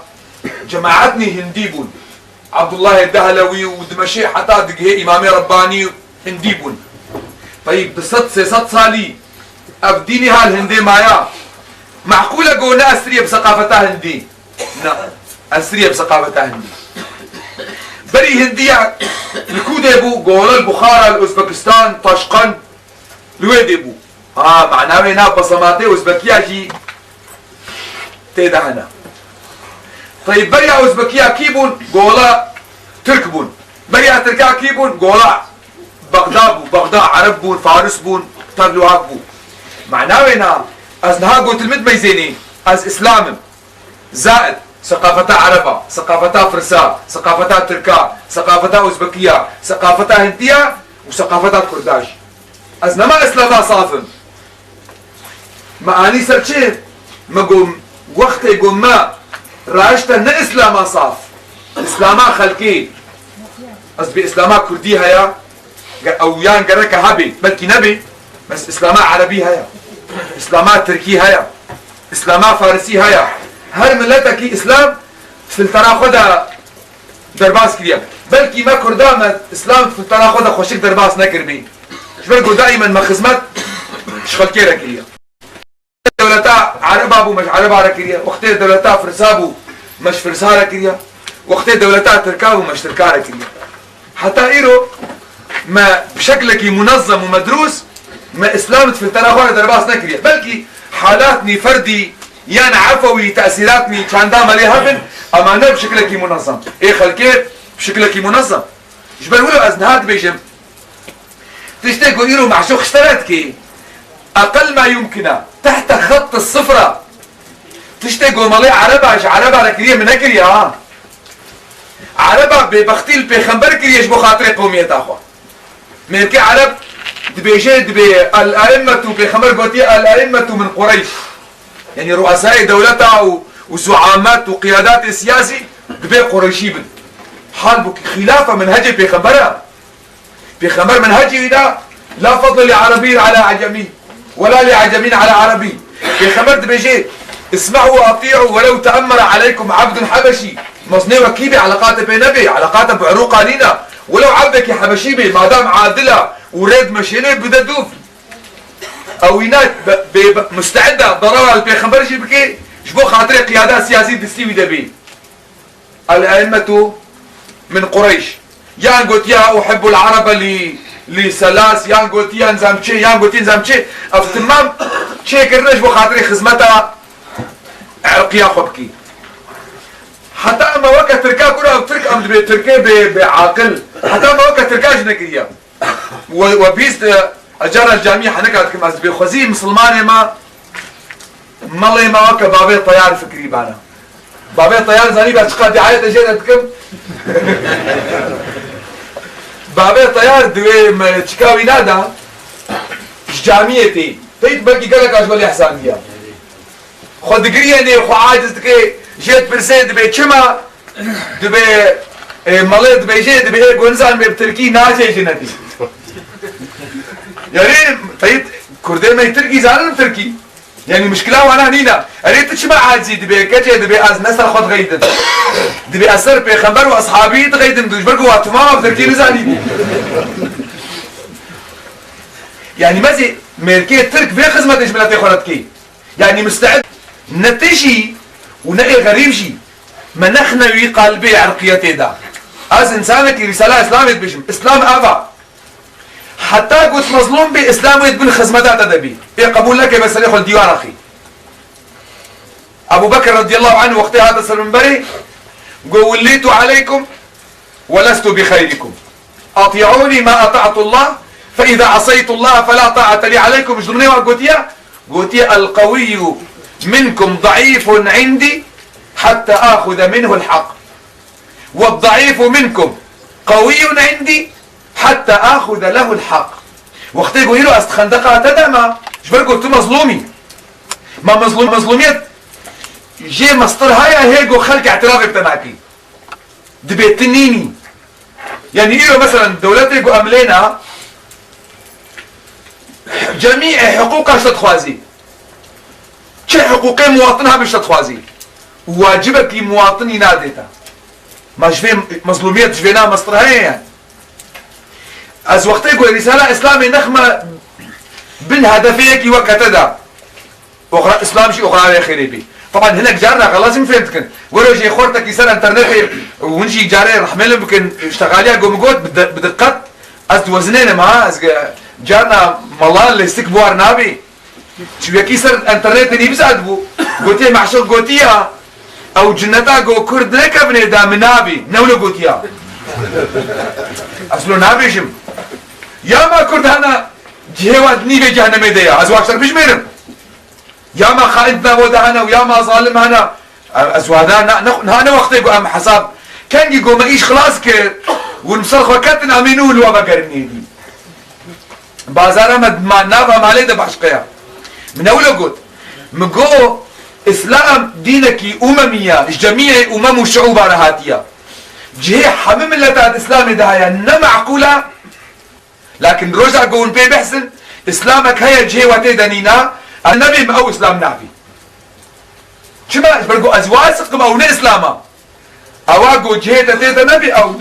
جماعتني هنديبون عبد الله الدهلوي ودمشي حتى دقهي امامي رباني هنديبون طيب تصد صالي أبديني هالهندي مايا معقولة قونا أسرية بثقافتها هندي نعم أسرية بثقافتها هندي بري هندية الكودة بو قولا البخارى الأوزبكستان طاشقند لويدي بو معناه هنا بصماتي أوزبكية جي تيدا هنا طيب بري أوزبكية كيبون قولا ترك بون بري تركيا كيبون قولا بغداد عرب بون فارس بون ترلوهاك بون معناه هنا أزنها قلت المد ميزيني أز إسلام زائد ثقافتها عربة ثقافتها فرسا ثقافتها تركا ثقافتها أوزبكية ثقافتها هندية وثقافتها كرداش أزنما إسلامها صافم معاني سرچه مقوم وقت يقوم ما راشتا نا إسلامها صاف إسلامها خلقي أز بإسلامها كردي هيا أو يان قررك هابي بلكي نبي بس إسلامها عربي هيا إسلامها تركي هيا إسلامها فارسي هيا هر ملتك إسلام في التراخد درباس كريا بلكي ما كردام إسلام في التراخد خوشك درباس نكر بي شبرقو دائما ما خزمت شغل كيرا كريا دولتا عربا بو مش عربا كريا وقتي دولتا فرسابو مش فرسارا كريا وقتي دولتا تركابو مش تركارا كريا حتى إيرو ما بشكلك منظم ومدروس ما إسلامت في التراخوة درباس نكريا بلكي حالاتني فردي يعني عفوي تأثيراتني كان دام عليها هبن أما أنا بشكلك منظم إيه خلكيت بشكلك منظم جبل ولو أزنهات بيجم تشتاقوا إيرو مع شو اشتريتكي أقل ما يمكن تحت خط الصفرة تشتاقوا مالي عربا لكريا من أكريا عربا ببختيل بخنبر كريش بخاطري قومية أخوة ملكي عرب دبيجي دبي الأئمة بخمر قوتي الأئمة من قريش يعني رؤساء دولتها وزعامات وقيادات السياسي دبي قريشي بن حال بك خلافة منهجي بخمر منهجي هنا لا فضل لعربي على عجمي ولا لعجمين على عربي بخمر دبيجي اسمعوا واطيعوا ولو تأمر عليكم عبد حبشي مصنع وكيبي علاقات بنبي علاقات بعروق لينا ولو عبدك يا حبشي بي ما دام عادله وريد مشيني بدا دوف او هناك مستعده ضرر البيخمبر جيبكي شبو خاطر قيادة سياسية دستيوي دبي الأئمة من قريش يان قلت يا أحب العرب لسلاس يان قلت يا نزامشي يان قلت نزامشي افتمام شي كرنش بو خاطر خدمتها عرقية خبكي حتى اما وقت تركا كلها ترك ام تركي بعاقل حتى اما وقت تركاش نكريا وبيست اجار الجامعة حنكات كم از بخوزي مسلمان ما مالي ما وقت بابي طيار فكري بانا بابي طيار زاني باشقا دعاية اجينا تكم بابي طيار دوي تشكاوي نادا جامعتي تيت بلكي قالك اجوالي احسان ديا خود قرياني خو عاجز تكي جيت برسين دبي چما دبي مالي دبي جي دبي ايه قنزان بتركي ناجي جنتي يعني تيت كردين ما يتركي زانن تركي يعني مشكلة وانا هنينا اريد تشما عاجزي دبي كتي دبي از نسر خود غيدن دبي اثر بيخنبر واصحابي تغيدن دوش برقوا تمام بتركي نزاني يعني مازي ميركي ترك في خدمتش بلاتي خورتكي يعني مستعد نتشي ونقي غريب شي ما نحن قلبي عرقيتي دا از انسانك رسالة اسلامية بيشم اسلام ابا حتى قلت مظلوم باسلام يتبن خدمتات ادبي ايه قبول لك بس ياخذ ديوان اخي ابو بكر رضي الله عنه وقت هذا المنبري وليت عليكم ولست بخيركم اطيعوني ما اطعت الله فاذا عصيت الله فلا طاعة لي عليكم. مش ضمني قلت يا القوي منكم ضعيف عندي حتى آخذ منه الحق والضعيف منكم قوي عندي حتى آخذ له الحق. وقت يقول له استخندقها تدما شبر قلت مظلومي ما مظلوميت جي مصطر هيا هيجو خلق اعترافي بتماكي دبيتنيني يعني إيه مثلا دولتي جو أملينا جميع حقوقها شتخوازي چه حقوقي مواطنها مش تتخوازي واجبك مواطني ناديتا ما شفي مظلومية شفينا مصطرها يعني از وقت يقول رسالة اسلامي نخمة بالهدفيك وكتدا اخرى اسلام شي اخرى خيري بي طبعا هناك جارنا لازم فهمتكن ولو شي خورتك يسال انترنت ونشي جاري رحمه يمكن اشتغاليها قومقوت بدقت از وزنين معاه جارنا مالان اللي استكبوار نابي شو يكسر انترنت اللي بزاد بو قوتي معشوق قوتيها او جنتا قو كرد لك ابني دا منابي نولو قوتيها اصلو نابي شم يا ما كرد هنا جهوات نيبي جهنمي ديا ازو اكثر بيش ميرم يا ما خائدنا ودا هنا ويا ما ظالم هنا ازو هذا وقت يقو ام حساب كان يقو ما ايش خلاص كير ونمسرخ وكاتن امينو الوابا قرني دي بازارا ما نابا مالي دا باشقيا من أول قلت مقو إسلام دينك أممية جميع أمم وشعوب رهاتية جهي حمم اللتات إسلامي دهايا نمعقولة لكن رجع قول بي بحسن إسلامك هيا جهي واتي دنينا النبي أو إسلام نعفي شما برقو أزواسق أو إسلاما أواقو جهي تتيدا نبي أو